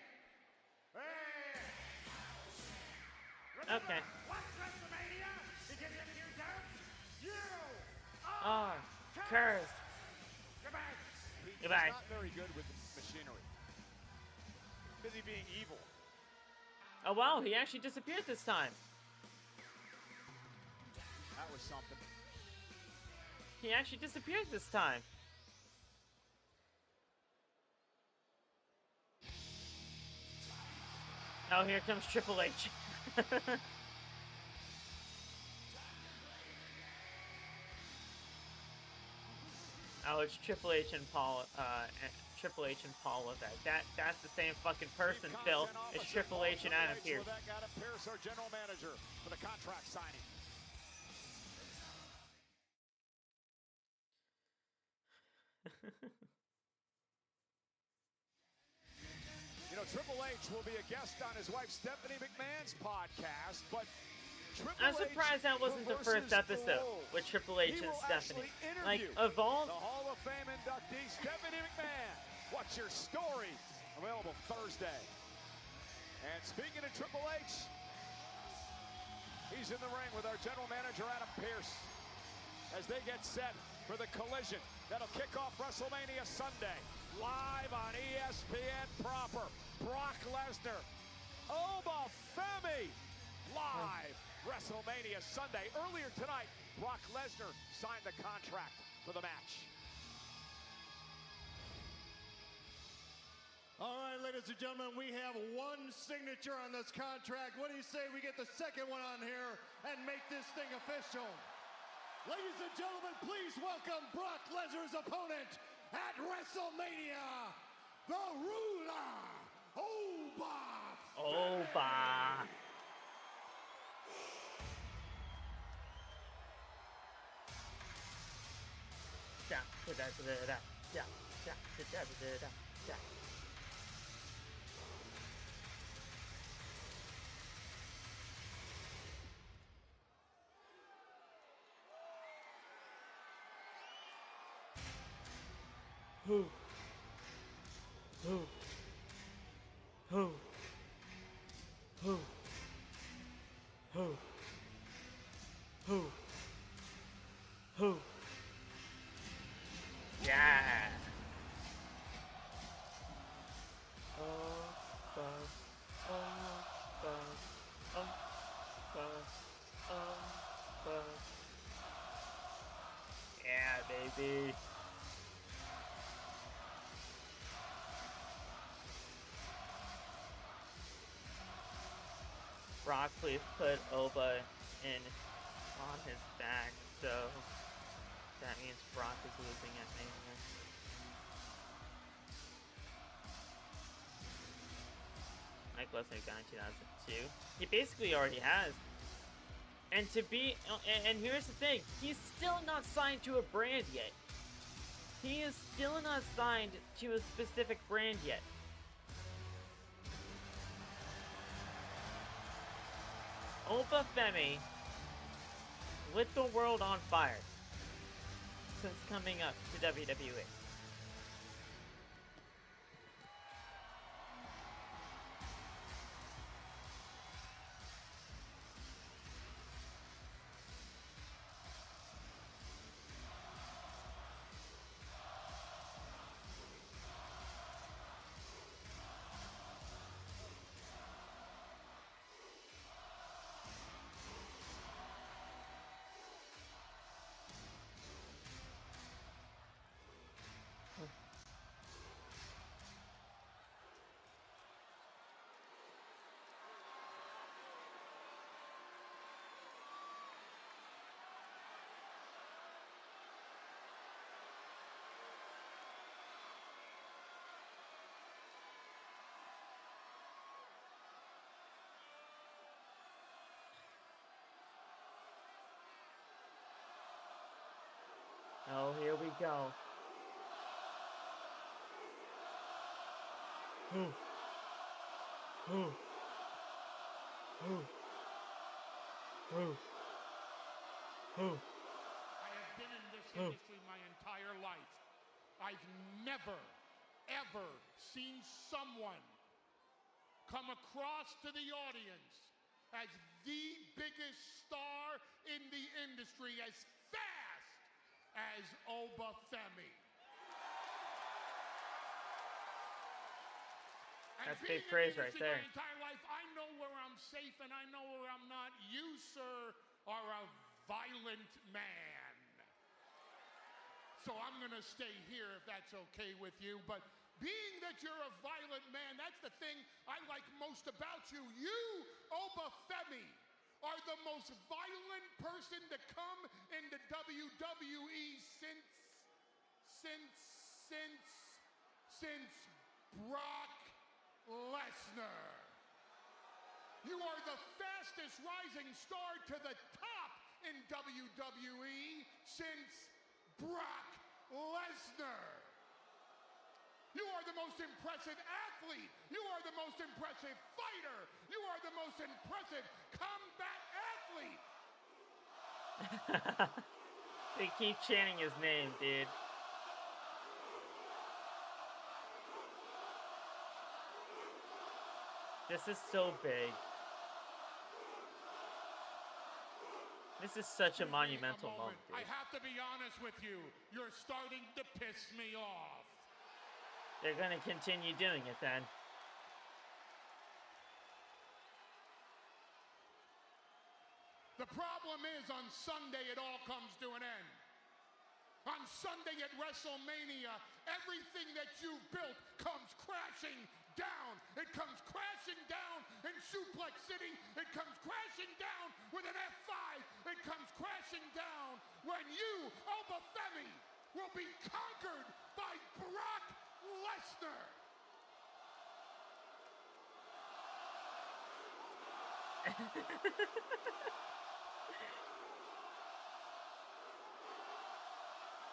Okay. What's WrestleMania? Because if you don't, you are cursed. Goodbye. Goodbye. He's not very good with machinery. Busy being evil. Oh wow, he actually disappeared this time. That was something. He actually disappeared this time. Oh, here comes Triple H. Oh, it's Triple H and Paul. Triple H and Paul Levesque. That's the same fucking person, Phil. It's Triple H and Adam Pearce. Adam Pearce, our general manager, for the contract signing. You know, Triple H will be a guest on his wife Stephanie McMahon's podcast, but I'm surprised that wasn't the first episode with Triple H and Stephanie. Like, of all... The Hall of Fame inductee, Stephanie McMahon. What's your story? Available Thursday. And speaking of Triple H, he's in the ring with our general manager, Adam Pearce, as they get set for the collision that'll kick off WrestleMania Sunday. Live on ESPN proper. Brock Lesnar. Femi. Live. WrestleMania Sunday. Earlier tonight, Brock Lesnar signed the contract for the match. All right, ladies and gentlemen, we have one signature on this contract. What do you say we get the second one on here and make this thing official? Ladies and gentlemen, please welcome Brock Lesnar's opponent at WrestleMania, the ruler Who? Who? Who? Who? Who? Who? Who? Yeah. Yeah, baby. Broccoli put Oba in on his back, so that means Brock is losing at Mania. Mike Lesnar got in 2002. He basically already has. And and here's the thing, he's still not signed to a brand yet. He is still not signed to a specific brand yet. Oba Femi lit the world on fire since coming up to WWE. Oh, here we go. Who? Who? Who? Who? Who? I have been in this industry my entire life. I've never, ever seen someone come across to the audience as the biggest star in the industry as fast as Oba Femi. That's big praise right there. My entire life, I know where I'm safe and I know where I'm not. You, sir, are a violent man. So I'm going to stay here if that's okay with you. But being that you're a violent man, that's the thing I like most about you. You, Oba Femi, are the most violent person to come into WWE since Brock Lesnar. You are the fastest rising star to the top in WWE since Brock Lesnar. You are the most impressive athlete. You are the most impressive fighter. You are the most impressive combat athlete. They keep chanting his name, dude. This is so big. This is such a monumental moment, dude. I have to be honest with you. You're starting to piss me off. They're gonna continue doing it then. The problem is on Sunday it all comes to an end. On Sunday at WrestleMania, everything that you've built comes crashing down. It comes crashing down in Suplex City. It comes crashing down with an F5. It comes crashing down when you, Oba Femi, will be conquered by Brock Lesnar.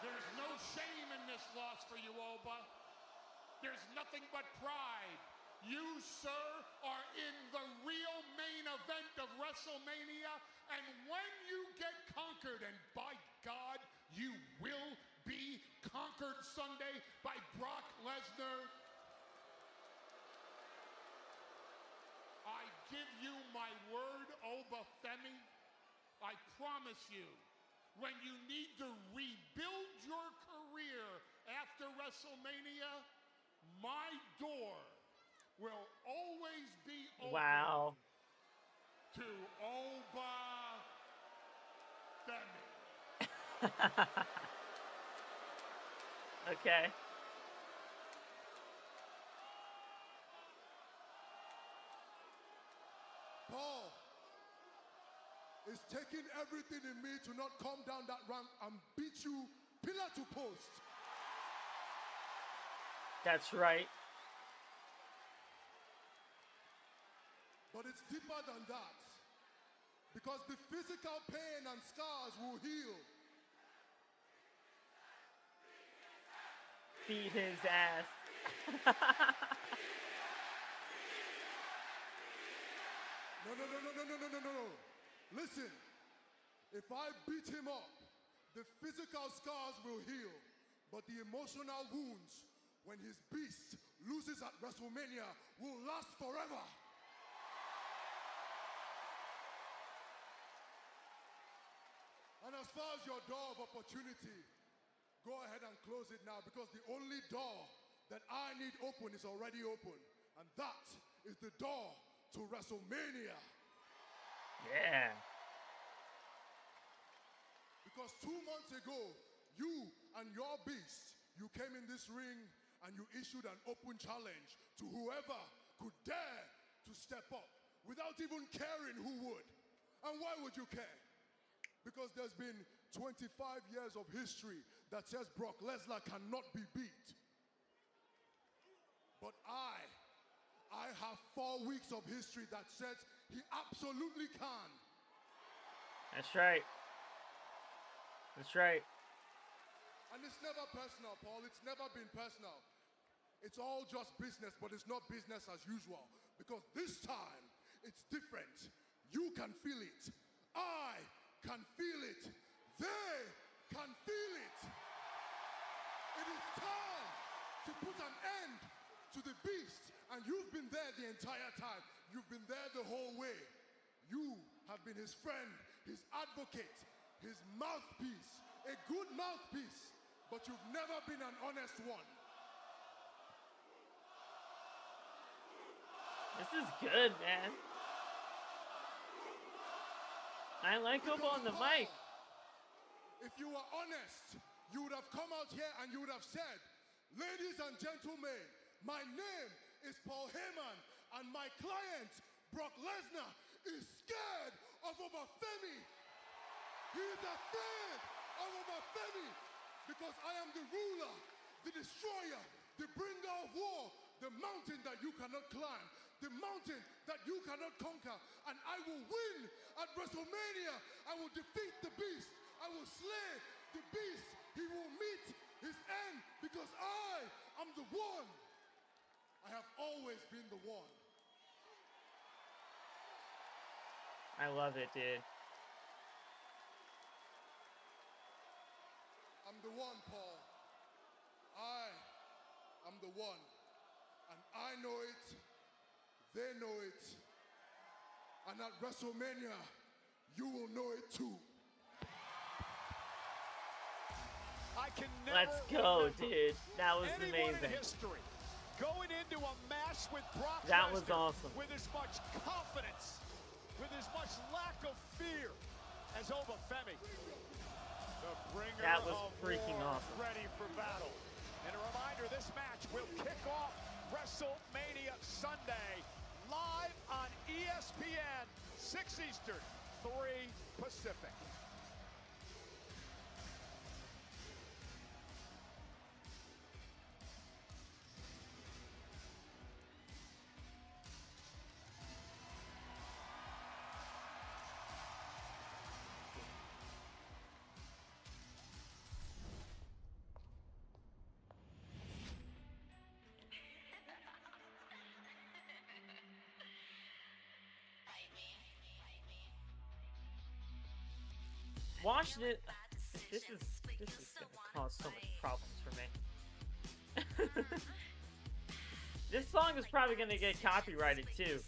There's no shame in this loss for you, Oba. There's nothing but pride. You, sir, are in the real main event of WrestleMania, and when you get conquered, and by God, you will be conquered Sunday by Brock Lesnar, I give you my word, Oba Femi. I promise you, when you need to rebuild your career after WrestleMania, my door will always be open to Oba Femi. Okay. Paul, it's taking everything in me to not come down that rank and beat you pillar to post. That's right. But it's deeper than that. Because the physical pain and scars will heal. Beat his ass. No. Listen, if I beat him up, the physical scars will heal, but the emotional wounds, when his beast loses at WrestleMania, will last forever. And as far as your door of opportunity, go ahead and close it now, because the only door that I need open is already open, and that is the door to WrestleMania. Yeah. Because 2 months ago, you and your beast, you came in this ring and you issued an open challenge to whoever could dare to step up without even caring who would. And why would you care? Because there's been 25 years of history that says Brock Lesnar cannot be beat. But I have 4 weeks of history that says he absolutely can. That's right. That's right. And it's never personal, Paul. It's never been personal. It's all just business, but it's not business as usual. Because this time, it's different. You can feel it. I can feel it. They can feel it. It is time to put an end to the beast. And you've been there the entire time. You've been there the whole way. You have been his friend, his advocate, his mouthpiece, a good mouthpiece, but you've never been an honest one. This is good, man. I like him on the mic. If you were honest, you would have come out here and you would have said, ladies and gentlemen, my name is Paul Heyman, and my client, Brock Lesnar, is scared of Oba Femi. He is afraid of Oba Femi because I am the ruler, the destroyer, the bringer of war, the mountain that you cannot climb, the mountain that you cannot conquer, and I will win at WrestleMania. I will defeat the beast. I will slay the beast. He will meet his end because I am the one. I have always been the one. I love it, dude. I'm the one, Paul. I am the one. And I know it. They know it. And at WrestleMania, you will know it too. I can never Let's go, dude. That was anyone amazing. in history going into a match with Brock That was Lesnar awesome. with as much confidence, with as much lack of fear as Oba Femi. The bringer That was of freaking war, awesome. ready for battle. And a reminder, this match will kick off WrestleMania Sunday live on ESPN, 6 Eastern, 3 Pacific. watching it, this is gonna cause so much problems for me. This song is probably gonna get copyrighted too.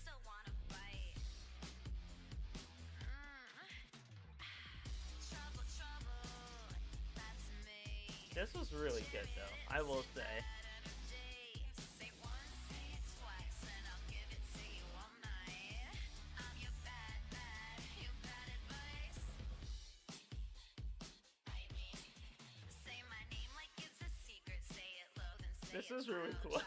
This was really good though, I will say. This is really cool.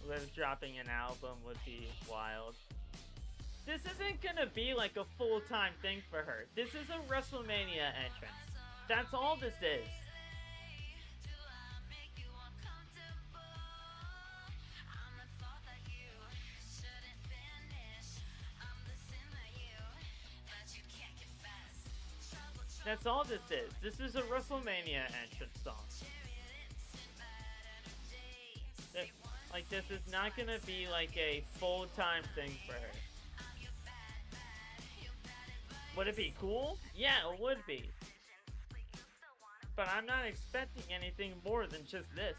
Liv dropping an album would be wild. This isn't gonna be like a full-time thing for her. This is a WrestleMania entrance. That's all this is. That's all this is. This is a WrestleMania entrance song. Like, this is not gonna be like a full-time thing for her. Would it be cool? Yeah, it would be. But I'm not expecting anything more than just this.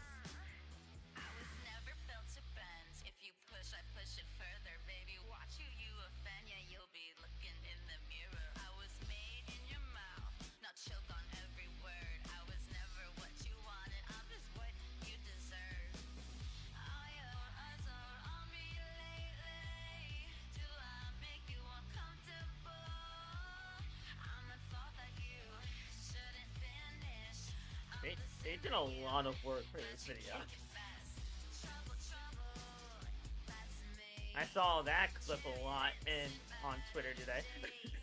They did a lot of work for this video. I saw that clip a lot on Twitter today.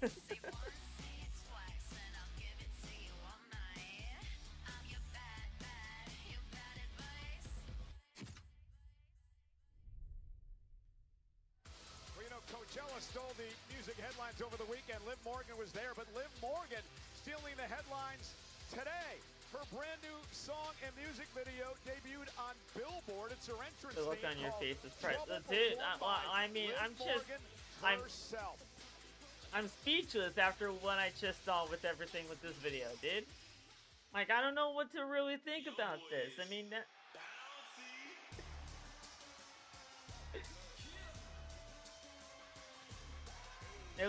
Well, you know, Coachella stole the music headlines over the weekend. Liv Morgan was there, but Liv Morgan stealing the headlines today. Her brand new song and music video debuted on Billboard. It's her entrance. The look on your face is priceless, dude. I mean, I'm speechless after what I just saw with everything with this video, dude. Like, I don't know what to really think about this. I mean, it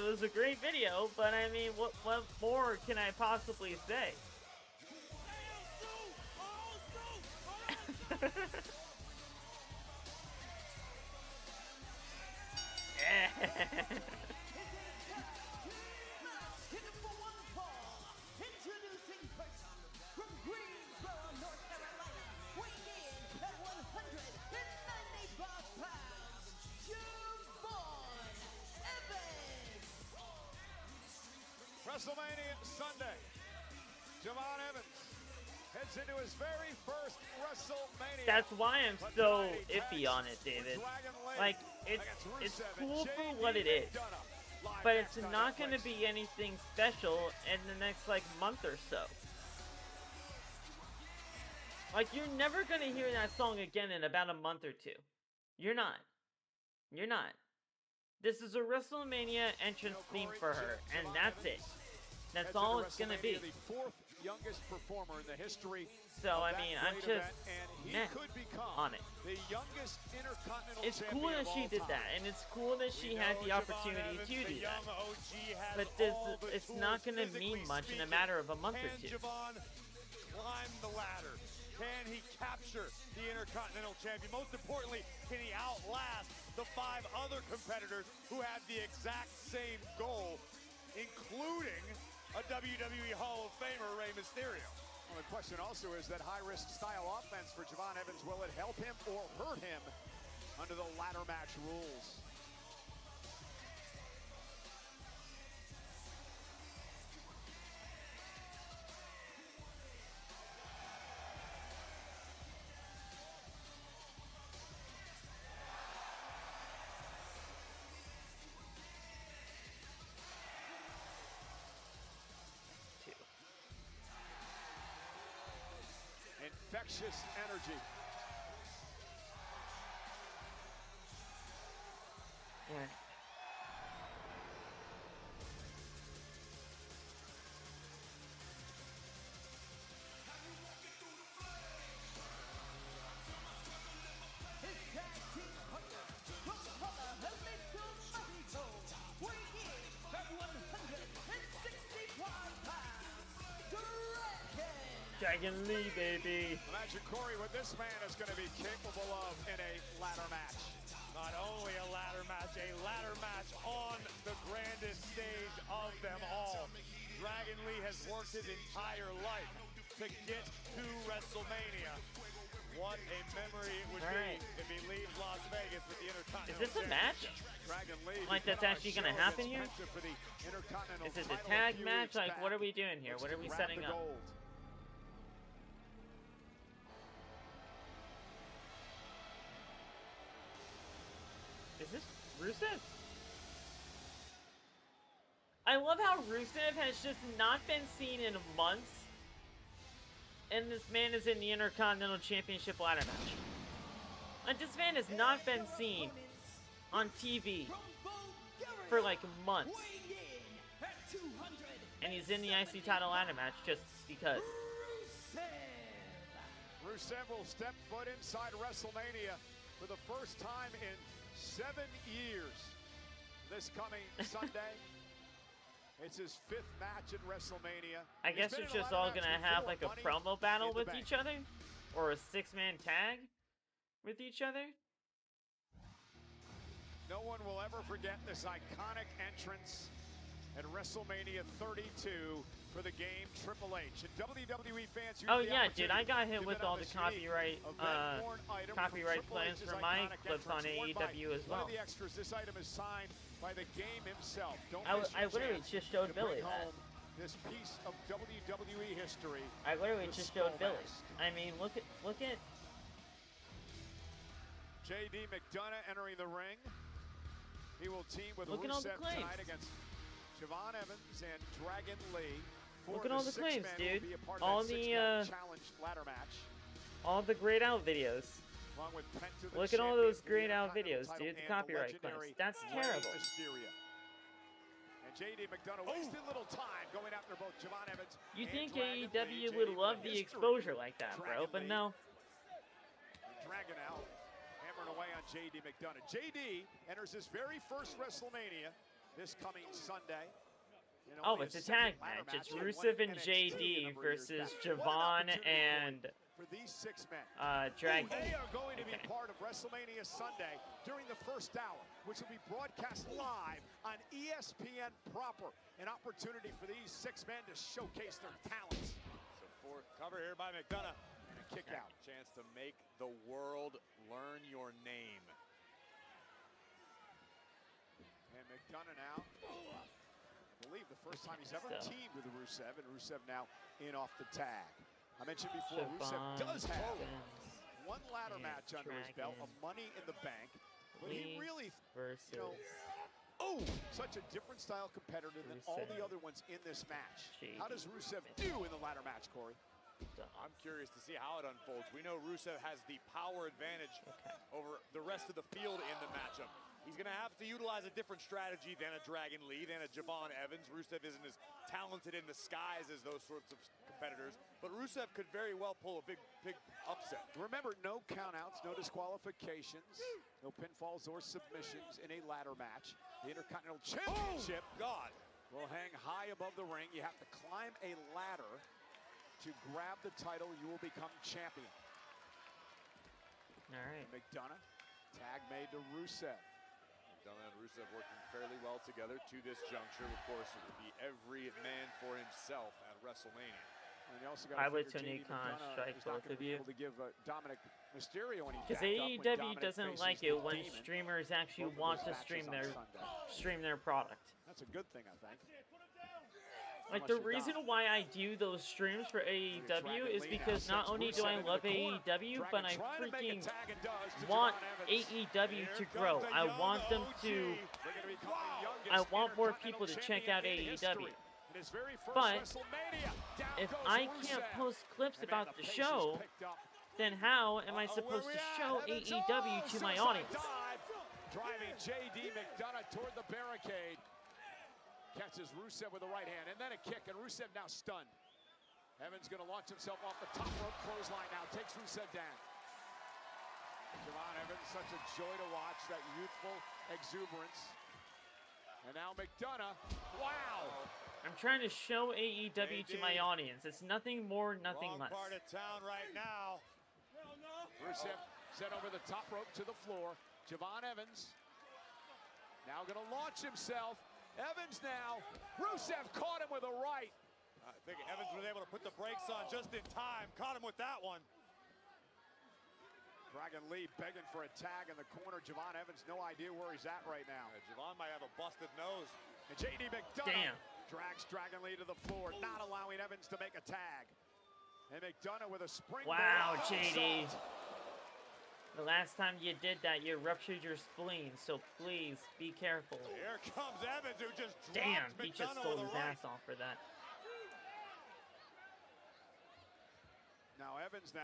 was a great video, but I mean, what more can I possibly say? Introducing first from Greensboro, North Carolina, weighing in at 195 pounds, Javon Evans. WrestleMania Sunday. Javon Evans heads into his very first WrestleMania. That's why I'm so iffy on it, David. Like, it's cool for what it is, but it's not going to be anything special in the next, like, month or so. Like, you're never going to hear that song again in about a month or two. You're not. You're not. This is a WrestleMania entrance theme for her, and that's it. That's all it's going to be. Youngest performer in the history. So I mean, I'm just meh on it. The youngest intercontinental it's cool that she did that, and it's cool that she had the opportunity to do that. But it's not going to mean much in a matter of a month or two. Can Javon climb the ladder? Can he capture the Intercontinental Champion? Most importantly, can he outlast the 5 other competitors who have the exact same goal, including a WWE Hall of Famer, Rey Mysterio? Well, the question also is that high-risk style offense for Javon Evans, will it help him or hurt him under the ladder match rules? infectious energy. Yeah. Dragon Lee, baby. Imagine, Corey, what this man is going to be capable of in a ladder match. Not only a ladder match on the grandest stage of them all. Dragon Lee has worked his entire life to get to WrestleMania. What a memory it would be if he leaves Las Vegas with the Intercontinental Is this a match? Dragon Lee, Like that's actually going to happen here? Is it a tag match? Like, what are we doing here? What are we setting up? Is this Rusev? I love how Rusev has just not been seen in months, and this man is in the Intercontinental Championship ladder match. Like, this man has not been seen on TV for like months, and he's in the IC title ladder match just because. Rusev will step foot inside WrestleMania for the first time in 7 years. This coming Sunday, it's his 5th match at WrestleMania. I guess they're just all gonna have like a promo battle with each other, or a 6-man tag with each other. No one will ever forget this iconic entrance at WrestleMania 32 for the game Triple H. And WWE fans. Oh yeah, dude, I got hit with all the copyright claims for my clips on AEW as well. One of the extras, this item is signed by the game himself. I literally just showed Billy that. This piece of WWE history. I literally just showed Billy. I mean, look at JD McDonagh entering the ring. He will team with Rusev tonight against Javon Evans and Dragon Lee. Look at all the claims, dude. All the ladder match. All the grayed out videos. Look at all those grayed out videos, dude. The copyright claims. That's terrible. And JD McDonagh wasted little time going after both Javon Evans. You think AEW would love the exposure like that, bro? But no. Dragon out, hammering away on JD McDonagh. JD enters his very first WrestleMania this coming Sunday. Oh, it's a tag match. It's Rusev and JD versus Javon and for these 6 men. Dragon. They are going to be part of WrestleMania Sunday during the first hour, which will be broadcast live on ESPN proper. An opportunity for these 6 men to showcase their talents. So for cover here by McDonagh. And a kick out. Chance to make the world learn your name. And McDonagh now. I believe the first time he's ever teamed with Rusev, and Rusev now in off the tag. I mentioned before, Rusev does have one ladder match under his belt, of Money in the Bank, but he really, such a different style competitor than all the other ones in this match. How does Rusev do in the ladder match, Corey? I'm curious to see how it unfolds. We know Rusev has the power advantage over the rest of the field in the matchup. He's going to have to utilize a different strategy than a Dragon Lee, than a Javon Evans. Rusev isn't as talented in the skies as those sorts of competitors, but Rusev could very well pull a big upset. Remember, no countouts, no disqualifications, no pinfalls or submissions in a ladder match. The Intercontinental Championship will hang high above the ring. You have to climb a ladder to grab the title. You will become champion. All right. McDonagh, tag made to Rusev. McDonagh and Rusev working fairly well together to this juncture. Of course, it will be every man for himself at WrestleMania. And you also got I would Tony Khan strike both of you. To give Dominic Mysterio when he because AEW doesn't like it when streamers actually want to stream their product. That's a good thing, I think. Like, the reason why I do those streams for AEW is because not only do I love AEW, but I freaking want AEW to grow. I want them to... I want more people to check out AEW. But if I can't post clips about the show, then how am I supposed to show AEW to my audience? Driving JD McDonagh toward the barricade. Catches Rusev with the right hand, and then a kick, and Rusev now stunned. Evans gonna launch himself off the top rope clothesline now, takes Rusev down. Javon Evans, such a joy to watch, that youthful exuberance. And now McDonagh, wow! I'm trying to show AEW to my audience. It's nothing more, nothing less. Part of town right now. Rusev set over the top rope to the floor. Javon Evans now gonna launch himself. Evans now. Rusev caught him with a right. I think Evans was able to put the brakes on just in time. Caught him with that one. Dragon Lee begging for a tag in the corner. Javon Evans, no idea where he's at right now. Yeah, Javon might have a busted nose. And JD McDonagh drags Dragon Lee to the floor, not allowing Evans to make a tag. And McDonagh with a springboard. Wow, JD. The last time you did that, you ruptured your spleen, so please be careful. Here comes Evans, who just dropped Damn, he just McDonagh stole with his a right. ass off for that. Now Evans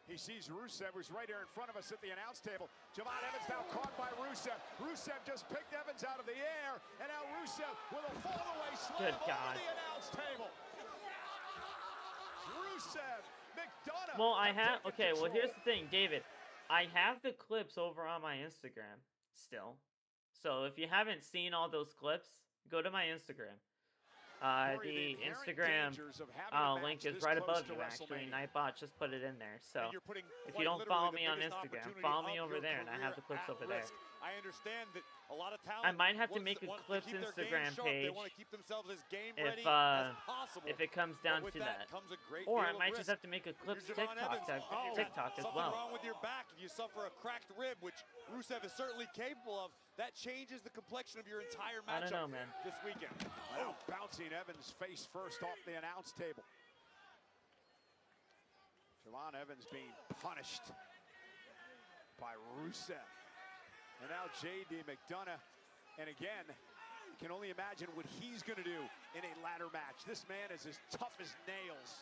he sees Rusev, who's right here in front of us at the announce table. Javon Evans now caught by Rusev. Rusev just picked Evans out of the air, and now Rusev with a fall-away slam over the announce table. Rusev, McDonagh. Well, I have, okay, well, here's the thing, David. I have the clips over on my Instagram still. So if you haven't seen all those clips, go to my Instagram. The Instagram link is right above you, actually. Nightbot just put it in there. So if you don't follow me on Instagram, follow me over there, and I have the clips over there. I understand that a lot of talent I might have to make a clips Instagram page They want to keep themselves as game ready as possible. if it comes down to that. Or I might just have to make a clips TikTok as well. Something wrong with your back if you suffer a cracked rib, which Rusev is certainly capable of. That changes the complexion of your entire matchup I don't know, man. this weekend. Now bouncing Evans face first off the announce table. Javon Evans being punished by Rusev. And now JD McDonagh. And again, you can only imagine what he's going to do in a ladder match. This man is as tough as nails.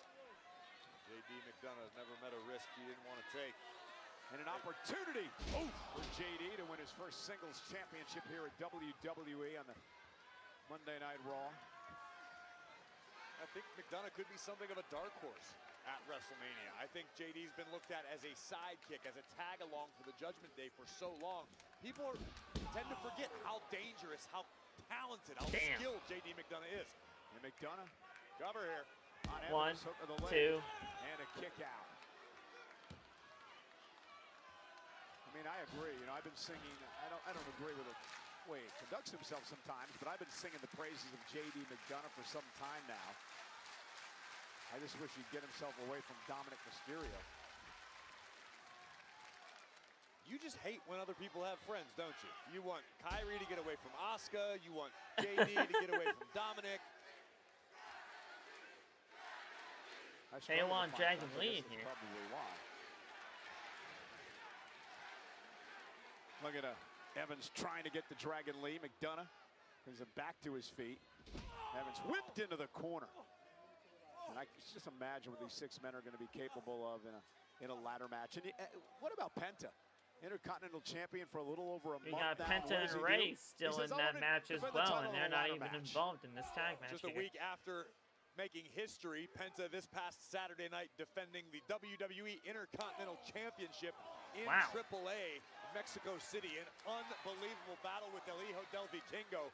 JD McDonagh has never met a risk he didn't want to take. And an opportunity for JD to win his first singles championship here at WWE on the Monday Night Raw. I think McDonagh could be something of a dark horse at WrestleMania. I think JD's been looked at as a sidekick, as a tag-along for the Judgment Day for so long. People tend to forget how dangerous, how talented, how skilled JD McDonagh is. And McDonagh, cover here. On Evans, hook of the leg, and a kick out. I mean, I agree. You know, I've been singing. I don't agree with the way he conducts himself sometimes, but I've been singing the praises of JD McDonagh for some time now. I just wish he'd get himself away from Dominic Mysterio. You just hate when other people have friends, don't you? You want Kairi to get away from Asuka. You want JD to get away from Dominic. They want Dragon Lee in here. Probably why. Look at Evans trying to get the Dragon Lee. McDonagh brings him back to his feet. Evans whipped into the corner. And I can just imagine what these six men are going to be capable of in a ladder match. And what about Penta? Intercontinental champion for a little over a month. You got Penta and Ray still in that match as well, and they're not even involved in this tag match. Just a week after making history, Penta this past Saturday night defending the WWE Intercontinental Championship in AAA Mexico City. An unbelievable battle with El Hijo del Vikingo.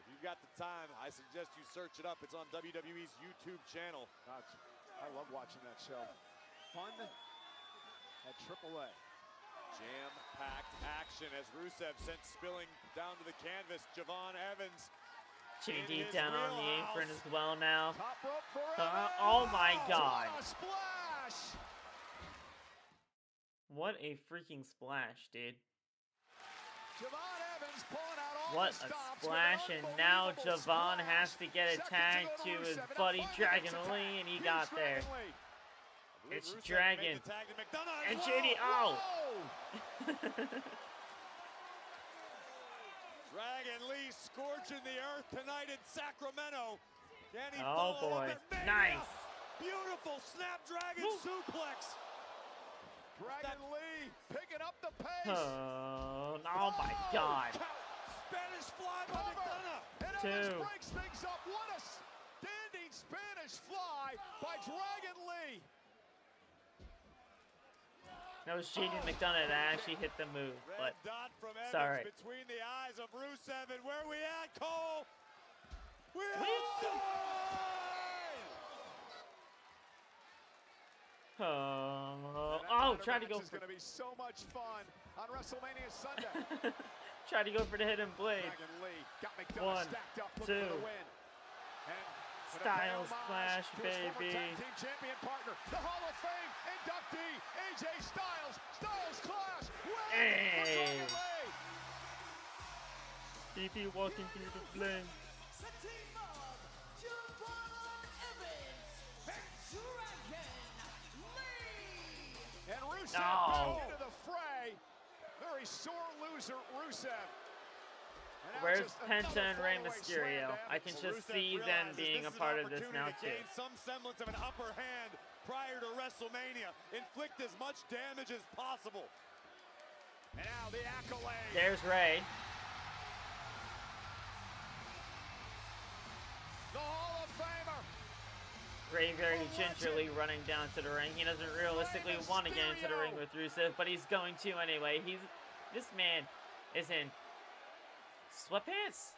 If you've got the time, I suggest you search it up. It's on WWE's YouTube channel. I love watching that show. Fun at AAA. Jam-packed action as Rusev sent spilling down to the canvas. Javon Evans. JD down on the apron as well now. Top rope for oh my God. Splash! What a freaking splash, dude. Javon Evans pulling out all what the a stops splash, and now Javon has to get a tag to his buddy Dragon Lee, and he got there. It's Dragon. And JD, oh! Dragon Lee scorching the earth tonight in Sacramento. Oh boy, nice. Beautiful Snapdragon suplex. Dragon Lee picking up the pace. Oh my God. Spanish fly by McDonagh. And Evans breaks things up. What a standing Spanish fly by Dragon Lee. That was cheating McDonagh that actually hit the move, but dot from Evans sorry. Between the eyes of Rusev, and where we at, Cole? We're tried to go for. It's going to be so much fun on WrestleMania Sunday. Tried to go for the hidden blade. Dragon Lee got McDonagh stacked up, looking for the win. And Styles Clash, baby. Tag team champion partner, the Hall of Fame inductee, AJ Styles. Styles Clash. Hey. DP walking through the flame. And Rusev back into the fray. Very sore loser, Rusev. Where's Penta and Rey Mysterio? I can just see them being a part of this now too. Gain some semblance of an upper hand prior to WrestleMania. Inflict as much damage as possible. And now the accolade. There's Rey. The Hall of Famer. Rey very gingerly running down to the ring. He doesn't realistically want to get into the ring with Rusev, but he's going to anyway. This man is in sweatpants?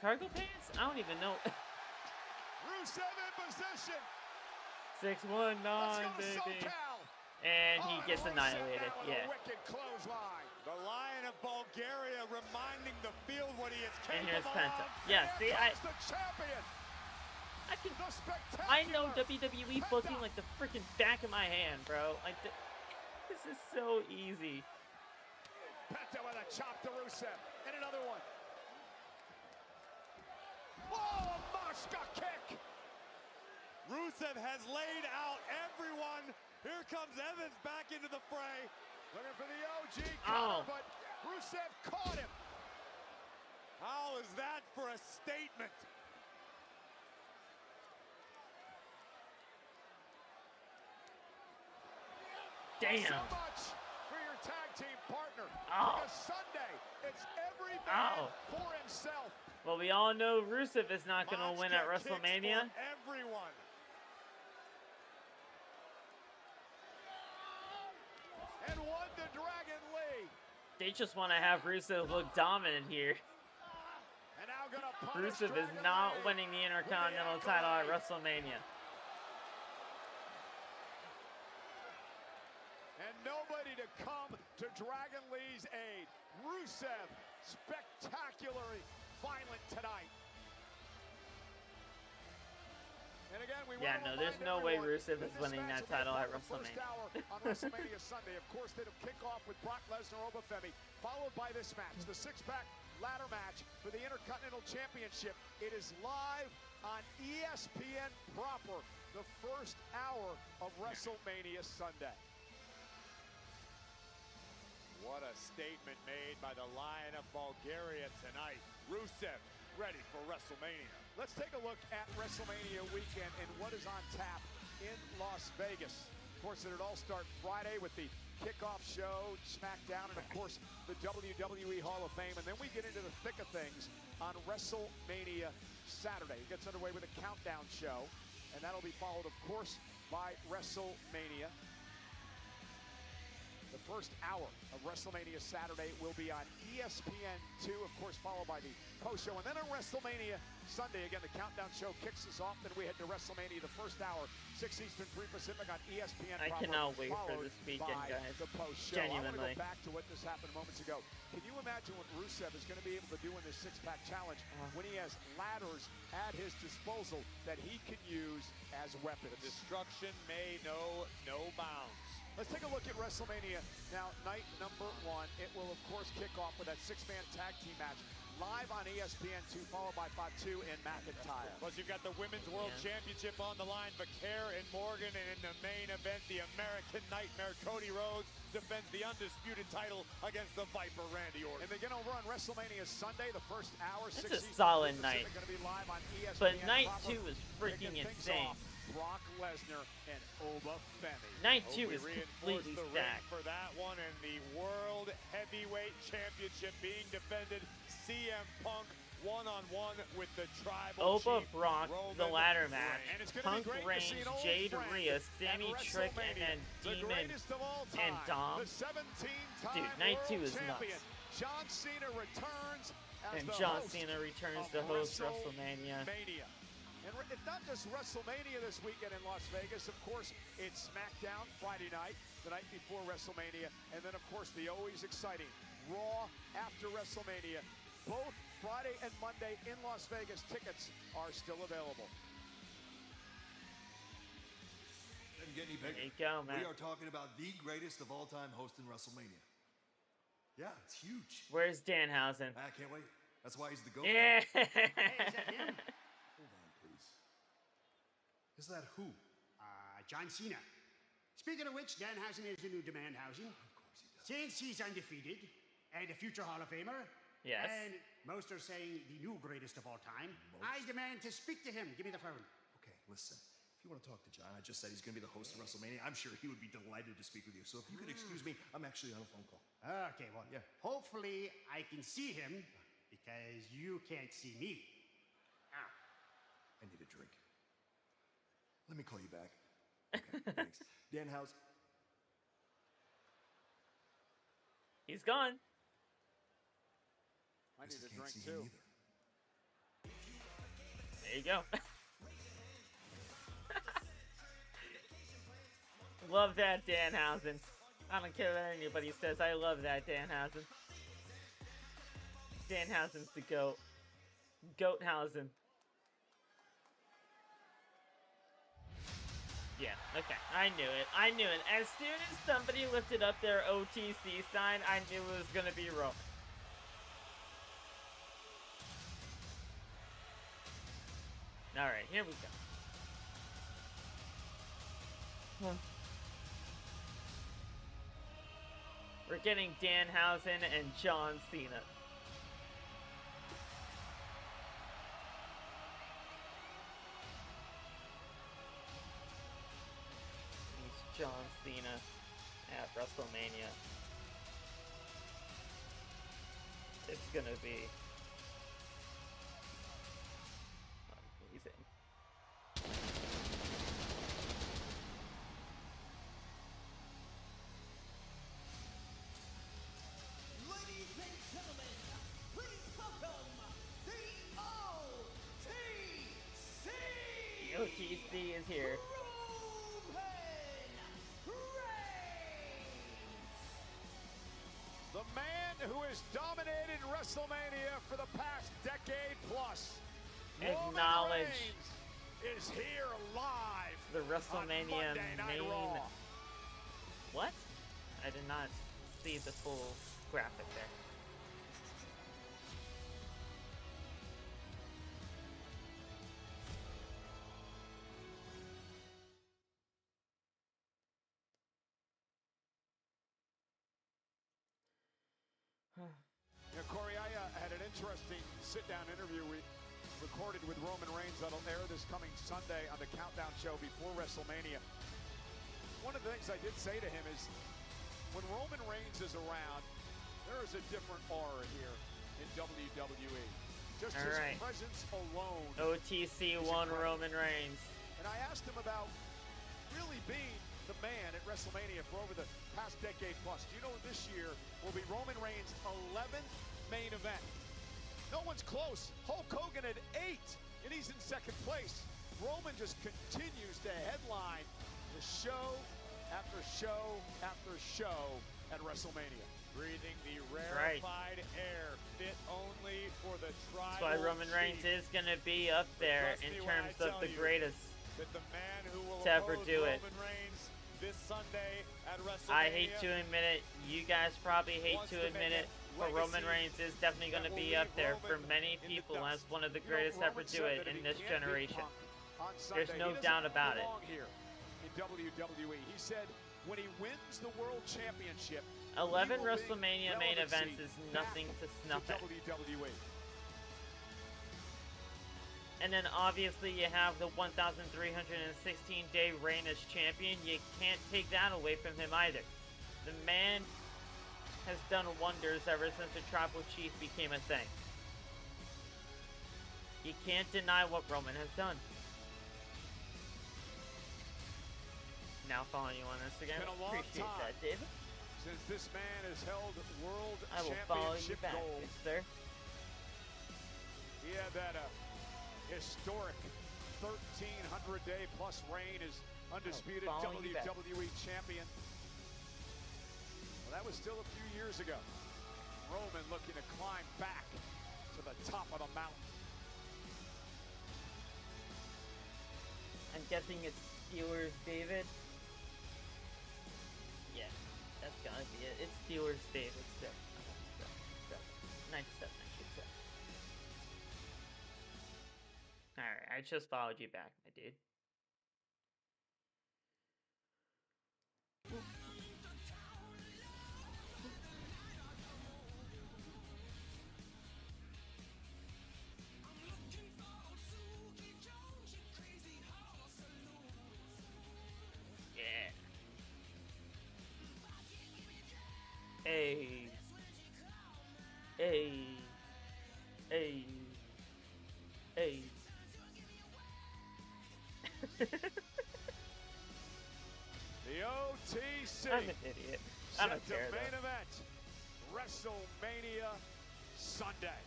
Cargo pants? I don't even know. Rusev in position. 619, baby. And he gets annihilated. Yeah. The Lion of Bulgaria reminding the field what he is capable of. And here's Penta. Yeah, see, I know WWE booking like the freaking back of my hand, bro. Like, this is so easy. Penta with a chop to Rusev. And another one. Oh, a Mashka kick! Rusev has laid out everyone. Here comes Evans back into the fray. Looking for the OG counter, but Rusev caught him. How is that for a statement? Damn. So much for your tag team partner. Because Sunday, it's every man for himself. Well, we all know Rusev is not going to win at WrestleMania. Everyone. And won the Dragon Lee. They just want to have Rusev look dominant here. And now gonna Rusev is not winning the Intercontinental title at WrestleMania. And nobody to come to Dragon Lee's aid. Rusev, spectacularly violent tonight. And again, there's no way Rusev is winning that title at WrestleMania. On WrestleMania Sunday, of course, it'll kick off with Brock Lesnar over Femi, followed by this match, the six-pack ladder match for the Intercontinental Championship. It is live on ESPN proper, the first hour of WrestleMania Sunday. What a statement made by the Lion of Bulgaria tonight. Rusev ready for WrestleMania. Let's take a look at WrestleMania weekend and what is on tap in Las Vegas. Of course, it'll all start Friday with the kickoff show, SmackDown, and of course, the WWE Hall of Fame. And then we get into the thick of things on WrestleMania Saturday. It gets underway with a countdown show, and that'll be followed, of course, by WrestleMania. The first hour of WrestleMania Saturday will be on ESPN2, of course, followed by the post-show. And then on WrestleMania Sunday, again, the countdown show kicks us off. Then we head to WrestleMania, the first hour, 6 Eastern, 3 Pacific on ESPN. I cannot wait for this weekend, guys. The post-show. Genuinely. I want to go back to what just happened moments ago. Can you imagine what Rusev is going to be able to do in this six-pack challenge when he has ladders at his disposal that he can use as weapons? The destruction may know no bounds. Let's take a look at WrestleMania now, night number 1. It will, of course, kick off with that six-man tag team match live on ESPN2, followed by Fatu and McIntyre. Plus, you've got the Women's World Championship on the line. Vaquer and Morgan, and in the main event, the American Nightmare, Cody Rhodes, defends the undisputed title against the Viper, Randy Orton. And they get over on WrestleMania Sunday, the first hour. It's a solid night. But night 2 is freaking insane. Brock Lesnar and Oba Femi. Night 2 We is reinforced completely the ring stacked. for that one, and the World Heavyweight Championship being defended. CM Punk one-on-one with the Tribal Oba Chief, Brock, Roman the ladder match. Reigns. And it's gonna Punk be great to Reigns, see an old Jade friend Rhea, at Sammy Trick, and WrestleMania, then the Demon greatest of all and time, Dom. the 17-time Dude, Night 2 world is champion. nuts. John Cena returns as And the John host Cena returns of to host WrestleMania. Mania. And it's not just WrestleMania this weekend in Las Vegas. Of course, it's SmackDown Friday night, the night before WrestleMania. And then, of course, the always exciting Raw after WrestleMania. Both Friday and Monday in Las Vegas. Tickets are still available. Doesn't get any bigger. There you go, man. We are talking about the greatest of all time hosting WrestleMania. Yeah, it's huge. Where's Danhausen? I can't wait. That's why he's the GOAT. Yeah. Hey, is that him? Hold on, please. Is that who? John Cena. Speaking of which, Danhausen is the new Demandhausen. Of course he does. Since he's undefeated and a future Hall of Famer, Yes. and most are saying the new greatest of all time, I demand to speak to him. Give me the phone. Okay, listen. If you want to talk to John, I just said he's going to be the host of WrestleMania. I'm sure he would be delighted to speak with you. So if you could excuse me, I'm actually on a phone call. Okay, well, hopefully I can see him because you can't see me. I need a drink. Let me call you back. Okay, thanks. Danhausen. He's gone. I need a can't drink see too. him either. There you go. Love that, Danhausen. I don't care what anybody says. I love that, Danhausen. Danhausen's the GOAT. Goathausen. Yeah, okay. I knew it. I knew it. As soon as somebody lifted up their OTC sign, I knew it was going to be Roman. Alright, here we go. We're getting Danhausen and John Cena. He's John Cena at WrestleMania. It's gonna be amazing. Ladies and gentlemen, please welcome the OTC! The OTC is here. The man who has dominated WrestleMania for the past decade plus. Acknowledge Roman Reigns is here live. the WrestleMania on Monday Night main. Raw. What? I did not see the full graphic there. You know, Corey, I had an interesting sit-down interview we recorded with Roman Reigns that'll air this coming Sunday on the Countdown Show before WrestleMania. One of the things I did say to him is, when Roman Reigns is around, there is a different aura here in WWE. Just his presence alone. OTC won Roman Reigns. And I asked him about really being the man at WrestleMania for over the past decade plus. Do you know this year will be Roman Reigns' 11th main event? No one's close. Hulk Hogan at 8, and he's in second place. Roman just continues to headline the show after show after show at WrestleMania. Breathing the rarefied air fit only for the Tribal That's why Roman Reigns is going to be up there in terms of the greatest that the man who will to ever do it. Roman Reigns this Sunday at WrestleMania. I hate to admit it. You guys probably hate to admit it. But Roman Reigns is definitely going to be up there for many people as one of the greatest ever to do it in this generation. There's no doubt about it. Here in WWE, he said when he wins the World Championship, 11 WrestleMania main events is nothing to snuff at. WWE. And then obviously you have the 1,316-day reign as champion. You can't take that away from him either. The man has done wonders ever since the Tribal Chief became a thing. You can't deny what Roman has done. Now following you on Instagram. Appreciate that, David. Since this man has held world I will follow you championship back, gold. sir. He had that historic 1,300-day plus reign as undisputed WWE champion. Well, that was still a few years ago. Roman looking to climb back to the top of the mountain. I'm guessing it's Steelers, David. Yeah, that's gotta be it. It's Steelers, David. Step. 97, I should say. Alright, I just followed you back, my dude. Hey. Hey. Hey. Hey. The OTC. I'm an idiot. I don't care, main though. event, WrestleMania Sunday.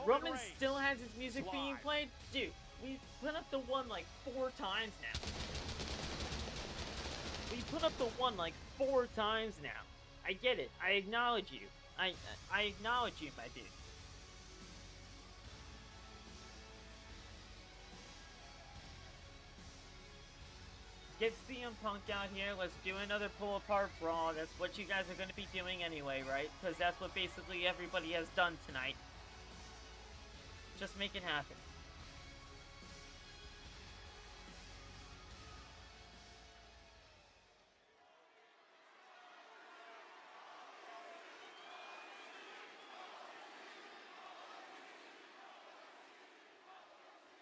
Roman Reigns still has his music live. being played? Dude, we put up the one like 4 times now. We put up the one like 4 times now. I get it. I acknowledge you. I acknowledge you, my dude. Get CM Punk out here. Let's do another pull-apart brawl. That's what you guys are going to be doing anyway, right? Because that's what basically everybody has done tonight. Just make it happen.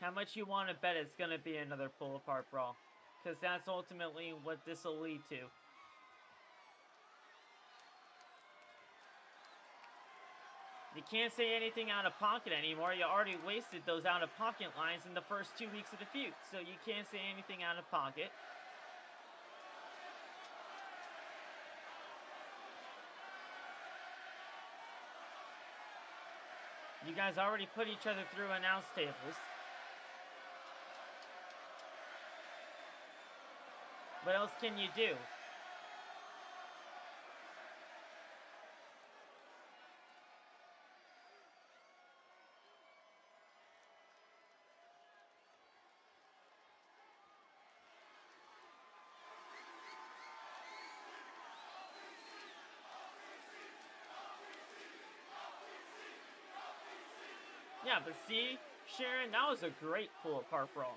How much you want to bet it's going to be another pull-apart brawl? Because that's ultimately what this will lead to. You can't say anything out of pocket anymore. You already wasted those out-of-pocket lines in the first 2 weeks of the feud. So you can't say anything out of pocket. You guys already put each other through announce tables. What else can you do? Yeah, but see, Sharon, that was a great pull-apart brawl.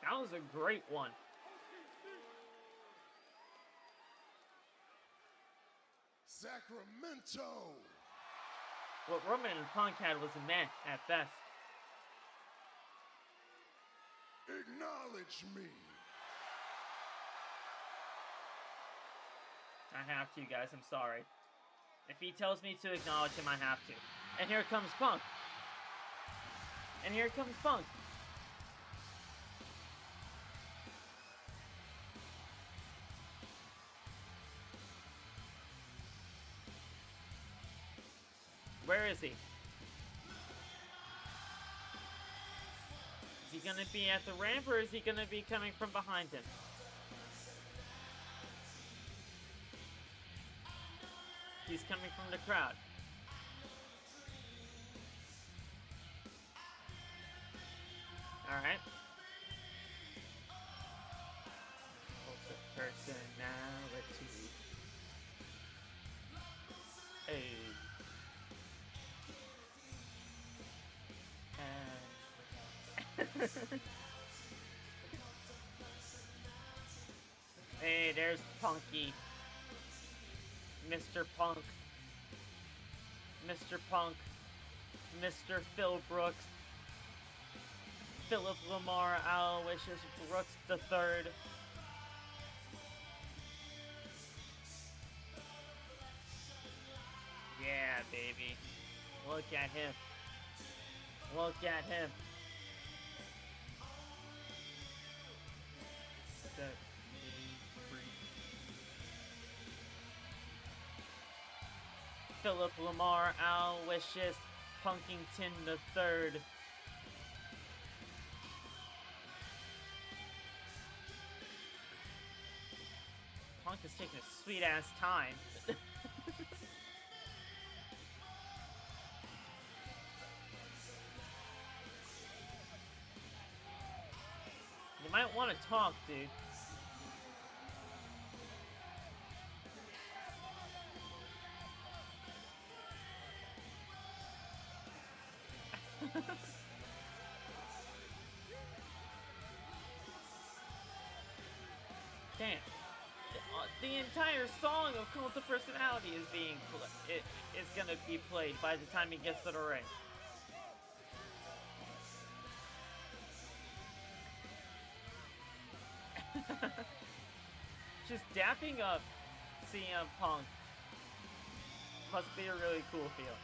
That was a great one. Sacramento. What Roman and Punk had was a meh at best. Acknowledge me. I have to, guys. I'm sorry. If he tells me to acknowledge him, I have to. And here comes Punk. And here comes Punk. Where is he? Is he gonna be at the ramp or is he gonna be coming from behind him? He's coming from the crowd. Alright. Personality. Hey. Hey, there's Punky. Mr. Punk. Mr. Punk. Mr. Phil Brooks. Philip Lamar Aloysius Brooks III. Yeah, baby. Look at him. Look at him. Philip Lamar Aloysius Punkington III. Punk is taking a sweet ass time. You might want to talk, dude. Damn. The entire song of Cult of Personality is being is gonna be played by the time he gets to the ring. Just dapping up CM Punk must be a really cool feel.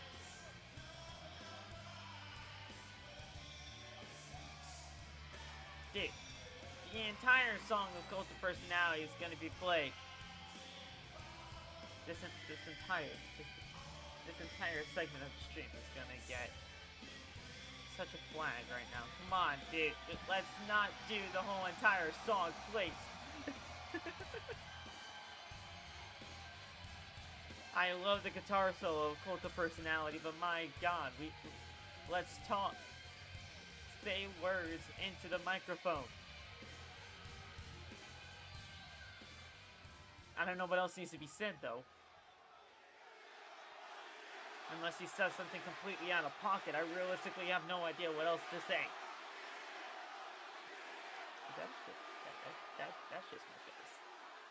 Dude, the entire song of Cult of Personality is gonna be played. This entire segment of the stream is gonna get such a flag right now. Come on, dude. Let's not do the whole entire song, please. I love the guitar solo of Cult of Personality, but my God, let's talk. Say words into the microphone. I don't know what else needs to be said, though. Unless he says something completely out of pocket, I realistically have no idea what else to say. That's just my face.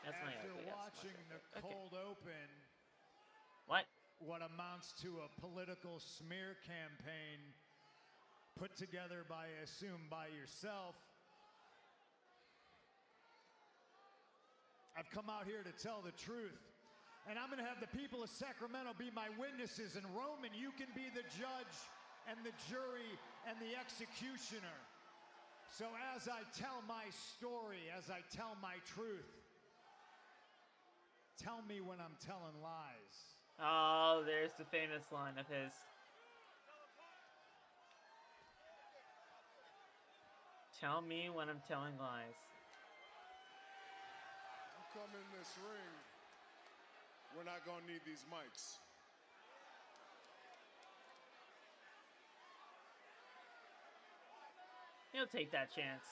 That's my After ugly ass. watching the cold open, what amounts to a political smear campaign put together by, I assume, by yourself, I've come out here to tell the truth. And I'm going to have the people of Sacramento be my witnesses. And Roman, you can be the judge and the jury and the executioner. So as I tell my story, as I tell my truth, tell me when I'm telling lies. Oh, there's the famous line of his. Tell me when I'm telling lies. You come in this ring, we're not gonna need these mics. He'll take that chance.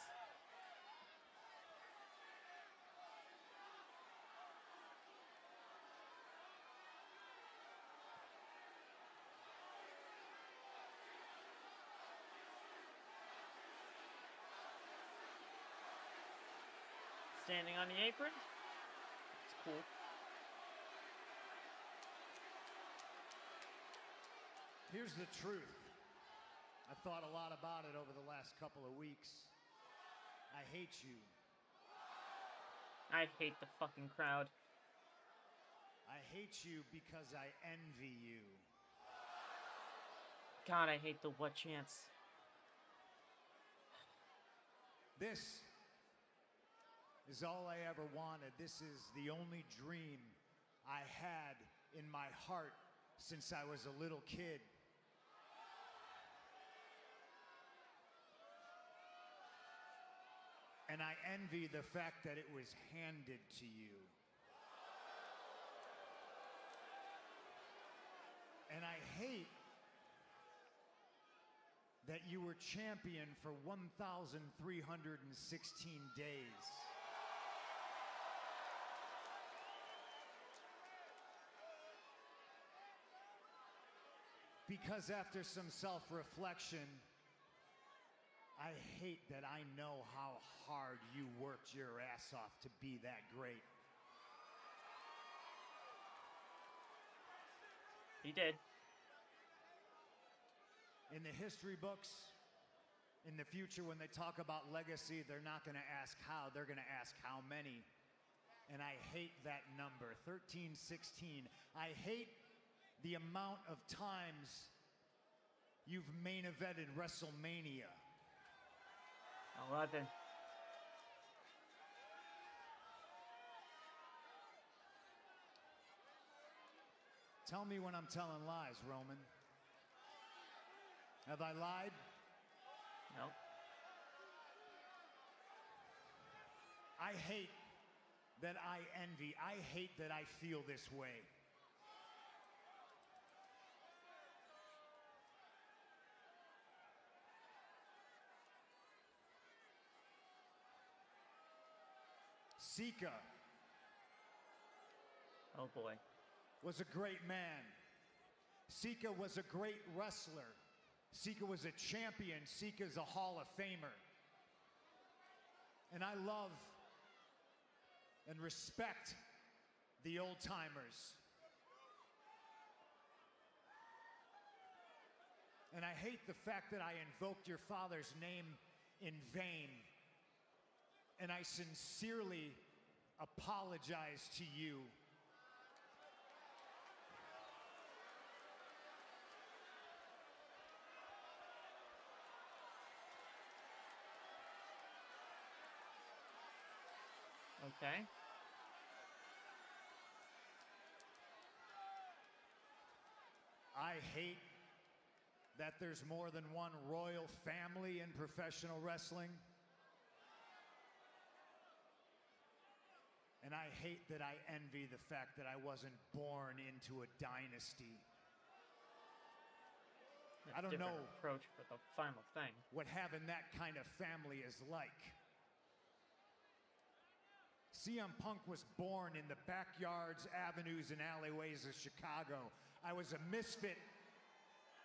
Standing on the apron. It's cool. Here's the truth. I thought a lot about it over the last couple of weeks. I hate you. I hate the fucking crowd. I hate you because I envy you. God, I hate the what chance. This is all I ever wanted. This is the only dream I had in my heart since I was a little kid. And I envy the fact that it was handed to you. And I hate that you were champion for 1,316 days. Because after some self-reflection, I hate that I know how hard you worked your ass off to be that great. He did. In the history books, In the future, when they talk about legacy, they're not going to ask how, they're going to ask how many. And I hate that number, 13, 16. I hate the amount of times you've main evented WrestleMania. 11. Tell me when I'm telling lies, Roman. Have I lied? No. I hate that I envy. I hate that I feel this way. Sika. Oh boy. Was a great man. Sika was a great wrestler. Sika was a champion. Sika's a Hall of Famer. And I love and respect the old timers. And I hate the fact that I invoked your father's name in vain. And I sincerely apologize to you. Okay. I hate that there's more than one royal family in professional wrestling. And I hate that I envy the fact that I wasn't born into a dynasty. I don't know approach for the final thing. What having that kind of family is like. CM Punk was born in the backyards, avenues, and alleyways of Chicago. I was a misfit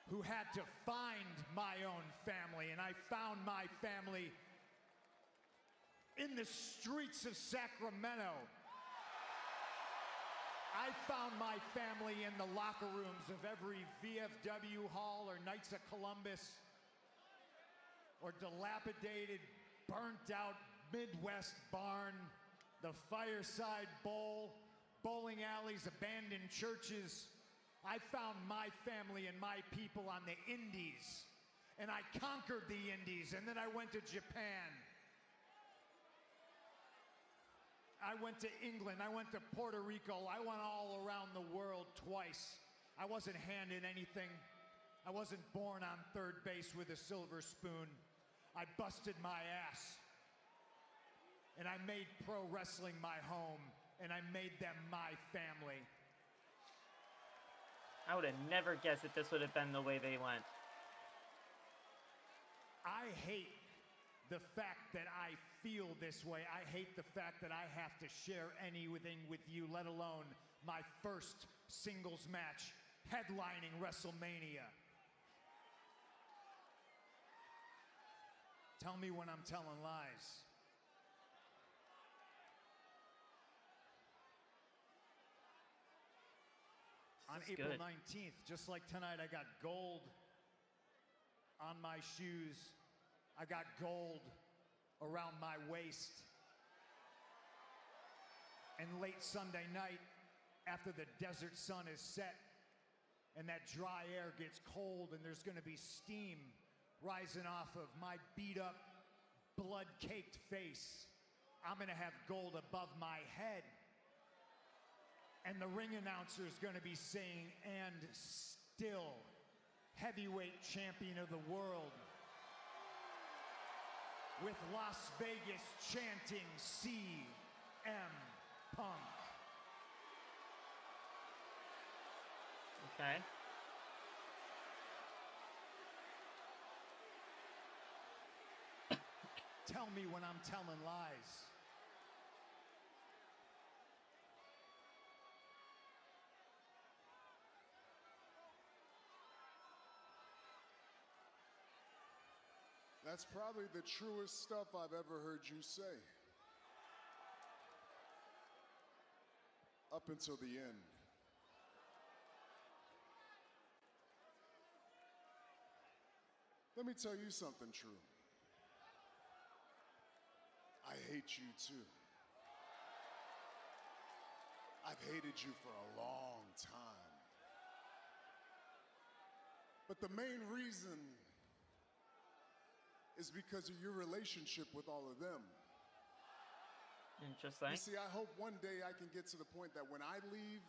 who had to find my own family, and I found my family in the streets of Sacramento. I found my family in the locker rooms of every VFW hall or Knights of Columbus or dilapidated, burnt out Midwest barn, the Fireside Bowl, bowling alleys, abandoned churches. I found my family and my people on the Indies, and I conquered the Indies, and then I went to Japan. I went to England, I went to Puerto Rico, I went all around the world twice. I wasn't handed anything. I wasn't born on third base with a silver spoon. I busted my ass. And I made pro wrestling my home, and I made them my family. I would have never guessed that this would have been the way they went. I hate the fact that I feel this way. I hate the fact that I have to share anything with you, let alone my first singles match headlining WrestleMania. Tell me when I'm telling lies. On April 19th, just like tonight, I got gold on my shoes. I got gold around my waist. And late Sunday night, after the desert sun is set and that dry air gets cold and there's going to be steam rising off of my beat up, blood-caked face, I'm going to have gold above my head. And the ring announcer is going to be saying, and still heavyweight champion of the world, with Las Vegas chanting CM Punk. Okay. Tell me when I'm telling lies. That's probably the truest stuff I've ever heard you say. Up until the end. Let me tell you something true. hate you too. I've hated you for a long time. But the main reason is because of your relationship with all of them. Interesting. You see, I hope one day I can get to the point that when I leave,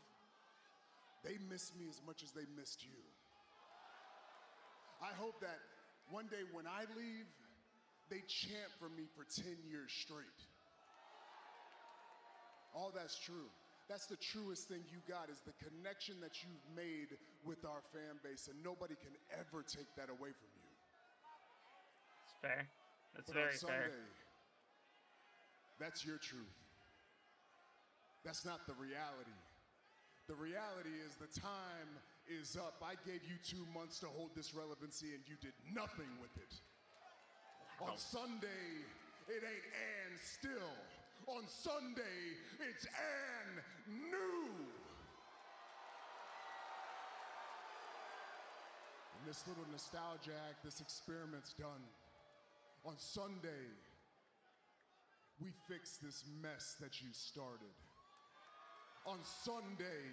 they miss me as much as they missed you. I hope that one day when I leave, they chant for me for 10 years straight. All that's true. That's the truest thing you got, is the connection that you've made with our fan base, and nobody can ever take that away from you. It's fair. That's But very on Sunday, fair. that's your truth. That's not the reality. The reality is the time is up. I gave you 2 months to hold this relevancy, and you did nothing with it. On Sunday, it ain't and still. On Sunday, it's and new. And this little nostalgia act, this experiment's done. On Sunday, we fix this mess that you started. On Sunday,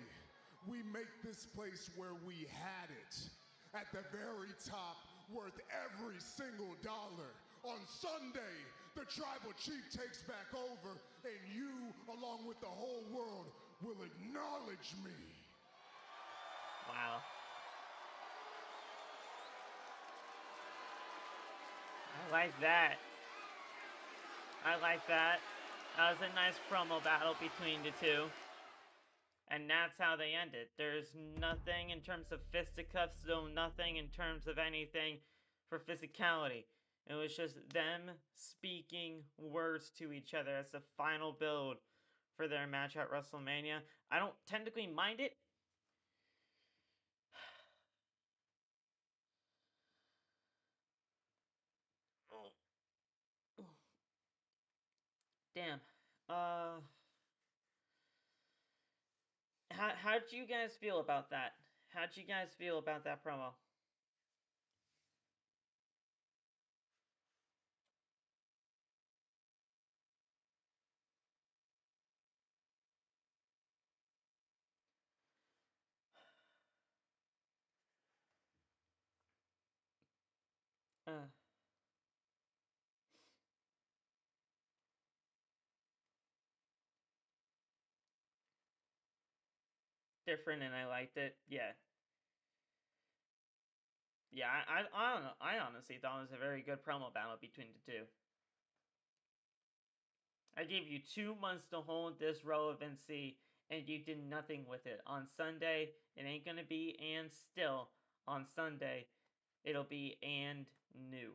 we make this place where we had it at the very top, worth every single dollar. On Sunday, the tribal chief takes back over, and you, along with the whole world, will acknowledge me. Wow. I like that. I like that. That was a nice promo battle between the two. And that's how they ended. There's nothing in terms of fisticuffs, no nothing in terms of anything for physicality. It was just them speaking words to each other as the final build for their match at WrestleMania. I don't technically mind it. Damn. How'd you guys feel about that? How'd you guys feel about that promo? Different, and I liked it. Yeah. Yeah, I don't know. I honestly thought it was a very good promo battle between the two. I gave you 2 months to hold this relevancy, and you did nothing with it. On Sunday, it ain't gonna be and still. On Sunday, it'll be and new.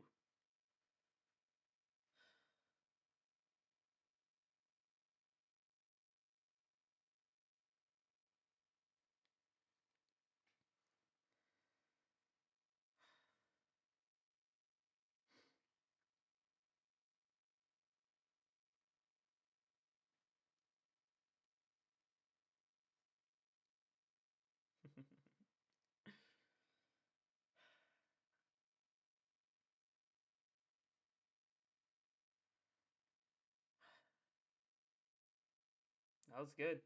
That was good.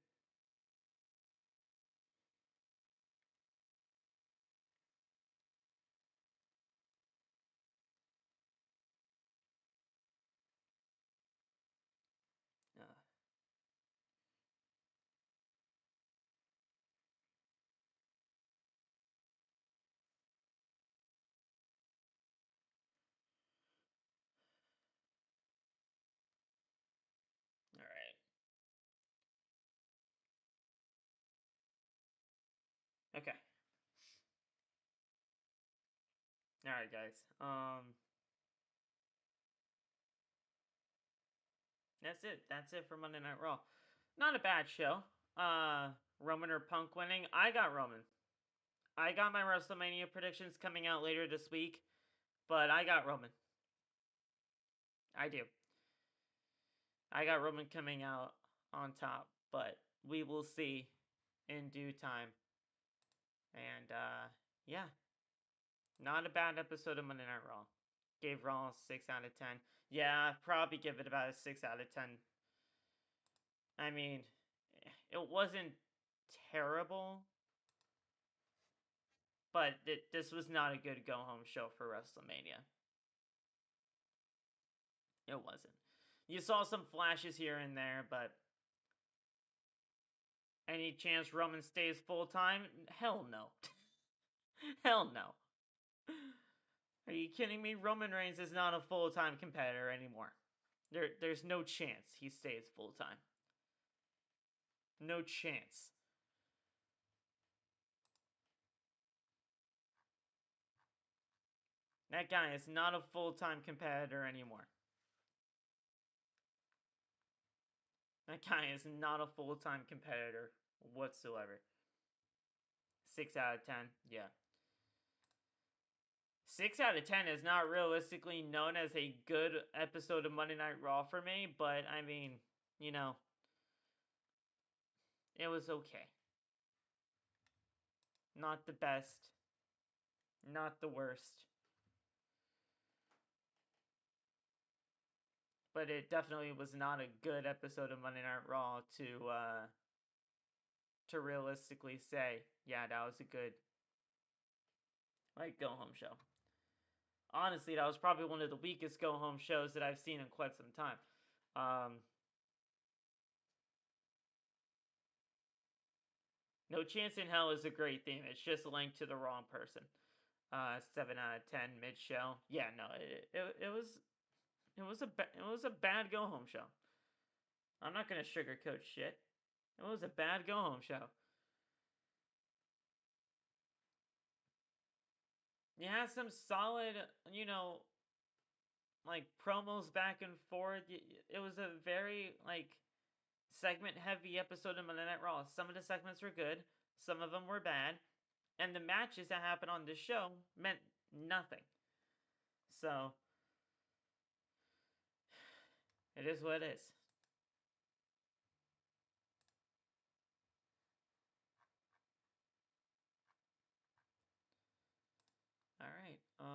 Alright. Okay. Alright, guys. That's it. That's it for Monday Night Raw. Not a bad show. Roman or Punk winning. I got Roman. I got my WrestleMania predictions coming out later this week, but I got Roman. I do. I got Roman coming out on top, but we will see in due time. And, yeah. Not a bad episode of Monday Night Raw. Gave Raw a 6 out of 10. Yeah, I'd probably give it about a 6 out of 10. I mean, it wasn't terrible, but this was not a good go-home show for WrestleMania. It wasn't. You saw some flashes here and there, but any chance Roman stays full-time? Hell no. Hell no. Are you kidding me? Roman Reigns is not a full-time competitor anymore. There's no chance he stays full-time. No chance. That guy is not a full-time competitor anymore. That guy is not a full-time competitor whatsoever. 6 out of 10, yeah. 6 out of 10 is not realistically known as a good episode of Monday Night Raw for me, but I mean, you know, it was okay. Not the best. Not the worst. But it definitely was not a good episode of Monday Night Raw to realistically say, yeah, that was a good, like, go-home show. Honestly, that was probably one of the weakest go-home shows that I've seen in quite some time. No Chance in Hell is a great theme. It's just linked to the wrong person. 7 out of 10 mid-show. Yeah, no, it was a bad go-home show. I'm not gonna sugarcoat shit. It was a bad go-home show. You had some solid, you know, like promos back and forth. It was a very like segment-heavy episode of Monday Night Raw. Some of the segments were good, some of them were bad, and the matches that happened on this show meant nothing. So it is what it is. All right. All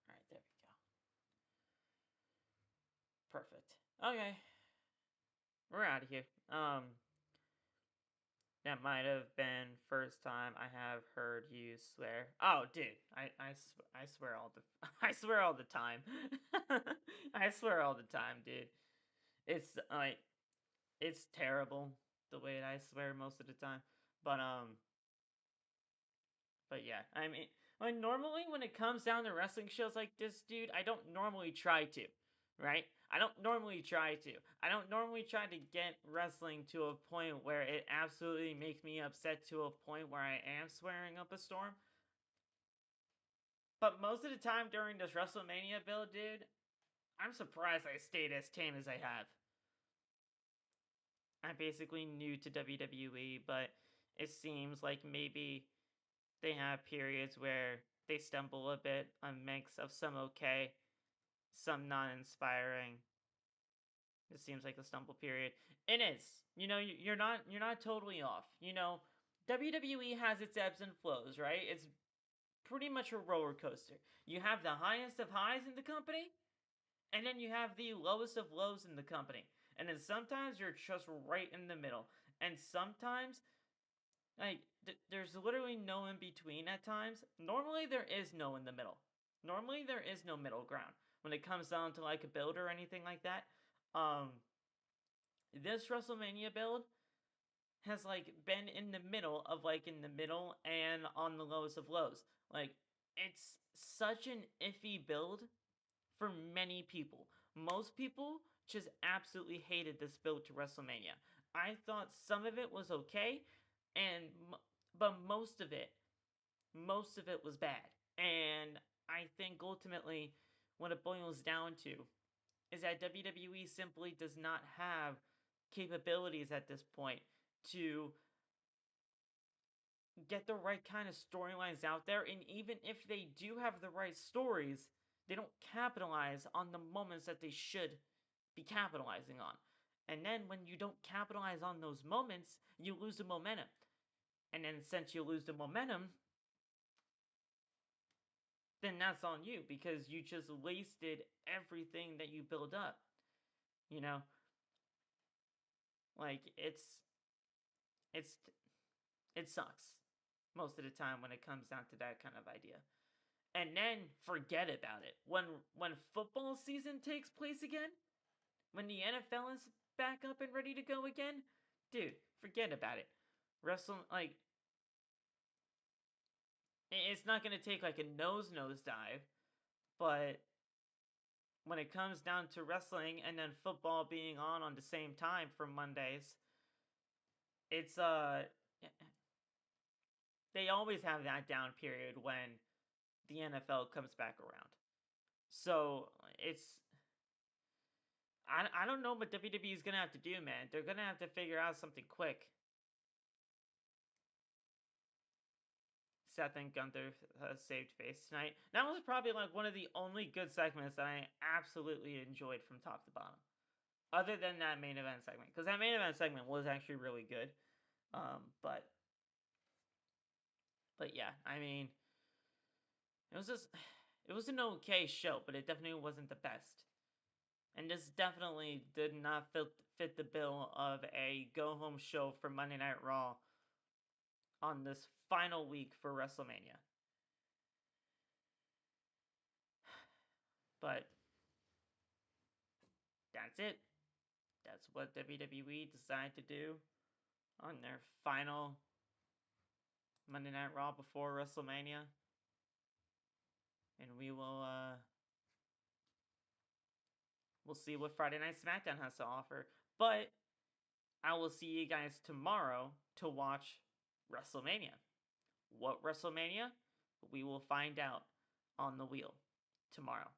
right, there we go. Perfect. Okay. We're out of here. That might have been first time I have heard you swear. Oh, dude, I swear all the I swear all the time. I swear all the time, dude. It's like it's terrible the way I swear most of the time. But yeah, I mean, like normally when it comes down to wrestling shows like this, dude, I don't normally try to, right? I don't normally try to. I don't normally try to get wrestling to a point where it absolutely makes me upset to a point where I am swearing up a storm. But most of the time during this WrestleMania build, dude, I'm surprised I stayed as tame as I have. I'm basically new to WWE, but it seems like maybe they have periods where they stumble a bit, a mix of some okay, some not inspiring. It seems like a stumble period. It is. You know, you're not totally off. You know, WWE has its ebbs and flows, right? It's pretty much a roller coaster. You have the highest of highs in the company, and then you have the lowest of lows in the company. And then sometimes you're just right in the middle. And sometimes, like, there's literally no in between at times. Normally, there is no in the middle. Normally, there is no middle ground when it comes down to, like, a build or anything like that. This WrestleMania build has, like, been in the middle of, like, in the middle and on the lowest of lows. Like, it's such an iffy build for many people. Most people just absolutely hated this build to WrestleMania. I thought some of it was okay, but most of it was bad. And I think ultimately what it boils down to is that WWE simply does not have capabilities at this point to get the right kind of storylines out there, and even if they do have the right stories, they don't capitalize on the moments that they should be capitalizing on. And then when you don't capitalize on those moments, you lose the momentum. And then since you lose the momentum, then that's on you, because you just wasted everything that you build up. You know? Like, it sucks most of the time when it comes down to that kind of idea. And then forget about it. When football season takes place again, when the NFL is back up and ready to go again, dude, forget about it. It's not going to take like a nose dive, but when it comes down to wrestling and then football being on the same time for Mondays, it's they always have that down period when the NFL comes back around. So I don't know what WWE is going to have to do, man. They're going to have to figure out something quick. Seth and Gunther saved face tonight. That was probably like one of the only good segments that I absolutely enjoyed from top to bottom. Other than that main event segment. Because that main event segment was actually really good. But yeah, I mean, it was an okay show, but it definitely wasn't the best. And this definitely did not fit the bill of a go-home show for Monday Night Raw on this final week for WrestleMania. But that's it. That's what WWE decided to do on their final Monday Night Raw before WrestleMania. And we'll see what Friday Night SmackDown has to offer. But I will see you guys tomorrow to watch WrestleMania. What WrestleMania? We will find out on the wheel tomorrow.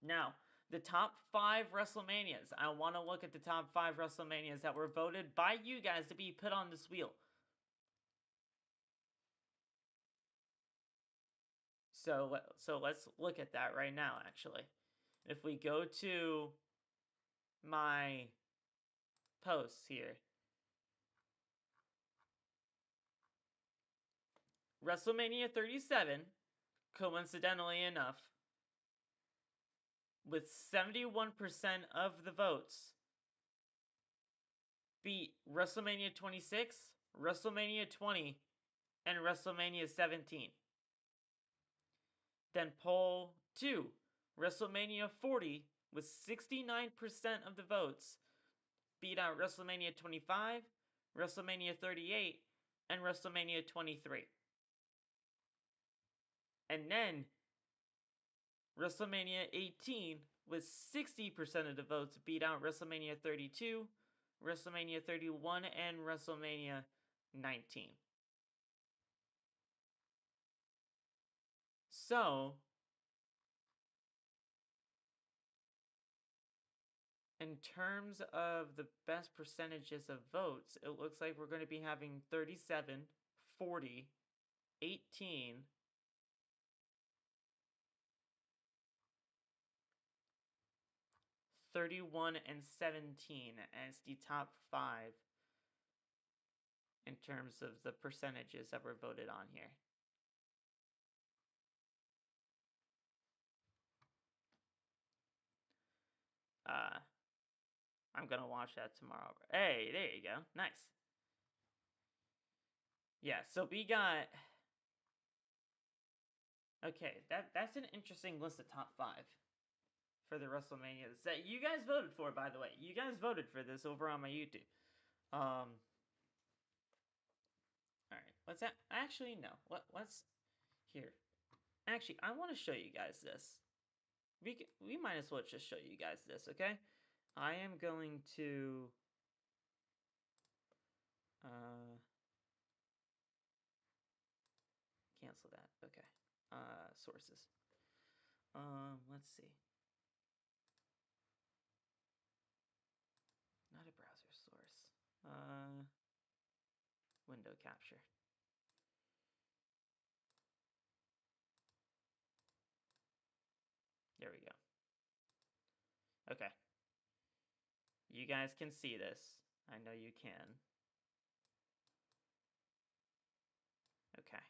Now, the top 5 WrestleManias. I want to look at the top 5 WrestleManias that were voted by you guys to be put on this wheel. So let's look at that right now, actually. If we go to my posts here. WrestleMania 37, coincidentally enough, with 71% of the votes, beat WrestleMania 26, WrestleMania 20, and WrestleMania 17. Then poll 2, WrestleMania 40, with 69% of the votes, beat out WrestleMania 25, WrestleMania 38, and WrestleMania 23. And then WrestleMania 18, with 60% of the votes, beat out WrestleMania 32, WrestleMania 31, and WrestleMania 19. So, in terms of the best percentages of votes, it looks like we're going to be having 37, 40, 18, 31, and 17 as the top 5 in terms of the percentages that were voted on here. I'm gonna watch that tomorrow. Hey, there you go. Nice. Yeah, so we got... Okay, that's an interesting list of top 5 for the WrestleManias that you guys voted for, by the way. You guys voted for this over on my YouTube. Alright, what's that? Actually, no. What's... Here. Actually, I want to show you guys this. We might as well just show you guys this, okay? I am going to... cancel that. Okay. Sources. Let's see. Not a browser source. Window capture. Okay. You guys can see this. I know you can. Okay.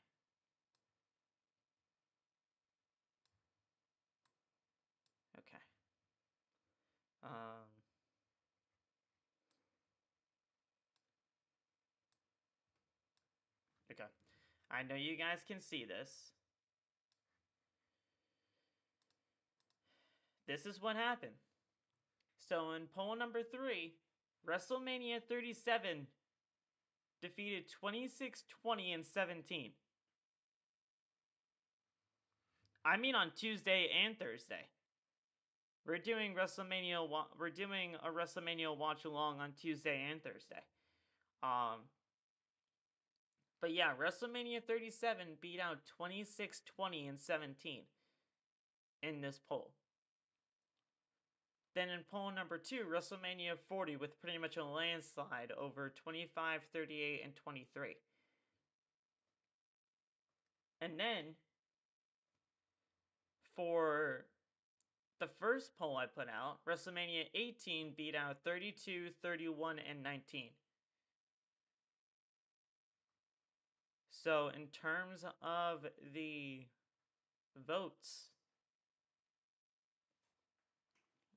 Okay. Okay. I know you guys can see this. This is what happened. So in poll number 3, WrestleMania 37 defeated 26, 20, and 17. I mean on Tuesday and Thursday. We're doing a WrestleMania watch along on Tuesday and Thursday. But yeah, WrestleMania 37 beat out 26, 20, and 17 in this poll. Then in poll number 2, WrestleMania 40 with pretty much a landslide over 25, 38, and 23. And then for the first poll I put out, WrestleMania 18 beat out 32, 31, and 19. So in terms of the votes,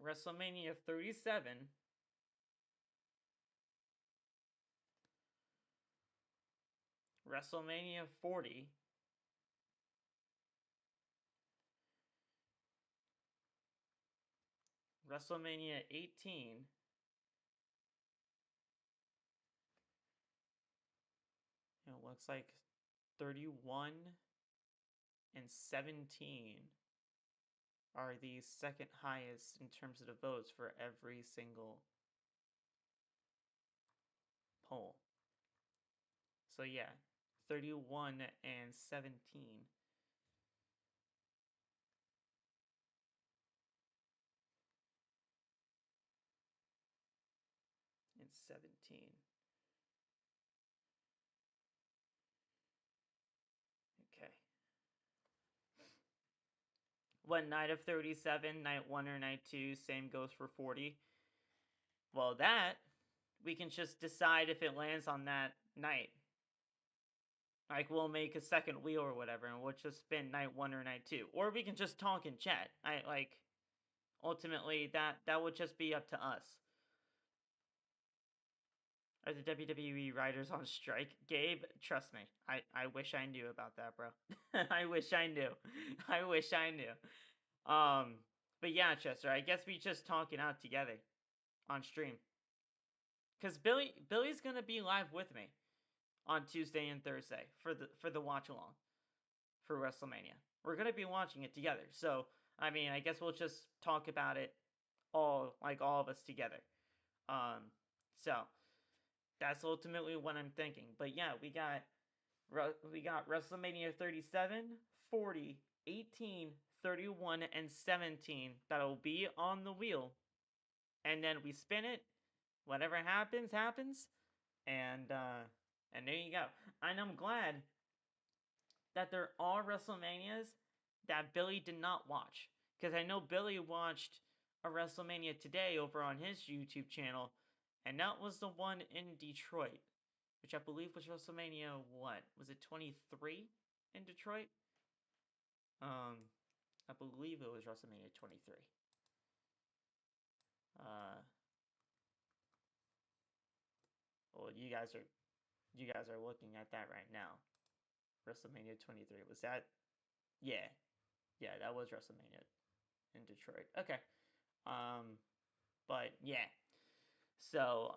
WrestleMania 37 WrestleMania 40 WrestleMania 18 it looks like 31 and 17 are the second highest in terms of the votes for every single poll. So yeah, 31 and 17. And 17. Okay. What, night of 37, night 1 or night 2, same goes for 40? Well, that, we can just decide if it lands on that night. Like, we'll make a second wheel or whatever, and we'll just spin night 1 or night 2. Or we can just talk in chat. Ultimately, that would just be up to us. Are the WWE writers on strike? Gabe, trust me, I wish I knew about that, bro. I wish I knew. I wish I knew. But yeah, Chester, I guess we just talk it out together on stream. Because Billy's gonna be live with me on Tuesday and Thursday for the watch along for WrestleMania. We're gonna be watching it together. So I mean, I guess we'll just talk about it all of us together. So that's ultimately what I'm thinking. But yeah, we got WrestleMania 37, 40, 18, 31, and 17 that'll be on the wheel. And then we spin it. Whatever happens, happens. And there you go. And I'm glad that there are WrestleManias that Billy did not watch. Because I know Billy watched a WrestleMania today over on his YouTube channel. And that was the one in Detroit. Which I believe was WrestleMania, what? Was it 23 in Detroit? I believe it was WrestleMania 23. Well, you guys are looking at that right now. WrestleMania 23. Was that? Yeah. Yeah, that was WrestleMania in Detroit. Okay. But yeah. So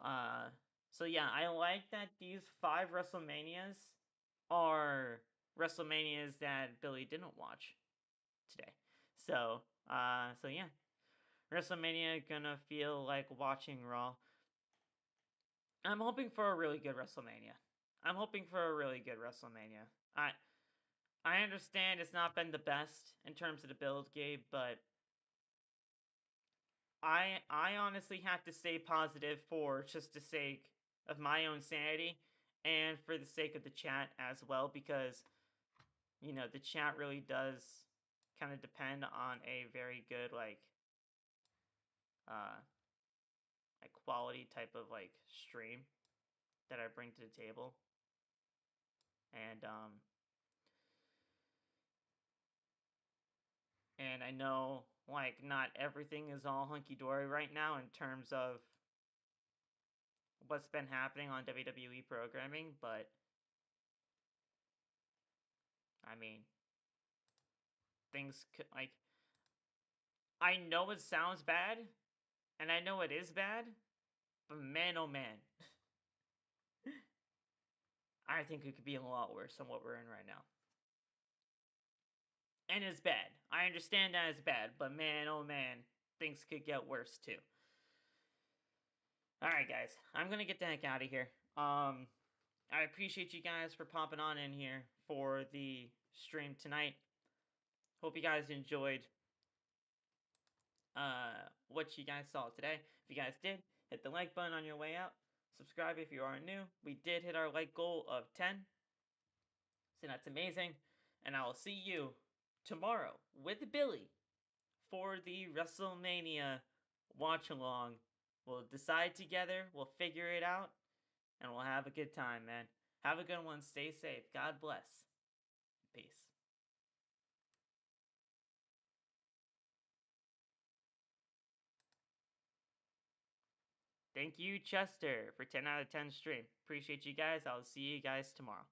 yeah, I like that these 5 WrestleManias are WrestleManias that Billy didn't watch today. So yeah. WrestleMania gonna feel like watching Raw. I'm hoping for a really good WrestleMania. I understand it's not been the best in terms of the build, Gabe, but I honestly have to stay positive for just the sake of my own sanity and for the sake of the chat as well, because the chat really does kind of depend on a very good like quality type of like stream that I bring to the table. And I know like not everything is all hunky-dory right now in terms of what's been happening on WWE programming, but I mean, things like, I know it sounds bad, and I know it is bad, but man, oh man, I think it could be a lot worse than what we're in right now. And it's bad. I understand that it's bad, but man, oh man, things could get worse too. Alright guys, I'm gonna get the heck out of here. I appreciate you guys for popping on in here for the stream tonight. Hope you guys enjoyed what you guys saw today. If you guys did, hit the like button on your way out. Subscribe if you are new. We did hit our like goal of 10. So that's amazing. And I will see you tomorrow with Billy for the WrestleMania watch along. We'll decide together, we'll figure it out, and we'll have a good time, man. Have a good one. Stay safe. God bless. Peace. Thank you, Chester, for 10 out of 10 stream. Appreciate you guys. I'll see you guys tomorrow.